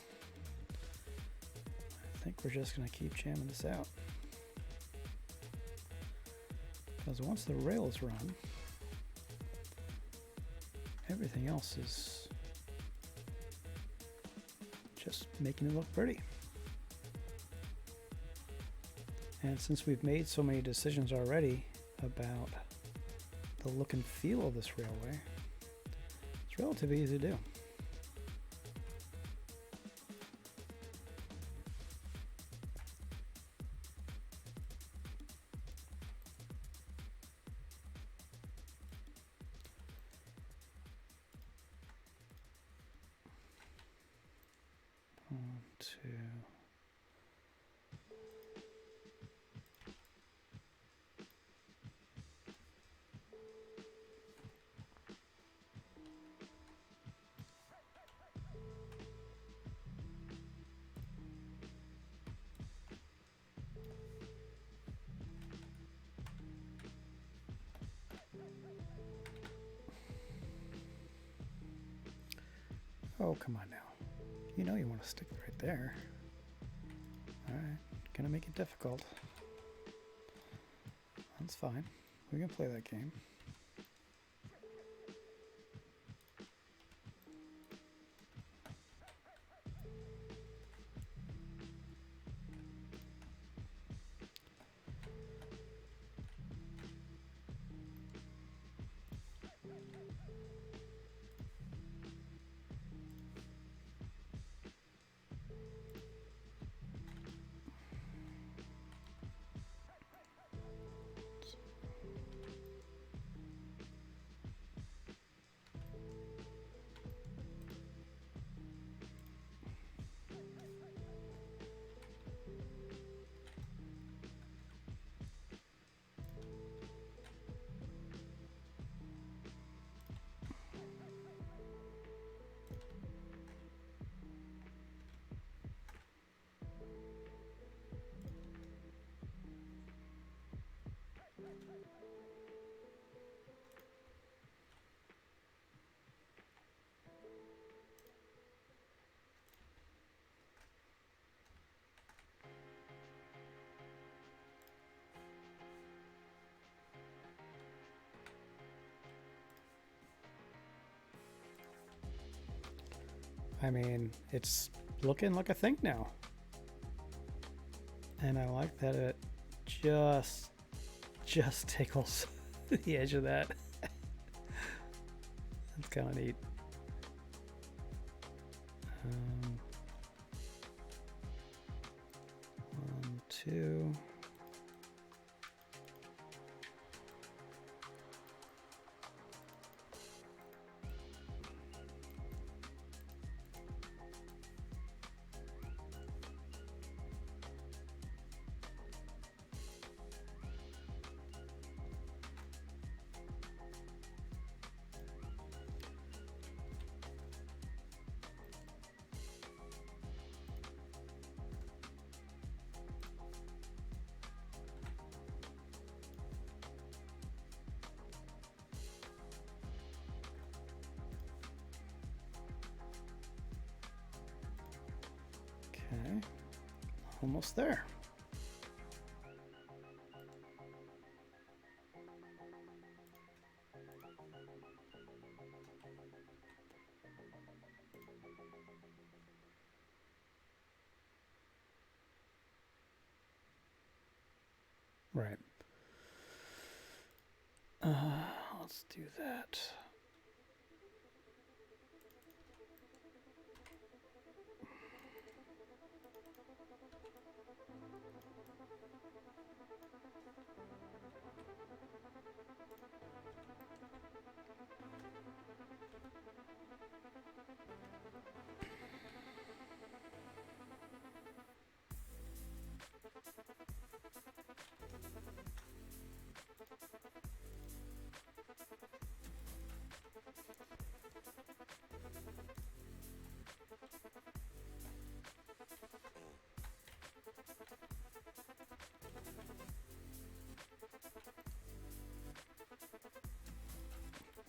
I think we're just going to keep jamming this out. Because once the rails run, everything else is just making it look pretty. And since we've made so many decisions already about the look and feel of this railway, it's relatively easy to do. One, two. Oh, come on now. You know you want to stick right there. Alright, gonna make it difficult. That's fine. We can play that game. I mean, it's looking like a thing now. And I like that it just tickles the edge of that. That's kind of neat. One, two. Okay, almost there. Right. Let's do that.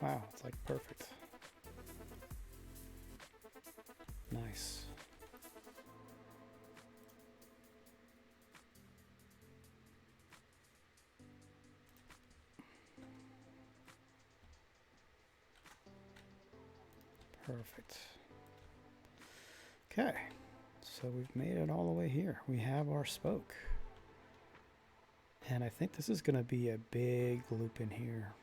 Wow, it's like perfect. Nice. Perfect. Okay, so we've made it all the way here. We have our spoke. And I think this is going to be a big loop in here.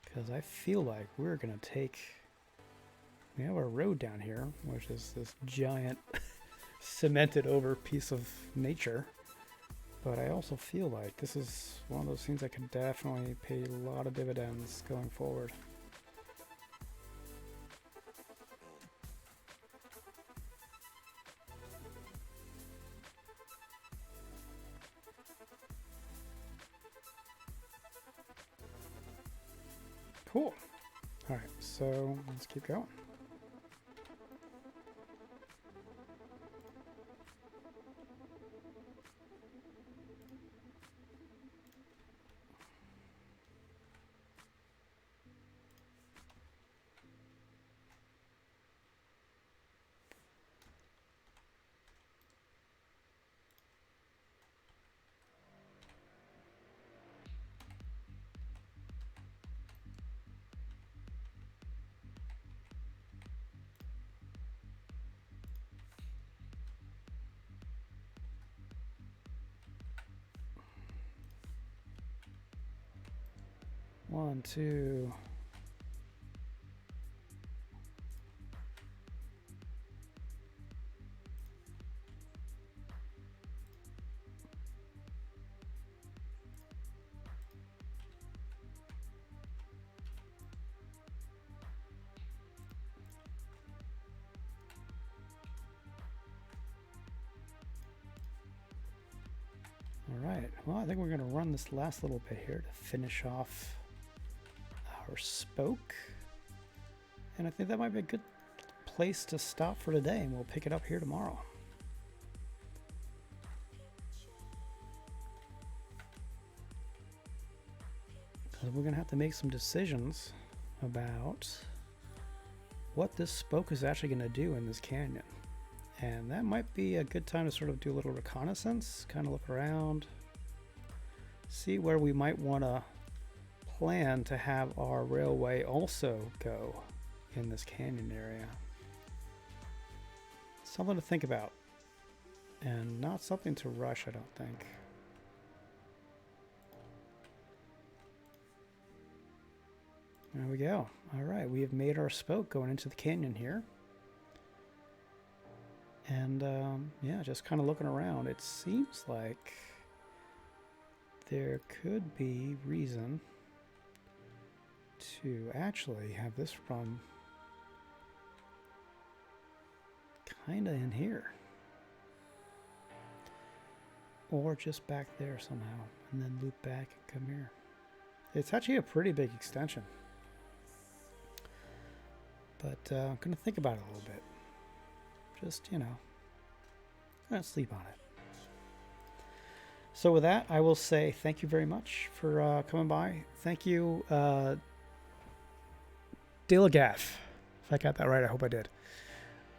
Because I feel like we're going to take... We have our road down here, which is this giant cemented over piece of nature. But I also feel like this is one of those things that could definitely pay a lot of dividends going forward. Cool. All right, so let's keep going. One, two. All right, well, I think we're going to run this last little bit here to finish off our spoke. And I think that might be a good place to stop for today, and we'll pick it up here tomorrow. Because we're going to have to make some decisions about what this spoke is actually going to do in this canyon. And that might be a good time to sort of do a little reconnaissance, kind of look around, see where we might want to plan to have our railway also go in this canyon area. Something to think about, and not something to rush, I don't think. There we go. All right, we have made our spoke going into the canyon here. And yeah, just kind of looking around, it seems like there could be reason to actually have this run kind of in here. Or just back there somehow, and then loop back and come here. It's actually a pretty big extension. But I'm going to think about it a little bit. Just, you know, I'm going to sleep on it. So with that, I will say thank you very much for coming by. Thank you, Dilagath. If I got that right, I hope I did.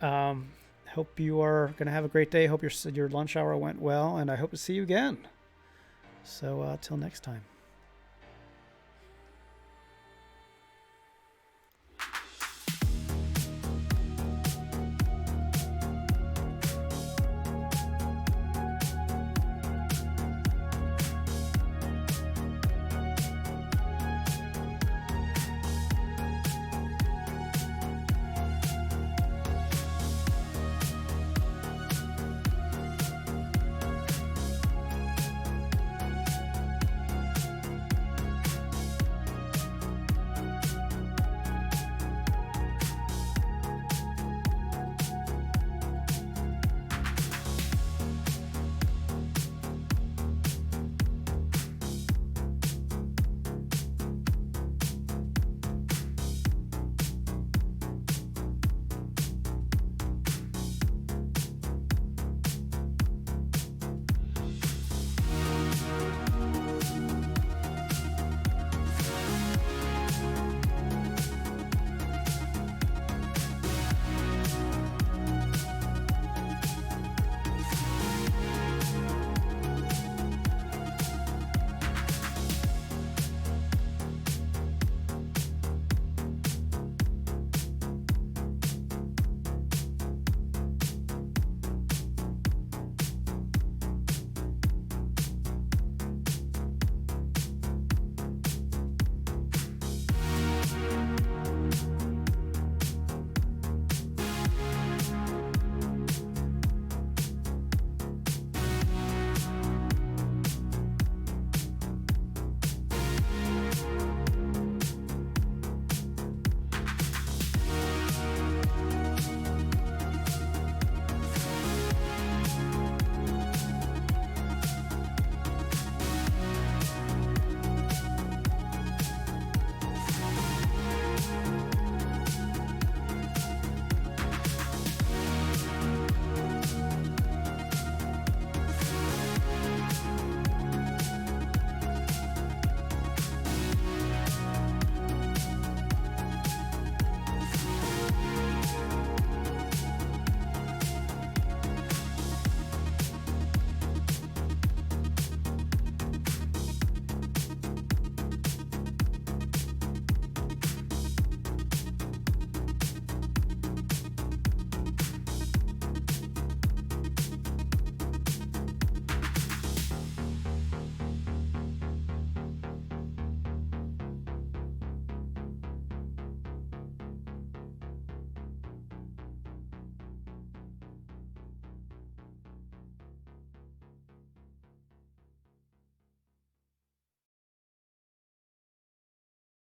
Hope you are going to have a great day. Hope your lunch hour went well, and I hope to see you again. So till next time.